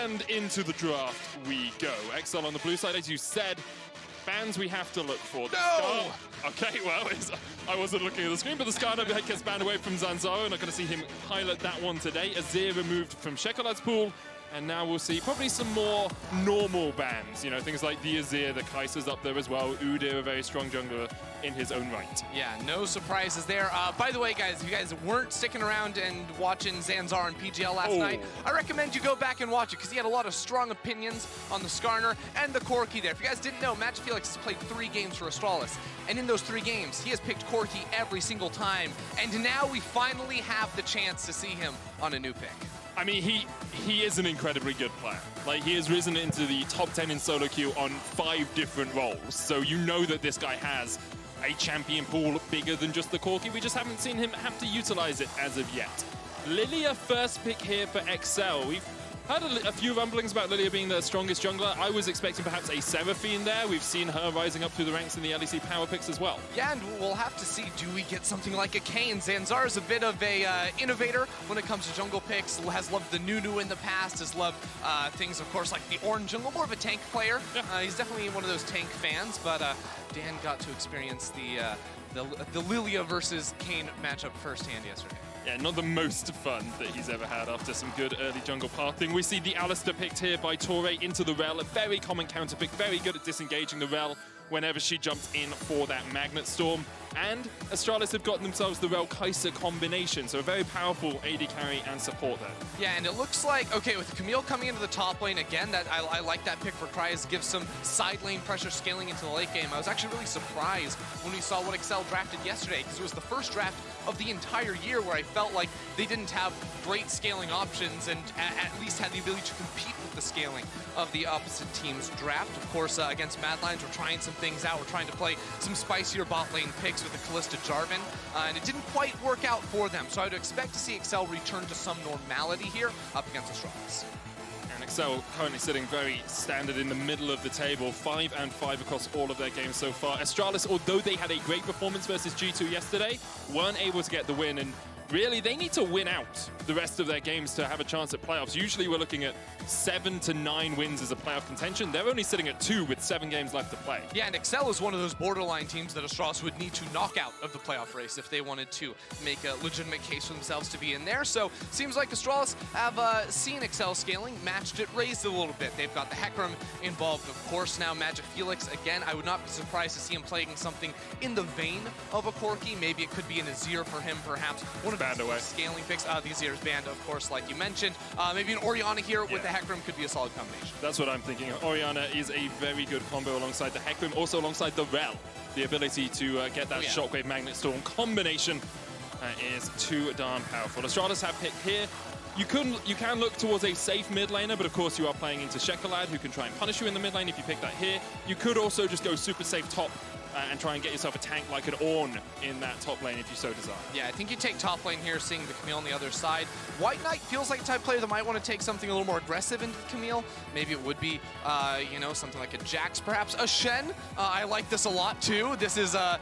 And into the draft we go. Excel on the blue side, as you said. Bans we have to look for. No! Okay, well, I wasn't looking at the screen, but the Skarna gets banned away from Zanzaro. Not going to see him highlight that one today. Azir removed from Shekolad's pool. And now we'll see probably some more normal bans. You know, things like the Azir, the Kaiser's up there as well. Udyr, a very strong jungler in his own right. Yeah, no surprises there. By the way, guys, if you guys weren't sticking around and watching Zanzar and PGL last night, I recommend you go back and watch it because he had a lot of strong opinions on the Skarner and the Corki there. If you guys didn't know, Magic Felix has played 3 games for Astralis. And in those 3 games, he has picked Corki every single time. And now we finally have the chance to see him on a new pick. I mean, he is an incredibly good player. Like, he has risen into the top 10 in solo queue on 5 different roles. So you know that this guy has a champion pool bigger than just the Corki. We just haven't seen him have to utilize it as of yet. Lilia first pick here for Excel. We've heard a few rumblings about Lilia being the strongest jungler. I was expecting perhaps a Seraphine there. We've seen her rising up through the ranks in the LEC power picks as well. Yeah, and we'll have to see, do we get something like a Kayn? Zanzar is a bit of a innovator when it comes to jungle picks, has loved the Nunu in the past, has loved things, of course, like the Orange Jungle, more of a tank player. Yeah. He's definitely one of those tank fans, but Dan got to experience the Lilia versus Kayn matchup firsthand yesterday. Yeah, not the most fun that he's ever had after some good early jungle pathing. We see the Alistar picked here by Torre into the Rel, a very common counter pick, very good at disengaging the Rel whenever she jumps in for that Magnet Storm. And Astralis have gotten themselves the Rel Kaiser combination, so a very powerful AD carry and support there. Yeah, and it looks like, okay, with Camille coming into the top lane again, that I like that pick for Kryze, gives some side lane pressure scaling into the late game. I was actually really surprised when we saw what Excel drafted yesterday, because it was the first draft of the entire year where I felt like they didn't have great scaling options and at least had the ability to compete with the scaling of the opposite team's draft. Of course, against Mad Lions, we're trying some things out. We're trying to play some spicier bot lane picks with the Callista Jarvan, and it didn't quite work out for them. So I would expect to see Excel return to some normality here up against Astralis. And Excel currently sitting very standard in the middle of the table, 5-5 across all of their games so far. Astralis, although they had a great performance versus G2 yesterday, weren't able to get the win, and really, they need to win out the rest of their games to have a chance at playoffs. Usually we're looking at 7 to 9 wins as a playoff contention. They're only sitting at 2 with 7 games left to play. Yeah, and Excel is one of those borderline teams that Astralis would need to knock out of the playoff race if they wanted to make a legitimate case for themselves to be in there. So seems like Astralis have seen Excel scaling, matched it, raised it a little bit. They've got the Hecarim involved, of course, now Magic Felix. Again, I would not be surprised to see him playing something in the vein of a Corki. Maybe it could be an Azir for him, perhaps. One of the scaling picks. The Azir's banned, of course, like you mentioned. Maybe an Orianna here with the Hecarim could be a solid combination. That's what I'm thinking. Orianna is a very good combo alongside the Hecarim, also alongside the Rel. The ability to get that Shockwave Magnet Storm combination is too darn powerful. Astralis have picked here. You can look towards a safe mid laner, but of course you are playing into Shekolad, who can try and punish you in the mid lane if you pick that here. You could also just go super safe top and try and get yourself a tank like an Ornn in that top lane if you so desire. Yeah, I think you take top lane here, seeing the Camille on the other side. White Knight feels like a type of player that might want to take something a little more aggressive into the Camille. Maybe it would be, you know, something like a Jax, perhaps. A Shen, I like this a lot too. This is a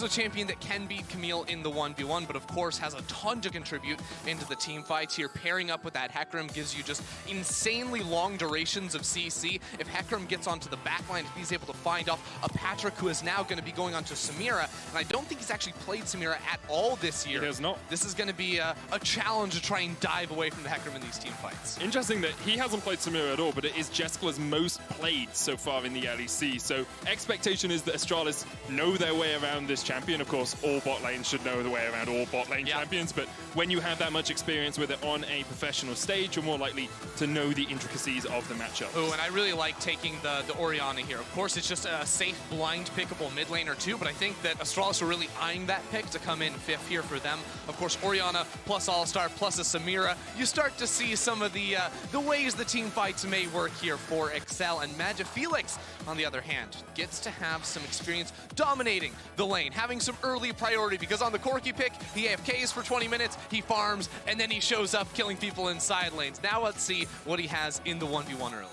champion that can beat Camille in the 1v1, but of course has a ton to contribute into the team fights here. Pairing up with that Hecarim gives you just insanely long durations of CC. If Hecarim gets onto the backline, if he's able to find off a Patrick who is now going to to be going on to Samira, and I don't think he's actually played Samira at all this year. He has not. This is going to be a challenge to try and dive away from the Hecarim in these team fights. Interesting that he hasn't played Samira at all, but it is Jeskala's most played so far in the LEC. So expectation is that Astralis know their way around this champion. Of course, all bot lanes should know the way around all bot lane champions, but when you have that much experience with it on a professional stage, you're more likely to know the intricacies of the matchup. Oh, and I really like taking the Orianna here. Of course, it's just a safe, blind, pickable mid lane or two, but I think that Astralis are really eyeing that pick to come in 5th here for them. Of course, Orianna plus All-Star plus a Samira. You start to see some of the ways the team fights may work here for Excel. And Magifelix, on the other hand, gets to have some experience dominating the lane, having some early priority, because on the Corki pick, he AFKs for 20 minutes, he farms, and then he shows up killing people in side lanes. Now let's see what he has in the 1v1 early.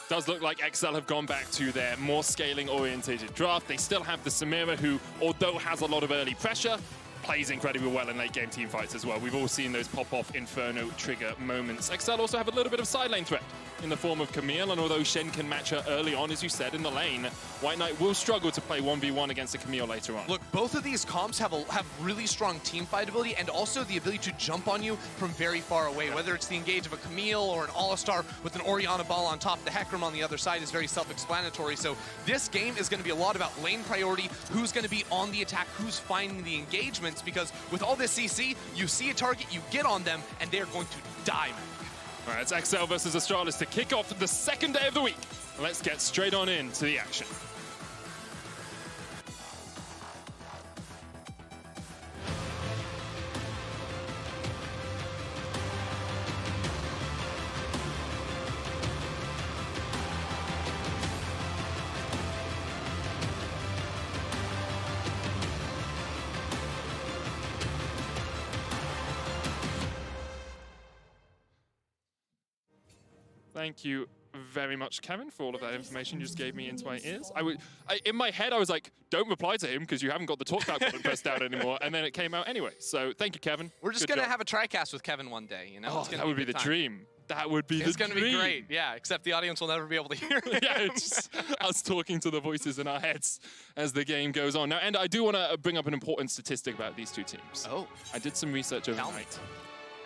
Does look like Excel have gone back to their more scaling-orientated draft. They still have the Samira, who, although has a lot of early pressure, plays incredibly well in late-game team fights as well. We've all seen those pop-off Inferno trigger moments. Excel also have a little bit of side lane threat in the form of Camille, and although Shen can match her early on, as you said, in the lane, White Knight will struggle to play 1v1 against a Camille later on. Look, both of these comps have really strong team fight ability and also the ability to jump on you from very far away, whether it's the engage of a Camille or an All-Star with an Orianna ball on top. The Hecarim on the other side is very self-explanatory, so this game is going to be a lot about lane priority, who's going to be on the attack, who's finding the engagements, because with all this CC, you see a target, you get on them, and they're going to die. All right, it's Excel versus Astralis to kick off the second day of the week. Let's get straight on into the action. Thank you very much, Kevin, for all of that information you just gave me into my ears. In my head, I was like, don't reply to him because you haven't got the talkback button pressed down anymore, and then it came out anyway. So thank you, Kevin. We're just going to have a TriCast with Kevin one day, you know? Oh, that would be the dream. That would be the dream. It's going to be great, yeah, except the audience will never be able to hear it. Yeah, it's just us talking to the voices in our heads as the game goes on. Now, and I do want to bring up an important statistic about these two teams. Oh. I did some research overnight.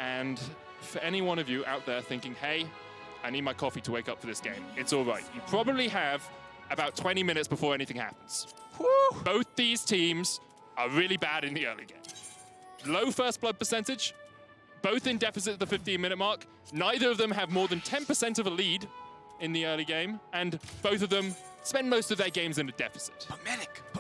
And for any one of you out there thinking, hey, I need my coffee to wake up for this game, it's all right. You probably have about 20 minutes before anything happens. Woo. Both these teams are really bad in the early game. Low first blood percentage, both in deficit at the 15-minute mark. Neither of them have more than 10% of a lead in the early game, and both of them spend most of their games in a deficit. But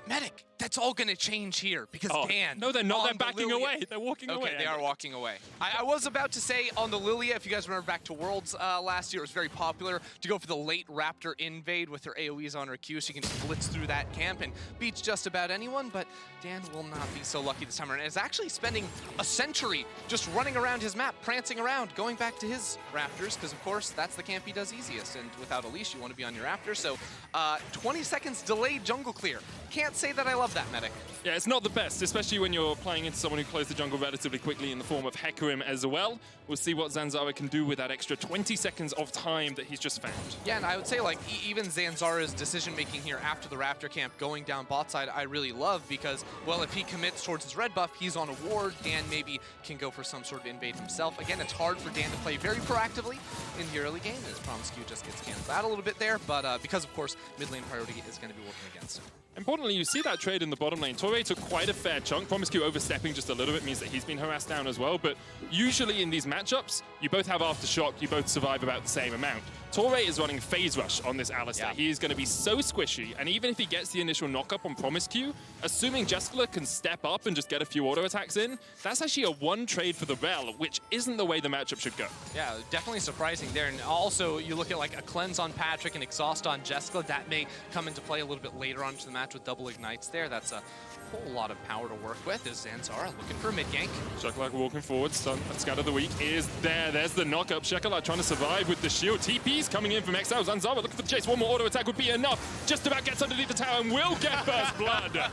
Medic, that's all going to change here because Dan. No, they're not. They're backing away. They're walking away. Okay, they are walking away. I was about to say on the Lilia, if you guys remember back to Worlds last year, it was very popular to go for the late Raptor invade with her AoEs on her Q, so you can just blitz through that camp and beat just about anyone, but Dan will not be so lucky this time around. Is actually spending a century just running around his map, prancing around, going back to his Raptors, because of course that's the camp he does easiest, and without a leash you want to be on your Raptor, so 20 seconds delayed jungle clear. Can't say that I love that, Medic. Yeah, it's not the best, especially when you're playing into someone who closed the jungle relatively quickly in the form of Hecarim as well. We'll see what Zanzara can do with that extra 20 seconds of time that he's just found. Yeah, and I would say, like, even Zanzara's decision-making here after the Raptor camp going down bot side, I really love because, well, if he commits towards his red buff, he's on a ward. Dan maybe can go for some sort of invade himself. Again, it's hard for Dan to play very proactively in the early game, as Promiscu just gets canceled out a little bit there, but because, of course, mid lane priority is going to be working against him. Importantly, you see that trade in the bottom lane. Torre took quite a fair chunk. Promiscu overstepping just a little bit means that he's been harassed down as well. But usually in these matchups, you both have Aftershock, you both survive about the same amount. Torre is running Phase Rush on this Alistar. Yeah. He is going to be so squishy, and even if he gets the initial knock-up on Promiscu, assuming Jeskala can step up and just get a few auto attacks in, that's actually a one trade for the Rel, which isn't the way the matchup should go. Yeah, definitely surprising there. And also, you look at like a cleanse on Patrick and exhaust on Jeskala, that may come into play a little bit later on to the match with double ignites there. That's a whole lot of power to work with. Is Zanzara looking for a mid gank? Shekelak walking forward. Scout of the week is there. There's the knockup. Shekelak trying to survive with the shield. TP's coming in from Exile. Zanzara looking for the chase. One more auto attack would be enough. Just about gets underneath the tower and will get first blood.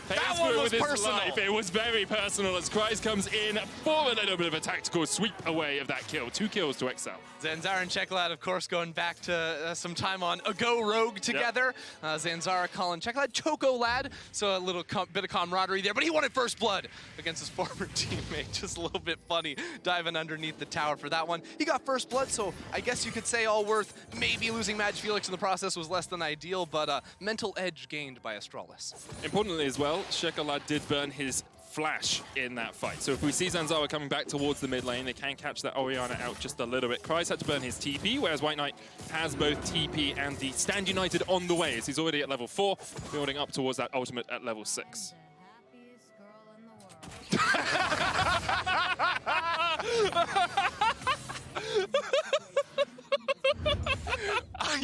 That one was personal. Life. It was very personal as Kryze comes in for a little bit of a tactical sweep away of that kill. 2 kills to Excel. Zanzara and Shekelak, of course, going back to some time on a Go Rogue together. Yep. Zanzara calling Shekelak Choco Lad, so a little bit of camaraderie there, but he wanted first blood against his former teammate. Just a little bit funny, diving underneath the tower for that one. He got first blood, so I guess you could say all worth. Maybe losing Felix in the process was less than ideal, but mental edge gained by Astralis. Importantly as well, Chocolate did burn his flash in that fight. So if we see Zanzara coming back towards the mid lane, they can catch that Orianna out just a little bit. Kryze had to burn his TP, whereas White Knight has both TP and the Stand United on the way, as he's already at level 4, building up towards that ultimate at level 6.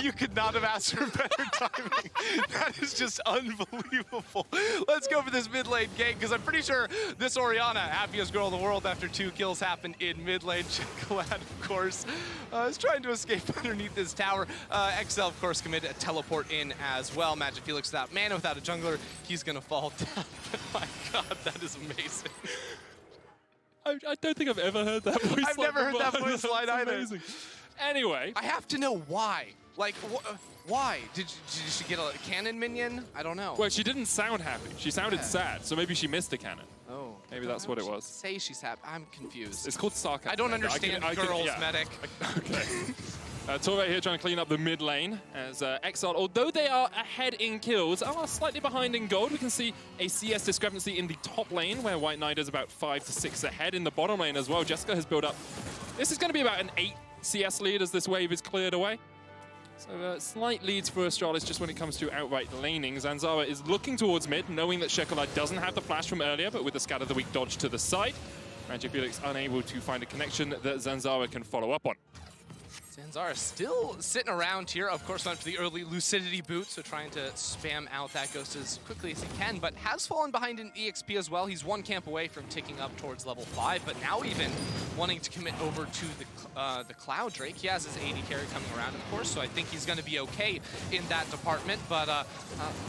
You could not have asked for better timing. That is just unbelievable. Let's go for this mid lane gank, because I'm pretty sure this Orianna, happiest girl in the world after 2 kills, happened in mid lane. Chocolate, of course, is trying to escape underneath this tower. XL, of course, committed a teleport in as well. Magic Felix without mana, without a jungler, he's going to fall down. My God, that is amazing. I don't think I've ever heard that voice. I've never heard that voice line either. Amazing. Anyway, I have to know why. Like, why? Did she get a cannon minion? I don't know. Well, she didn't sound happy. She sounded sad, so maybe she missed a cannon. Oh. Maybe that's what it was. Say she's happy. I'm confused. It's called sarcasm. I don't understand girls, medic. Okay. Torre here trying to clean up the mid lane as Exile, although they are ahead in kills, are slightly behind in gold. We can see a CS discrepancy in the top lane where White Knight is about 5 to 6 ahead in the bottom lane as well. Jessica has built up. This is going to be about an 8 CS lead as this wave is cleared away. So slight leads for Astralis just when it comes to outright laning. Zanzara is looking towards mid, knowing that Chocolate doesn't have the flash from earlier, but with the Scatter the Weak dodge to the side, Magic Felix unable to find a connection that Zanzara can follow up on. Zanzara still sitting around here. Of course, went for the early Lucidity boot, so trying to spam out that ghost as quickly as he can, but has fallen behind in EXP as well. He's 1 camp away from ticking up towards level 5, but now even wanting to commit over to the Cloud Drake. He has his AD carry coming around, of course, so I think he's going to be okay in that department, but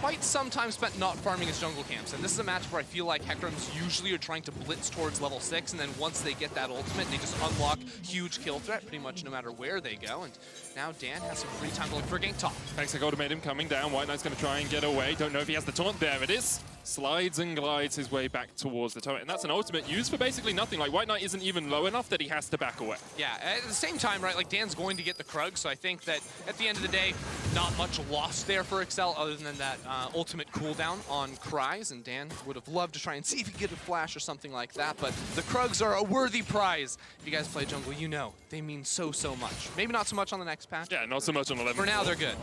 quite some time spent not farming his jungle camps. And this is a match where I feel like Heckrams usually are trying to blitz towards level 6, and then once they get that ultimate, they just unlock huge kill threat pretty much no matter where they go. And now Dan has some free time to look for a gank top. Thanks, Ultimatum coming down. White Knight's going to try and get away. Don't know if he has the taunt. There it is. Slides and glides his way back towards the turret. And that's an ultimate used for basically nothing. Like, White Knight isn't even low enough that he has to back away. Yeah, at the same time, right, like Dan's going to get the Krug, so I think that at the end of the day, not much lost there for Excel other than that ultimate cooldown on Kryze, and Dan would have loved to try and see if he could get a flash or something like that, but the Krugs are a worthy prize. If you guys play jungle, you know they mean so much. Maybe not so much on the next patch. Yeah, not so much on 11. For now, they're good.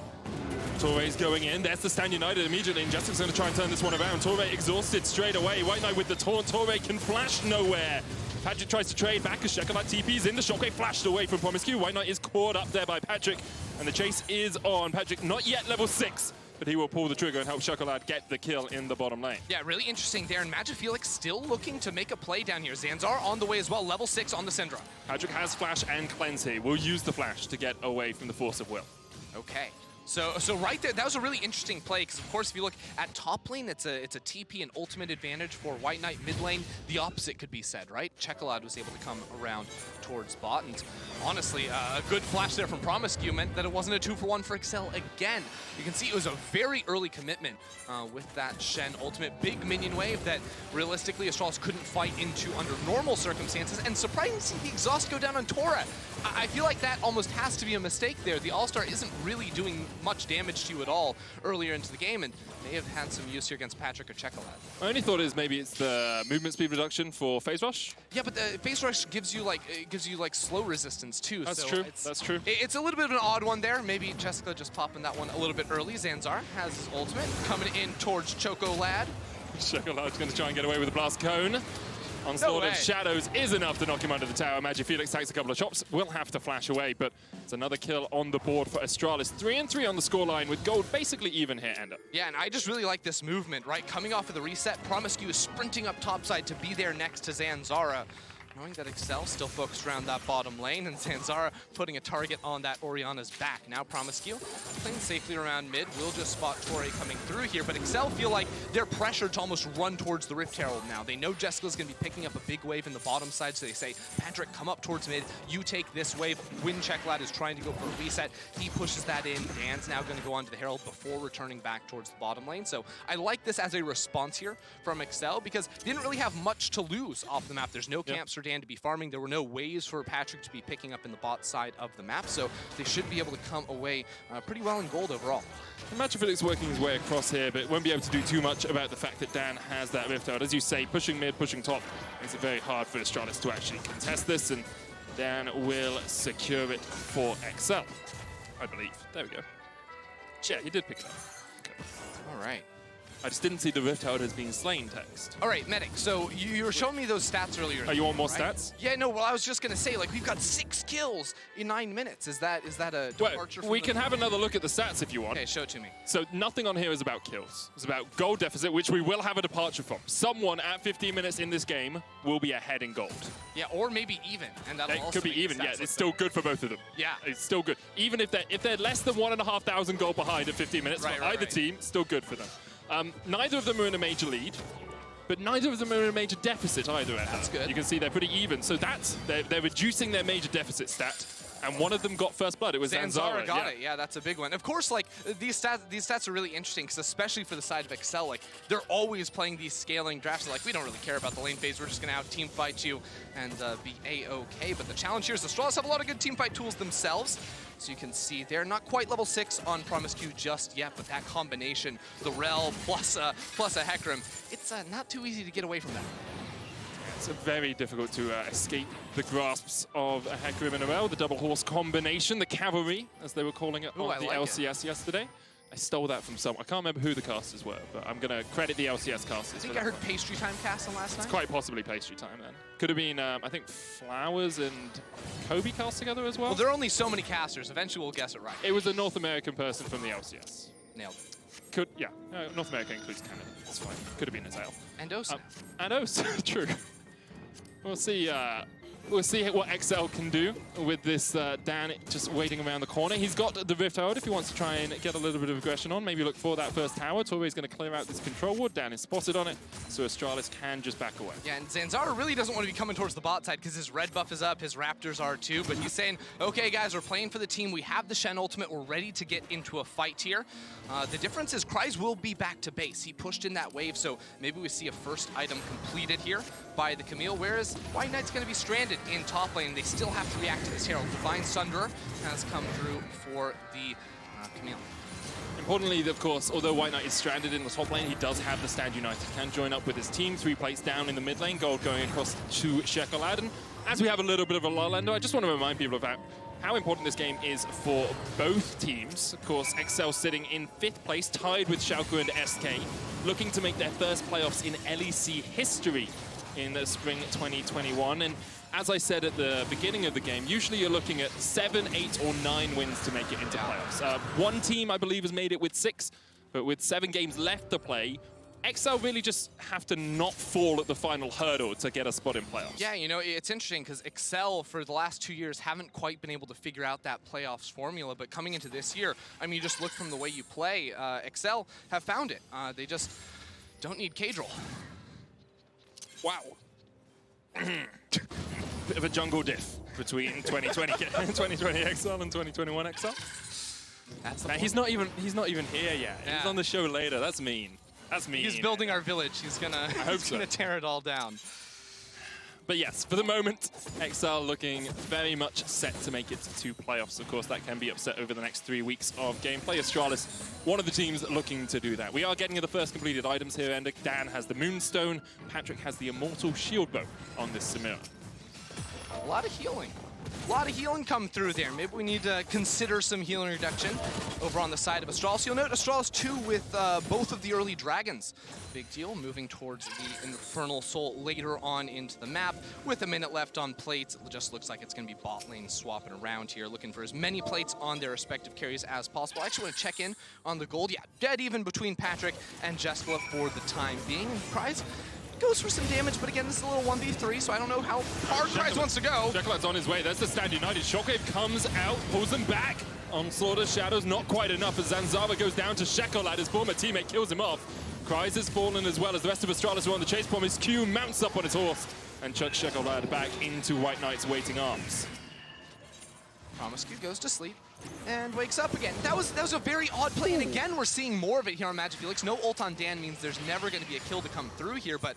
Torre's going in. There's the Stand United immediately, and Jessica's going to try and turn this one around. Torre exhausted straight away. White Knight with the taunt. Torre can flash nowhere. Patrick tries to trade back as Chocolate TP's in. The shockwave flashed away from Promiscu. White Knight is caught up there by Patrick, and the chase is on. Patrick not yet level 6, but he will pull the trigger and help Chocolate get the kill in the bottom lane. Yeah, really interesting there, and Magic Felix still looking to make a play down here. Zanzar on the way as well, level 6 on the Syndra. Patrick has flash and cleanse here. We'll use the flash to get away from the Force of Will. Okay. So right there, that was a really interesting play, because of course if you look at top lane, it's a TP and ultimate advantage for White Knight. Mid lane, the opposite could be said, right? Chocolate was able to come around towards bot, and honestly, a good flash there from Promiscu meant that it wasn't a 2-for-1 for Excel again. You can see it was a very early commitment with that Shen ultimate. Big minion wave that realistically Astralis couldn't fight into under normal circumstances, and surprising to see the exhaust go down on Tora. I feel like that almost has to be a mistake there. The All-Star isn't really doing much damage to you at all earlier into the game, and may have had some use here against Patrick or Chocolate. My only thought is maybe it's the movement speed reduction for Phase Rush. Yeah, but the Phase Rush gives you like slow resistance too. That's so true. That's true. It's a little bit of an odd one there. Maybe Jessica just popping that one a little bit early. Zanzar has his ultimate coming in towards Choco Lad. Chocolate's going to try and get away with the blast cone. Onslaught of Shadows is enough to knock him under the tower. Magic Felix takes a couple of chops. Will have to flash away, but it's another kill on the board for Astralis. 3-3 on the scoreline with gold basically even here, Ender. Yeah, and I just really like this movement, right? Coming off of the reset, Promiscu is sprinting up topside to be there next to Zanzara. Knowing that Excel still focused around that bottom lane, and Zanzara putting a target on that Orianna's back. Now Promiscue playing safely around mid, will just spot Torre coming through here, but Excel feel like they're pressured to almost run towards the Rift Herald now. They know Jessica's going to be picking up a big wave in the bottom side, so they say, Patrick, come up towards mid, you take this wave. Winchecklad is trying to go for a reset. He pushes that in. Dan's now going to go onto the Herald before returning back towards the bottom lane. So I like this as a response here from Excel because they didn't really have much to lose off the map. There's no camps for Dan to be farming. There were no waves for Patrick to be picking up in the bot side of the map. So they should be able to come away pretty well in gold overall. Imagine Felix working his way across here, but won't be able to do too much about the fact that Dan has that Rift Herald. As you say, pushing mid, pushing top makes it very hard for Astralis to actually contest this, and Dan will secure it for Excel, I believe. There we go. Yeah, he did pick it up. Okay. All right. I just didn't see the Rift Herald as being slain text. All right, Medic, so you were showing me those stats earlier. Oh, you want more stats? Yeah, no, well, I was just going to say, like, we've got 6 kills in 9 minutes. Is that a departure from we can have another look at the stats if you want. Okay, show it to me. So nothing on here is about kills. It's about gold deficit, which we will have a departure from. Someone at 15 minutes in this game will be ahead in gold. Yeah, or maybe even, and that'll also could be even, yeah. It's still good for both of them. Yeah. It's still good. Even if they're less than 1,500 gold behind at 15 minutes, for either team, still good for them. Neither of them are in a major lead, but neither of them are in a major deficit either. That's good. You can see they're pretty even. So they're reducing their major deficit stat, and one of them got first blood. It was Zanzara. Got it. Yeah, that's a big one. Of course, like these stats are really interesting because especially for the side of Excel, like they're always playing these scaling drafts. Like we don't really care about the lane phase. We're just gonna out team fight you and be a-okay. But the challenge here is the Straws have a lot of good team fight tools themselves. So you can see they're not quite level 6 on Promiscue just yet, but that combination, the Rel plus a Hecarim, it's not too easy to get away from that. It's very difficult to escape the grasps of a Hecarim and a Rel, the double horse combination, the cavalry, as they were calling it on the LCS yesterday. I stole that from I can't remember who the casters were, but I'm going to credit the LCS casters. I think I heard Pastry Time cast on last night. It's quite possibly Pastry Time then. Could have been, I think, Flowers and Kobe cast together as well. Well, there are only so many casters. Eventually, we'll guess it right. It was a North American person from the LCS. Nailed it. Yeah. North America includes Canada. That's fine. Could have been Azale. And Osa. And Osa, true. We'll see. We'll see what Excel can do with this Dan just waiting around the corner. He's got the Rift Herald if he wants to try and get a little bit of aggression on. Maybe look for that first tower. Torre's going to clear out this control ward. Dan is spotted on it, so Astralis can just back away. Yeah, and Zanzara really doesn't want to be coming towards the bot side because his red buff is up, his Raptors are too, but he's saying, okay guys, we're playing for the team. We have the Shen ultimate. We're ready to get into a fight here. The difference is Kryze will be back to base. He pushed in that wave, so maybe we see a first item completed here by the Camille, whereas White Knight's going to be stranded in top lane. They still have to react to this Herald. Divine Sunderer has come through for the Camille. Importantly, of course, although White Knight is stranded in the top lane, he does have the Stand United. Can join up with his team. 3 plates down in the mid lane. Gold going across to Shekelad. And as we have a little bit of a lull, Endo, I just want to remind people about how important this game is for both teams. Of course, Excel sitting in 5th place, tied with Schalke and SK, looking to make their first playoffs in LEC history in the spring 2021. And as I said at the beginning of the game, usually you're looking at 7, 8, or 9 wins to make it into playoffs. One team, I believe, has made it with 6, but with 7 games left to play, Excel really just have to not fall at the final hurdle to get a spot in playoffs. Yeah, you know, it's interesting because Excel for the last 2 years haven't quite been able to figure out that playoffs formula, but coming into this year, I mean, you just look from the way you play, Excel have found it. They just don't need Kadril. Wow. Bit of a jungle diff between 2020 XL and 2021 XL. That's now, he's not even here yet. Yeah. He's on the show later. That's mean. That's mean. He's building our village. He's gonna tear it all down. But yes, for the moment, XL looking very much set to make it to playoffs. Of course, that can be upset over the next 3 weeks of gameplay. Astralis, one of the teams looking to do that. We are getting the first completed items here, and Dan has the Moonstone. Patrick has the Immortal Shield Bow on this Samira. A lot of healing. A lot of healing come through there. Maybe we need to consider some healing reduction over on the side of Astralis. You'll note Astralis too with both of the early dragons. Big deal, moving towards the Infernal Soul later on into the map. With a minute left on plates, it just looks like it's going to be bot lane swapping around here, looking for as many plates on their respective carries as possible. I actually want to check in on the gold. Yeah, dead even between Patrick and Jessica for the time being. And Kryze goes for some damage, but again, this is a little 1v3, so I don't know how hard Cries wants to go. Shekelad's on his way. There's the Stand United. Shockwave comes out, pulls them back. Onslaught of Shadows, not quite enough as Zanzava goes down to Shekelad. His former teammate kills him off. Cries has fallen as well as the rest of Astralis are on the chase. Promiscu mounts up on his horse and chucks Shekelad back into White Knight's waiting arms. Promiscu goes to sleep and wakes up again. That was a very odd play, and again, we're seeing more of it here on Magic Felix. No ult on Dan means there's never going to be a kill to come through here, but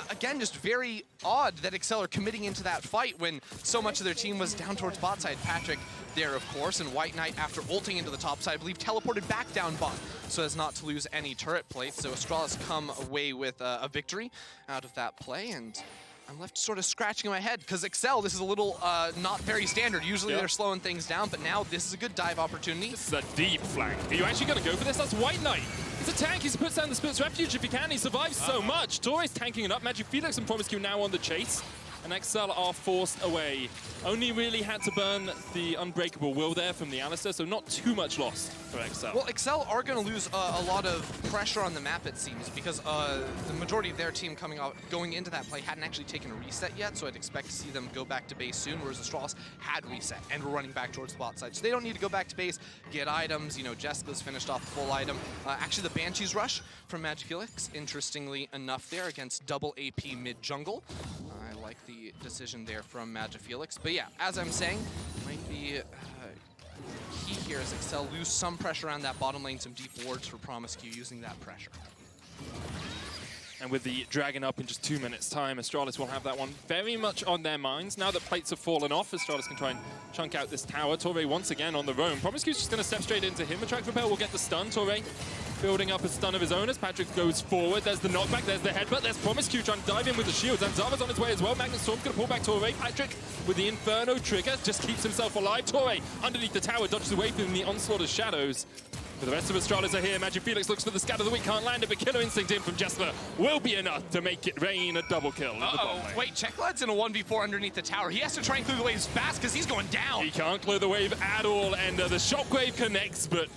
again, just very odd that Excel are committing into that fight when so much of their team was down towards bot side. Patrick there, of course, and White Knight, after ulting into the top side, I believe teleported back down bot so as not to lose any turret plates. So Astralis come away with a victory out of that play, and I'm left sort of scratching my head because Excel, this is a little not very standard. Usually they're slowing things down, but now this is a good dive opportunity. This is a deep flank. Are you actually going to go for this? That's White Knight. He's a tank. He puts down the Spirit's Refuge if he can. He survives so much. Torre's tanking it up. Magic Felix and Promiscu now on the chase. And Excel are forced away. Only really had to burn the Unbreakable Will there from the Alistair, so not too much lost for Excel. Well, Excel are going to lose a lot of pressure on the map, it seems, because the majority of their team going into that play hadn't actually taken a reset yet, so I'd expect to see them go back to base soon, whereas Astralis had reset and were running back towards the bot side. So they don't need to go back to base, get items. You know, Jessica's finished off the full item. Actually, the Banshee's Rush from Magic Felix, interestingly enough there, against double AP mid-jungle. I like the decision there from Magic Felix. But yeah, as I'm saying, might be key here as Excel lose some pressure on that bottom lane, some deep wards for Promiscu using that pressure. And with the Dragon up in just 2 minutes' time, Astralis will have that one very much on their minds. Now that plates have fallen off, Astralis can try and chunk out this tower. Torre once again on the roam. Promiscu's just going to step straight into him. Attract Repel will get the stun. Torre building up a stun of his own as Patrick goes forward. There's the knockback, there's the headbutt, there's Promiscu trying to dive in with the shields. And Zava's on his way as well. Magnus Storm's going to pull back Torre. Patrick with the Inferno trigger just keeps himself alive. Torre underneath the tower dodges away from the onslaught of shadows. But the rest of Astralis are here. Magic Felix looks for the scatter of the weak, can't land it, but Killer Instinct in from Jesper will be enough to make it rain a double kill. Wait, Checklad's in a 1v4 underneath the tower. He has to try and clear the waves fast because he's going down. He can't clear the wave at all, and the Shockwave connects, but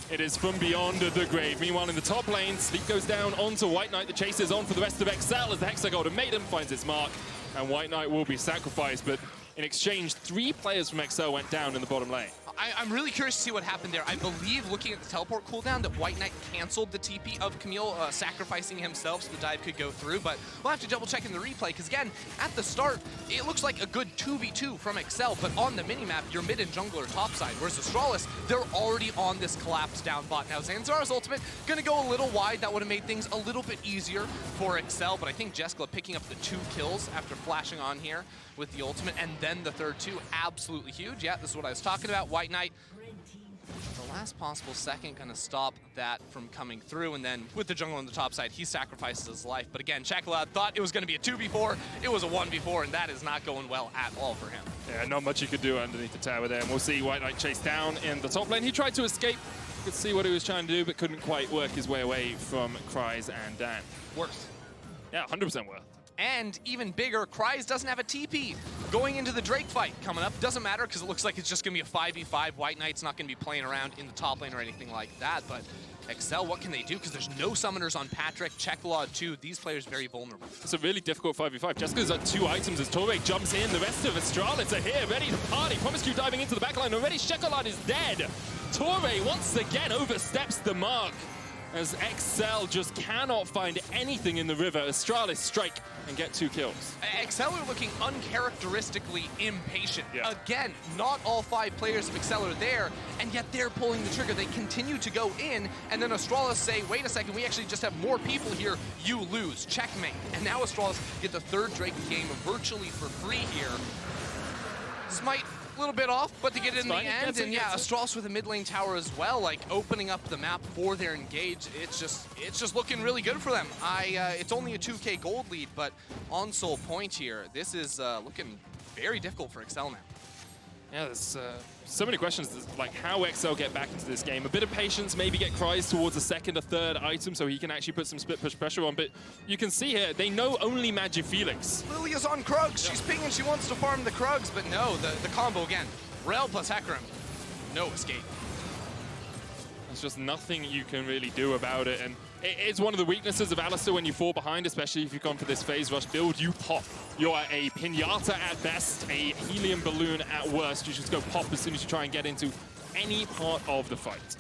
it is from beyond the grave. Meanwhile, in the top lane, Sleep goes down onto White Knight. The chase is on for the rest of Excel as the Hexagolden Maiden finds its mark, and White Knight will be sacrificed, but in exchange, 3 players from Excel went down in the bottom lane. I'm really curious to see what happened there. I believe, looking at the teleport cooldown, that White Knight canceled the TP of Camille, sacrificing himself so the dive could go through, but we'll have to double check in the replay, because again, at the start, it looks like a good 2v2 from Excel, but on the minimap, your mid and jungler topside, whereas Astralis, they're already on this collapse down bot. Now, Zanzara's ultimate gonna go a little wide. That would have made things a little bit easier for Excel, but I think Jessica picking up the 2 kills after flashing on here with the ultimate, and then the third 2, absolutely huge. Yeah, this is what I was talking about. White Knight, the last possible second, gonna stop that from coming through, and then with the jungle on the top side, he sacrifices his life. But again, Chekelad thought it was gonna be a 2v4, it was a 1v4, and that is not going well at all for him. Yeah, not much he could do underneath the tower there, and we'll see White Knight chase down in the top lane. He tried to escape, you could see what he was trying to do, but couldn't quite work his way away from Cries and Dan. Worse. Yeah, 100% worth. And even bigger, Cries doesn't have a TP. Going into the Drake fight coming up, doesn't matter because it looks like it's just going to be a 5v5. White Knight's not going to be playing around in the top lane or anything like that, but Excel, what can they do? Because there's no summoners on Patrick, Chekelad too. These players very vulnerable. It's a really difficult 5v5. Jessica's got 2 items as Torre jumps in. The rest of Astralis are here, ready to party. Promiscu diving into the backline already. Shekelad is dead. Torre once again oversteps the mark as Excel just cannot find anything in the river. Astralis strike and get 2 kills. Excel are looking uncharacteristically impatient. Again, not all 5 players of Excel are there, and yet they're pulling the trigger. They continue to go in, and then Astralis say, wait a second, we actually just have more people here. You lose. Checkmate. And now Astralis get the 3rd Drake game virtually for free here. Smite a little bit off, but to get it in the end, and yeah, Astralis with a mid lane tower as well, like opening up the map for their engage. It's just looking really good for them. It's only a 2K gold lead, but on Soul Point here, this is looking very difficult for Excel now. Yeah, there's so many questions, like how Excel get back into this game. A bit of patience, maybe get Cries towards a 2nd or 3rd item so he can actually put some split push pressure on, but you can see here, they know only Magic Felix. Lilia's on Krugs. She's pinging, she wants to farm the Krugs, but no, the combo again. Rel plus Hecarim, no escape. There's just nothing you can really do about it. And it is one of the weaknesses of Alistar when you fall behind, especially if you've gone for this phase rush build. You pop. You are a pinata at best, a helium balloon at worst. You just go pop as soon as you try and get into any part of the fight.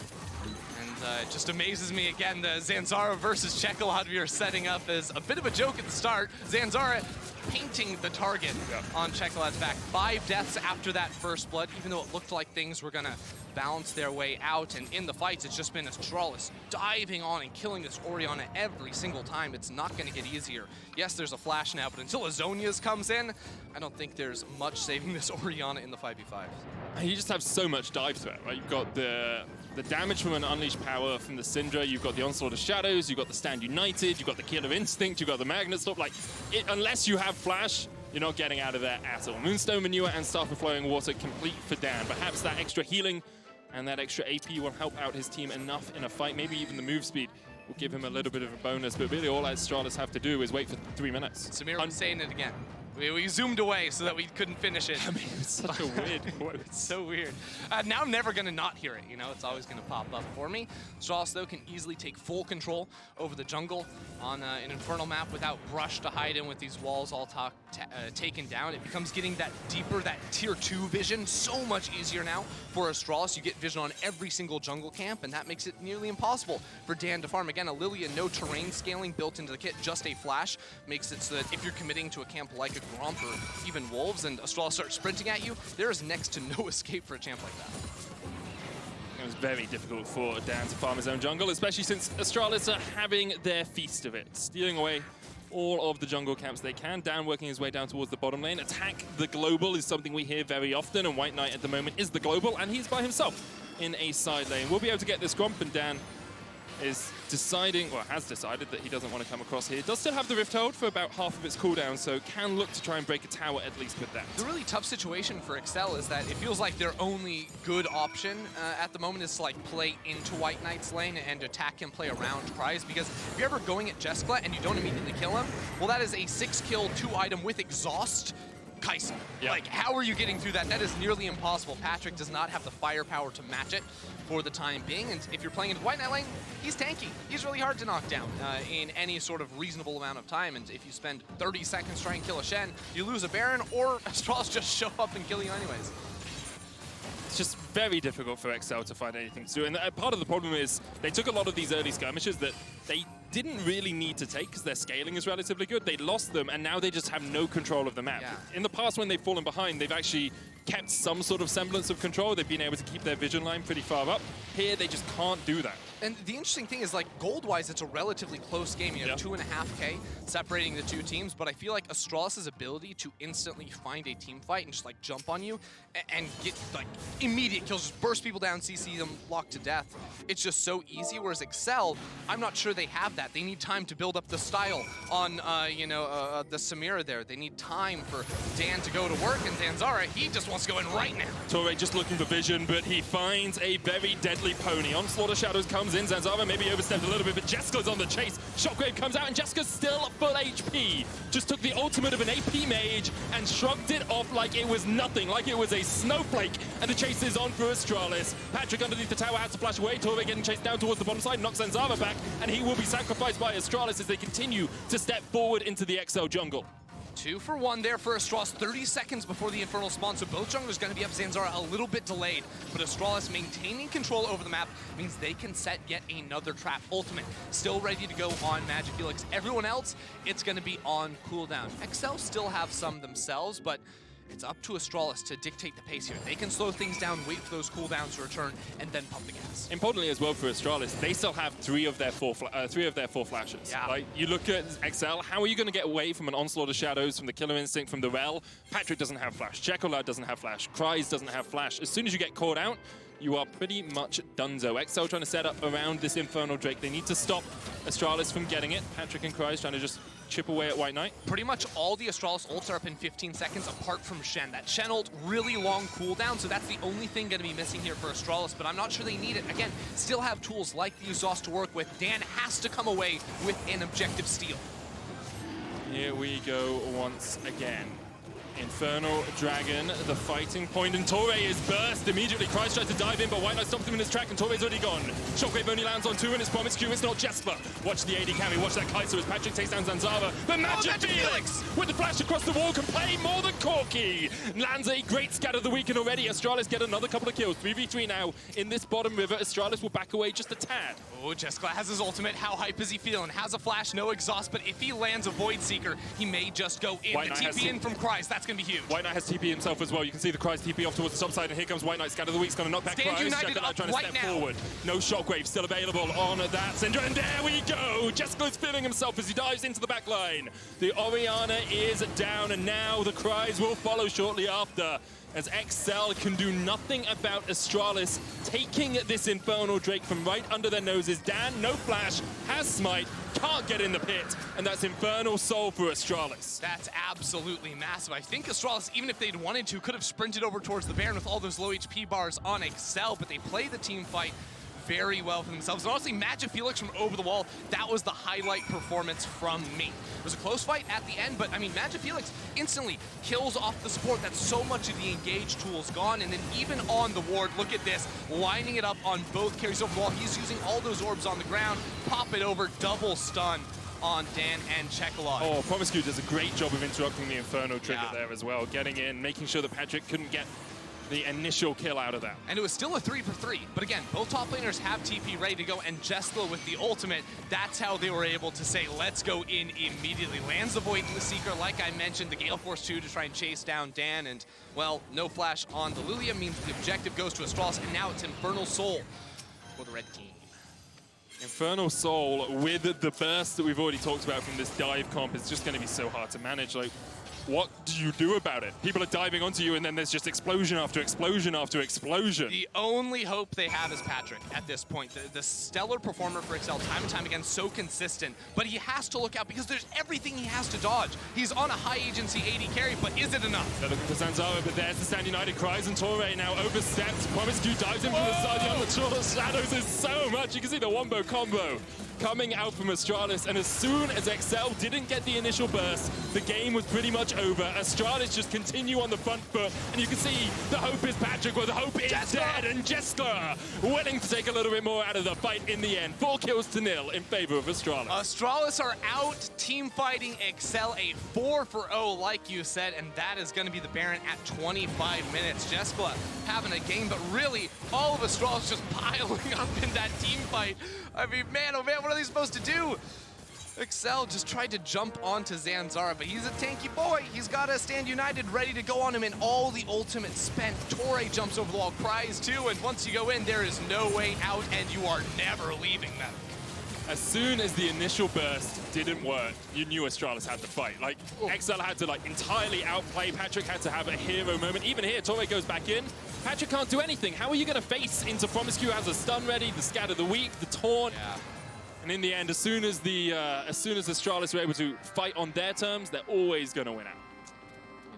And it just amazes me again, the Zanzara versus Chekolad we are setting up as a bit of a joke at the start. Zanzara painting the target on Chekolad's back. 5 deaths after that first blood, even though it looked like things were gonna balance their way out. And in the fights, it's just been Astralis diving on and killing this Orianna every single time. It's not gonna get easier. Yes, there's a flash now, but until Azonia's comes in, I don't think there's much saving this Orianna in the 5v5. You just have so much dive threat, right? You've got the damage from an Unleashed Power from the Syndra, you've got the Onslaught of Shadows, you've got the Stand United, you've got the Killer Instinct, you've got the Magnet Stop. Like, unless you have Flash, you're not getting out of there at all. Moonstone Manure and Staff of Flowing Water complete for Dan. Perhaps that extra healing and that extra AP will help out his team enough in a fight. Maybe even the move speed will give him a little bit of a bonus, but really all Astralis have to do is wait for 3 minutes. Samir was saying it again. We zoomed away so that we couldn't finish it. I mean, it's such a weird quote. It's so weird. Now I'm never going to not hear it, you know? It's always going to pop up for me. Astralis, though, can easily take full control over the jungle on an Infernal map without Brush to hide in with these walls all taken down. It becomes getting that deeper, that tier 2 vision so much easier now for Astralis. You get vision on every single jungle camp, and that makes it nearly impossible for Dan to farm. Again, a Lilia, no terrain scaling built into the kit, just a flash. Makes it so that if you're committing to a camp like a Gromp or even Wolves and Astralis start sprinting at you, there is next to no escape for a champ like that. It was very difficult for Dan to farm his own jungle, especially since Astralis are having their feast of it, stealing away all of the jungle camps they can. Dan working his way down towards the bottom lane. Attack the global is something we hear very often, and White Knight at the moment is the global, and he's by himself in a side lane. We'll be able to get this Gromp, and Dan is deciding, or has decided, that he doesn't want to come across here. Does still have the Rift Hold for about half of its cooldown, so can look to try and break a tower at least with that. The really tough situation for Excel is that it feels like their only good option at the moment is to like play into White Knight's lane and attack and play around Kryze, because if you're ever going at Jeskla and you don't immediately kill him, well, that is a 6-kill, 2-item with exhaust Kai'Sa. Yep. Like, how are you getting through that? That is nearly impossible. Patrick does not have the firepower to match it for the time being, and if you're playing into White Knight lane, he's tanky. He's really hard to knock down in any sort of reasonable amount of time, and if you spend 30 seconds trying to kill a Shen, you lose a Baron, or Astralis just show up and kill you anyways. It's just very difficult for Excel to find anything to do, and part of the problem is they took a lot of these early skirmishes that they didn't really need to take because their scaling is relatively good. They lost them, and now they just have no control of the map. Yeah. In the past, when they've fallen behind, they've actually kept some sort of semblance of control. They've been able to keep their vision line pretty far up. Here, they just can't do that. And the interesting thing is, like, gold-wise, it's a relatively close game. You know, 2.5K separating the two teams, but I feel like Astralis' ability to instantly find a team fight and just, like, jump on you and get, like, immediate kills, just burst people down, CC them, locked to death. It's just so easy, whereas Excel, I'm not sure they have that. They need time to build up the style on, the Samira there. They need time for Dan to go to work, and Zanzara, he just wants to go in right now. Torre just looking for vision, but he finds a very deadly pony. Onslaught of Shadows comes in. Zanzara maybe overstepped a little bit, but Jessica's on the chase. Shockwave comes out, and Jessica's still full HP. Just took the ultimate of an AP mage and shrugged it off like it was nothing, like it was a snowflake. And the chase is on for Astralis. Patrick underneath the tower has to flash away. Torre getting chased down towards the bottom side, knocks Zanzara back, and he will be sacrificed by Astralis as they continue to step forward into the XL jungle. 2 for 1 there for Astralis, 30 seconds before the Infernal spawn, so both junglers going to be up. Zanzara a little bit delayed, but Astralis maintaining control over the map means they can set yet another trap. Ultimate still ready to go on Magic Felix. Everyone else, it's going to be on cooldown. Excel still have some themselves, but it's up to Astralis to dictate the pace here. They can slow things down, wait for those cooldowns to return, and then pump the gas. Importantly as well for Astralis, they still have 3 of their 4 flashes. Yeah. Like, you look at XL, how are you going to get away from an Onslaught of Shadows, from the Killer Instinct, from the Rel? Patrick doesn't have flash. Chekolad doesn't have flash. Kryze doesn't have flash. As soon as you get caught out, you are pretty much donezo. XL trying to set up around this Infernal Drake. They need to stop Astralis from getting it. Patrick and Kryze trying to just chip away at White Knight. Pretty much all the Astralis ults are up in 15 seconds apart from Shen. That Shen ult, really long cooldown, so that's the only thing going to be missing here for Astralis, but I'm not sure they need it. Again, still have tools like the exhaust to work with. Dan has to come away with an objective steal. Here we go once again. Infernal Dragon, the fighting point, and Torre is burst immediately. Kreis tries to dive in, but White Knight stops him in his track, and Torre's already gone. Shockwave only lands on 2, and it's Promiscu, it's not Jesper. Watch the AD carry, watch that Kaiser as Patrick takes down Zanzara. But Magic Felix, with the flash across the wall, can play more than Corky. Lands a great scat of the weekend already. Astralis get another couple of kills. 3v3 now in this bottom river. Astralis will back away just a tad. Oh, Jeskla has his ultimate. How hype is he feeling? Has a flash, no exhaust, but if he lands a Void Seeker, he may just go in. White the Knight TP in from Kreis, that's going to be huge. White Knight has TP himself as well. You can see the Kreis TP off towards the top side, and here comes White Knight. Scat of the week's going to knock back Stand Kreis. United Jeskla up trying to right step now. forward. No Shockwave still available on that Syndra, and there we go. Jeskla's feeling himself as he dives into the back line. The Orianna is down, and now the Kreis will follow shortly after, as XL can do nothing about Astralis taking this Infernal Drake from right under their noses. Dan, no flash, has smite, can't get in the pit, and that's Infernal Soul for Astralis. That's absolutely massive. I think Astralis, even if they'd wanted to, could have sprinted over towards the Baron with all those low HP bars on Excel, but they play the team fight very well for themselves. And honestly, Magic Felix from over the wall, that was the highlight performance from me. It was a close fight at the end, but I mean, Magic Felix instantly kills off the support. That's so much of the engage tools gone. And then even on the ward, look at this, lining it up on both carries over the wall. He's using all those orbs on the ground, pop it over, double stun on Dan and Chekalot. Oh, Promiscu does a great job of interrupting the Inferno trigger there as well, getting in, making sure that Patrick couldn't get the initial kill out of that. And it was still a 3-for-3. But again, both top laners have TP ready to go, and Jeskla with the ultimate, that's how they were able to say, let's go in immediately. Lands the Void in the Seeker, like I mentioned, the Gale Force 2 to try and chase down Dan, and, well, no flash on the Lulia means the objective goes to Astralis, and now it's Infernal Soul for the red team. Infernal Soul with the burst that we've already talked about from this dive comp is just going to be so hard to manage. Like, what do you do about it? People are diving onto you, and then there's just explosion after explosion after explosion. The only hope they have is Patrick at this point. The stellar performer for Excel, time and time again, so consistent. But he has to look out because there's everything he has to dodge. He's on a high agency AD carry, but is it enough? They're looking for Zanzara, but there's the Stand United. Kreis and Torre now overstepped. Promiscu dives in from the side. The Amateur Shadows is so much. You can see the wombo combo coming out from Astralis, and as soon as XL didn't get the initial burst, the game was pretty much over. Astralis just continue on the front foot, and you can see the hope is Patrick, or the hope is dead, and Jeskla willing to take a little bit more out of the fight in the end. 4 kills to 0 in favor of Astralis. Astralis are out team fighting Excel, a 4-for-0 like you said, and that is going to be the Baron at 25 minutes. Jeskla having a game, but really all of Astralis just piling up in that team fight. I mean, man, oh man, what are they supposed to do? Excel just tried to jump onto Zanzara, but he's a tanky boy. He's got a Stand United ready to go on him, and all the ultimate spent. Torre jumps over the wall, Kreis too, and once you go in, there is no way out, and you are never leaving them. As soon as the initial burst didn't work, you knew Astralis had to fight. Like, XL had to entirely outplay. Patrick had to have a hero moment. Even here, Torre goes back in. Patrick can't do anything. How are you going to face into Promiscu? Has a stun ready, the Scat of the Week, the Taunt. Yeah. And in the end, as soon as Astralis were able to fight on their terms, they're always going to win out.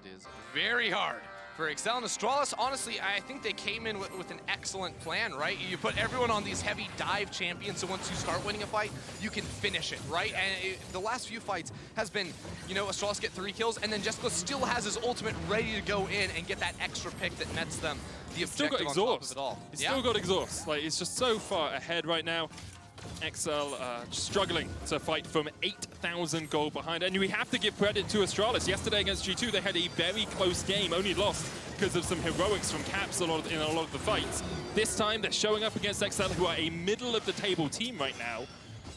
It is very hard for Excel and Astralis. Honestly, I think they came in with an excellent plan, right? You put everyone on these heavy dive champions, so once you start winning a fight, you can finish it, right? And the last few fights has been, you know, Astralis get 3 kills, and then Jeskla still has his ultimate ready to go in and get that extra pick that nets them the objective on top of it all. He's still got exhaust. Like, it's just so far ahead right now. XL struggling to fight from 8,000 gold behind. And we have to give credit to Astralis. Yesterday against G2, they had a very close game, only lost because of some heroics from Caps in a lot of the fights. This time, they're showing up against XL, who are a middle-of-the-table team right now,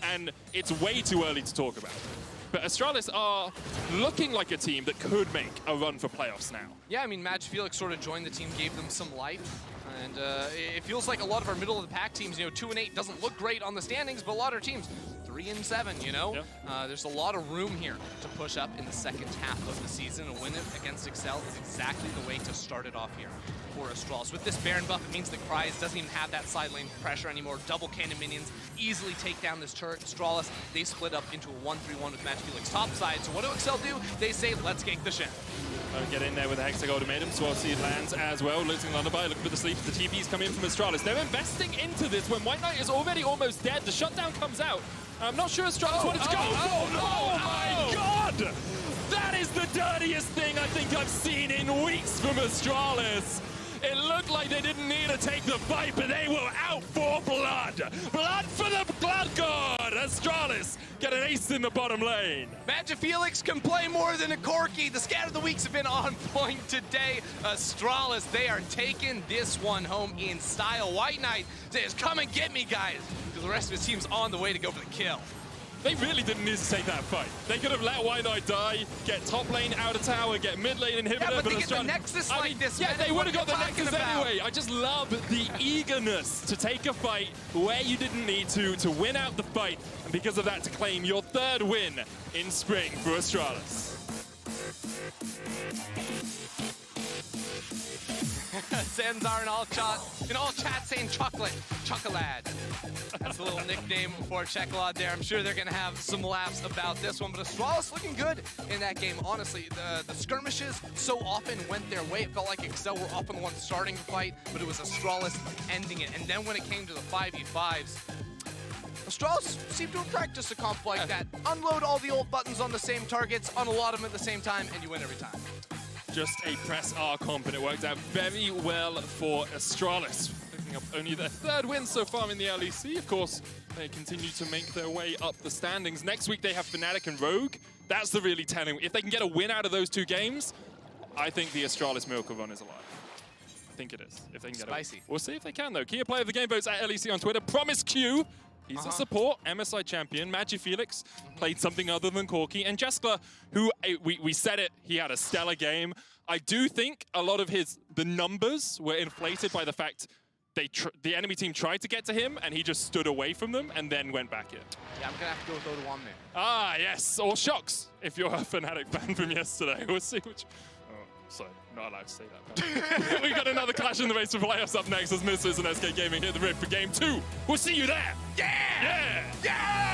and it's way too early to talk about. But Astralis are looking like a team that could make a run for playoffs now. Yeah, I mean, Magic Felix sort of joined the team, gave them some life. And it feels like a lot of our middle-of-the-pack teams, you know, 2-8 doesn't look great on the standings, but a lot of our teams, 3-7, you know? Yeah. There's a lot of room here to push up in the second half of the season. A win against Excel is exactly the way to start it off here for Astralis. With this Baron buff, it means that Kreis doesn't even have that side lane pressure anymore. Double cannon minions easily take down this turret. Astralis, they split up into a 1-3-1 with Magic Felix top side. So what do Excel do? They say, let's gank the Shen. Get in there with the Hexag Ultimatum. Swordseed lands as well. Losing Lullaby, looking for the sleep. The TP's come in from Astralis. They're investing into this when White Knight is already almost dead. The shutdown comes out. I'm not sure Astralis wanted to go. Oh my God! That is the dirtiest thing I I think I've seen in weeks from Astralis. It looked like they didn't need to take the fight, but they were out for blood. Blood for the blood god. Astralis get an ace in the bottom lane. Felix can play more than a Corki. The scat of the weeks have been on point today. Astralis, they are taking this one home in style. White Knight says, come and get me, guys, because the rest of his team's on the way to go for the kill. They really didn't need to take that fight. They could have let White Knight die, get top lane out of tower, get mid lane inhibitor. Yeah, but they Astralis, get the Nexus like this, yeah, man. they would have got the What are you Nexus talking about? anyway. I just love the eagerness to take a fight where you didn't need to win out the fight, and because of that, to claim your third win in spring for Astralis. Zenzar in all chat saying chocolate. That's a little nickname for Chocolate there. I'm sure they're going to have some laughs about this one. But Astralis looking good in that game. Honestly, the skirmishes so often went their way. It felt like Excel were often the ones starting the fight, but it was Astralis ending it. And then when it came to the 5v5s, Astralis seemed to have practiced a comp like that. Unload all the old buttons on the same targets, unload them at the same time, and you win every time. Just a press R comp, and it worked out very well for Astralis. Picking up only their third win so far in the LEC. Of course, they continue to make their way up the standings. Next week, they have Fnatic and Rogue. That's the really telling. If they can get a win out of those two games, I think the Astralis miracle run is alive. I think it is. If they can get Spicy. it. We'll see if they can, though. Key player of the game votes at LEC on Twitter. Promise Q. He's a support, MSI champion. Felix played something other than Corki. And Jeskla, who, we said it, he had a stellar game. I do think a lot of the numbers were inflated by the fact the enemy team tried to get to him, and he just stood away from them and then went back in. Yeah, I'm going to have to go with Oda there. Ah, yes. Or Shocks, if you're a Fnatic fan from yesterday. We'll see which... Oh, sorry. Not allowed to say that. We've got another clash in the race for playoffs up next as Misses and SK Gaming hit the rib for game 2. We'll see you there. Yeah! Yeah! Yeah!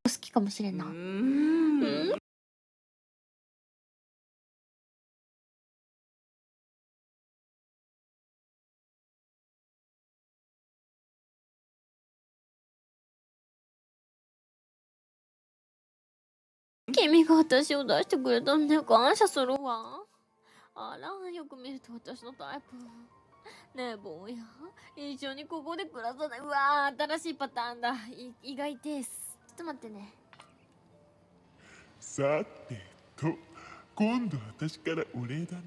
好きかもしれんな。君が私を出してくれたんで感謝するわ。あら、よく見ると私のタイプ。ねえ、坊や。一緒にここで暮らさない。うわー、新しいパターンだ。意外です。ちょっと待ってね。さてと、今度は私からお礼だね。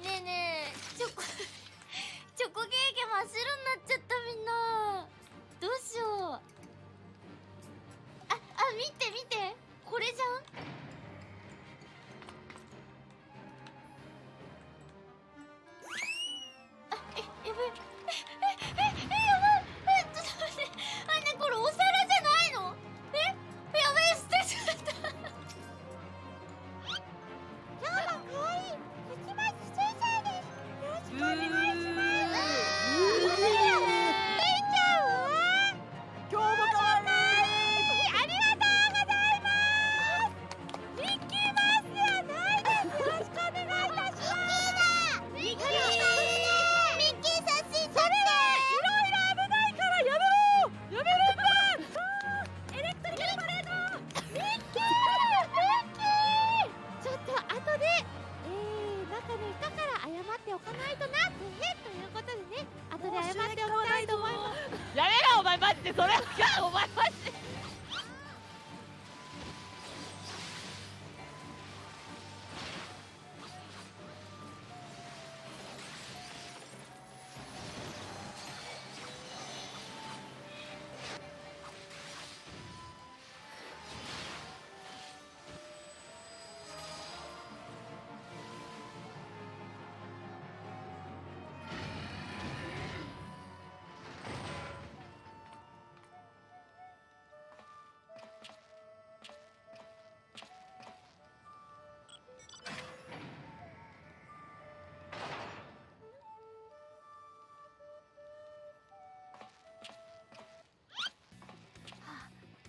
ねえねえ、チョコケーキ真っ白になっちゃったみんな。どうしよう。見て見て、これじゃん。やばい。やばい。ちょっと待って。ね、これお皿じゃないの？やばい、捨てちゃった。今日は可愛いプチマジ先生です。よろしくお願いします。今日も可愛い。やめろお前マジでそれお前マジで。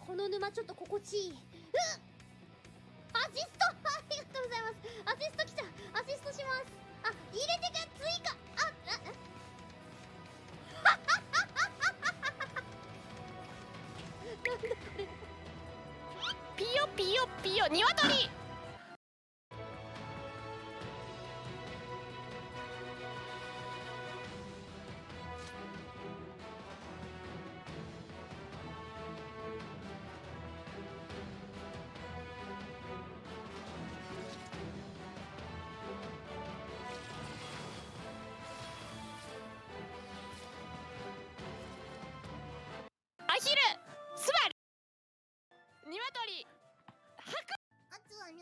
この沼ちょっと心地いい。アシストありがとうございます。アシスト来ちゃう。アシストします。入れてか追加。なんだこれ。ピヨピヨピヨニワトリ。アヒル、スバル、ニワトリ、ハク。あとはね、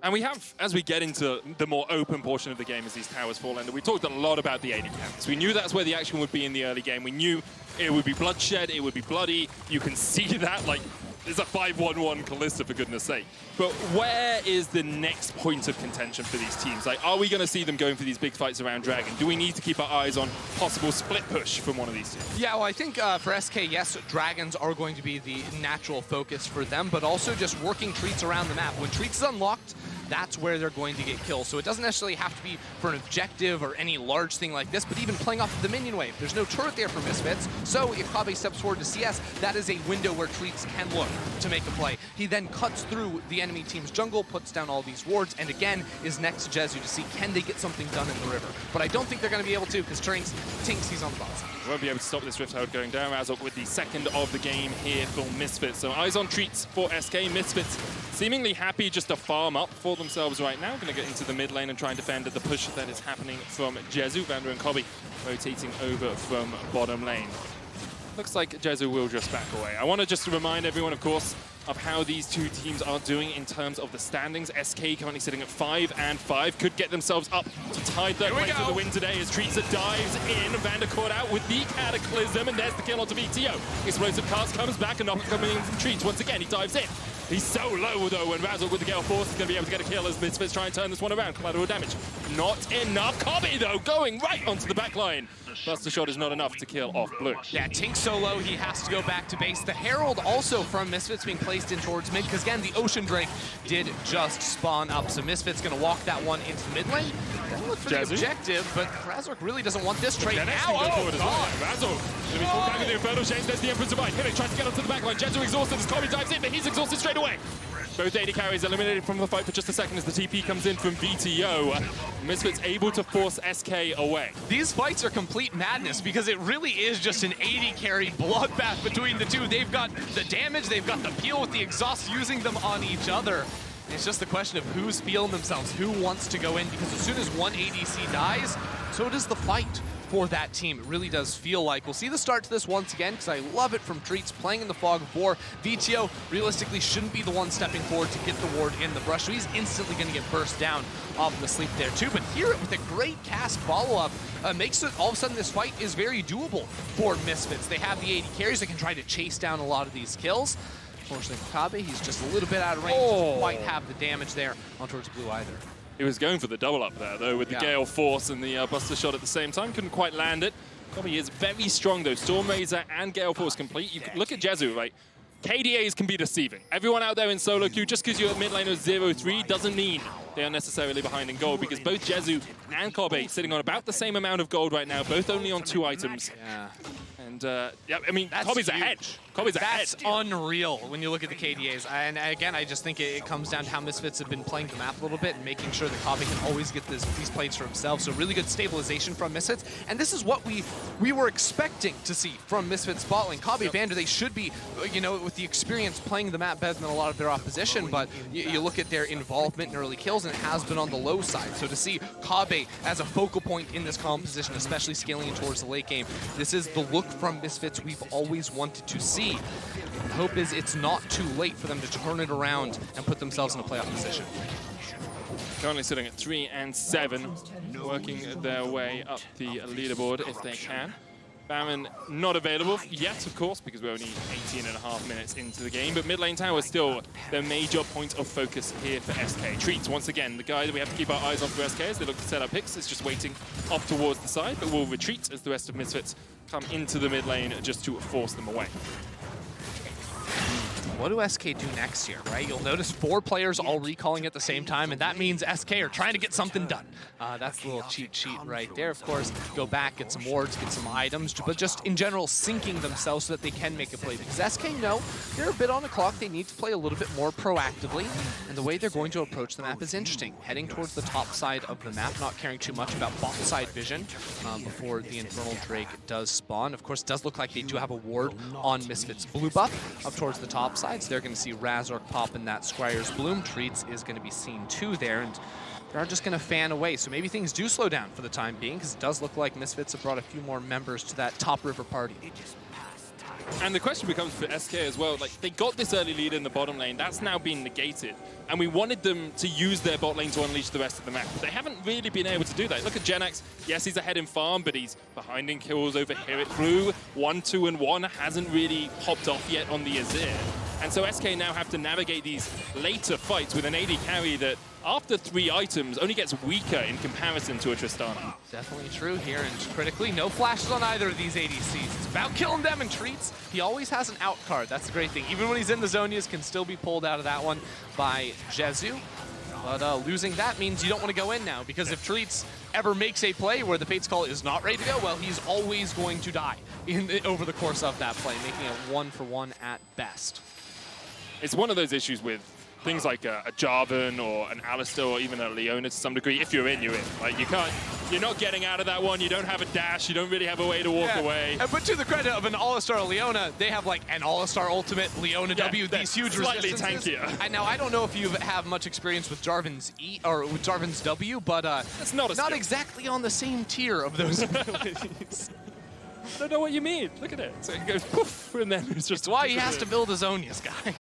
And we have, as we get into the more open portion of the game as these towers fall in, we talked a lot about the AD camps. We knew that's where the action would be in the early game. We knew it would be bloodshed, it would be bloody. You can see that, like, it's a 5-1-1 Kalista, for goodness sake. But where is the next point of contention for these teams? Like, are we going to see them going for these big fights around Dragon? Do we need to keep our eyes on possible split push from one of these teams? Yeah, well, I think for SK, yes, Dragons are going to be the natural focus for them, but also just working Treats around the map. When Treats is unlocked, that's where they're going to get kills. So it doesn't necessarily have to be for an objective or any large thing like this, but even playing off of the minion wave. There's no turret there for Misfits, so if Kabe steps forward to CS, that is a window where Treats can look to make a play. He then cuts through the enemy team's jungle, puts down all these wards, and again is next to Jezu to see can they get something done in the river. But I don't think they're going to be able to, because Tinks, he's on the bot side. Won't be able to stop this Rift Herald going down. Razork with the second of the game here for Misfits. So eyes on Treats for SK. Misfits seemingly happy just to farm up for themselves right now. Going to get into the mid lane and try and defend the push that is happening from Jezu. Vander and Kobe rotating over from bottom lane. Looks like Jezu will just back away. I want to just remind everyone, of course, of how these two teams are doing in terms of the standings. SK currently sitting at 5-5, could get themselves up to tie third place with the win today as Treatsa dives in. Vander caught out with the Cataclysm, and there's the kill onto VTO. Explosive Cast comes back, and knock coming in from Treats. Once again, he dives in. He's so low, though, when Razork with the Gale Force is going to be able to get a kill as Misfits try and turn this one around. Collateral damage. Not enough. Kobe, though, going right onto the back line. Buster shot is not enough to kill off Blue. Yeah, Tink so low, he has to go back to base. The Herald also from Misfits being placed in towards mid, because again, the Ocean Drake did just spawn up. So Misfits going to walk that one into the mid lane. Doesn't look for the objective, but Razork really doesn't want this trade now. Oh, God. Razork going to be full back with the Infernal Chains. There's the Emperor's Divide. Himmy tries to get onto the back line. Jezu exhausted as Kobe dives in, but he's exhausted straight away. Both AD carries eliminated from the fight for just a second as the TP comes in from VTO. Misfits able to force SK away. These fights are complete madness because it really is just an AD carry bloodbath between the two. They've got the damage, they've got the peel with the exhaust, using them on each other. It's just a question of who's feeling themselves, who wants to go in, because as soon as one ADC dies, so does the fight for that team. It really does feel like. We'll see the start to this once again, because I love it from Treats playing in the fog of war. VTO realistically shouldn't be the one stepping forward to get the ward in the brush, so he's instantly going to get burst down off the sleep there too. But here, with a great cast follow-up, makes it all of a sudden this fight is very doable for Misfits. They have the AD carries that can try to chase down a lot of these kills. Unfortunately for Kabe, he's just a little bit out of range, doesn't quite have the damage there on towards Blue either. He was going for the double up there, though, with the Gale Force and the Buster Shot at the same time. Couldn't quite land it. Kobe is very strong, though. Storm Razor and Gale Force complete. You look at Jezu, right? KDAs can be deceiving. Everyone out there in solo queue, just because you're at mid lane of 0-3 doesn't mean they are necessarily behind in gold, because both Jezu and Kobe sitting on about the same amount of gold right now, both only on 2 items. Yeah. And, yeah, I mean, Kobe's ahead. Kobe's ahead. That's unreal when you look at the KDAs. And again, I just think it comes down to how Misfits have been playing the map a little bit and making sure that Kobe can always get these plays for himself. So really good stabilization from Misfits. And this is what we were expecting to see from Misfits bot lane. Kobe, Vander, they should be, you know, with the experience playing the map better than a lot of their opposition. But you look at their involvement in early kills, and it has been on the low side. So to see Kobe as a focal point in this composition, especially scaling towards the late game, this is the look from Misfits we've always wanted to see. The hope is it's not too late for them to turn it around and put themselves in a playoff position. Currently sitting at 3-7, working their way up the leaderboard if they can. Baron not available yet, of course, because we're only 18.5 minutes into the game, but mid lane tower is still their major point of focus here for SK. Treats, once again, the guy that we have to keep our eyes on for SK as they look to set up picks, is just waiting off towards the side, but will retreat as the rest of Misfits come into the mid lane just to force them away. What do SK do next here, right? You'll notice 4 players all recalling at the same time, and that means SK are trying to get something done. That's the little cheat sheet right there. Of course, go back, get some wards, get some items, but just in general syncing themselves so that they can make a play. Because SK know they're a bit on the clock. They need to play a little bit more proactively, and the way they're going to approach the map is interesting. Heading towards the top side of the map, not caring too much about bot side vision before the Infernal Drake does spawn. Of course, it does look like they do have a ward on Misfits blue buff up towards the top side. So they're going to see Razork pop in that Scryer's Bloom. Treats is going to be seen too there, and they're just going to fan away. So maybe things do slow down for the time being, because it does look like Misfits have brought a few more members to that top river party. And the question becomes for SK as well, like they got this early lead in the bottom lane, that's now been negated. And we wanted them to use their bot lane to unleash the rest of the map. They haven't really been able to do that. Look at Genax, yes, he's ahead in farm, but he's behind in kills over here at Blue. 1, 2, and 1 hasn't really popped off yet on the Azir. And so SK now have to navigate these later fights with an AD carry that, after 3 items, only gets weaker in comparison to a Tristana. Definitely true here, and critically, no flashes on either of these ADCs. It's about killing them in treats. He always has an out card. That's the great thing. Even when he's in the Zonias, can still be pulled out of that one by Jezu. But losing that means you don't want to go in now, because if Treats ever makes a play where the Fates Call is not ready to go, well, he's always going to die over the course of that play, making it 1-for-1 at best. It's one of those issues with things like a Jarvan or an Alistar or even a Leona to some degree. If you're in, you're in. Like, you're not getting out of that one. You don't have a dash. You don't really have a way to walk away. But to the credit of an Alistar or Leona, they have like an Alistar ultimate, Leona W, these huge slightly resistances. tankier. And now I don't know if you have much experience with Jarvan's E or with Jarvan's W, but it's not exactly on the same tier of those abilities. I don't know what you mean. Look at it. So it goes poof, and then it's just... It's why he has to build his Zonias, guys.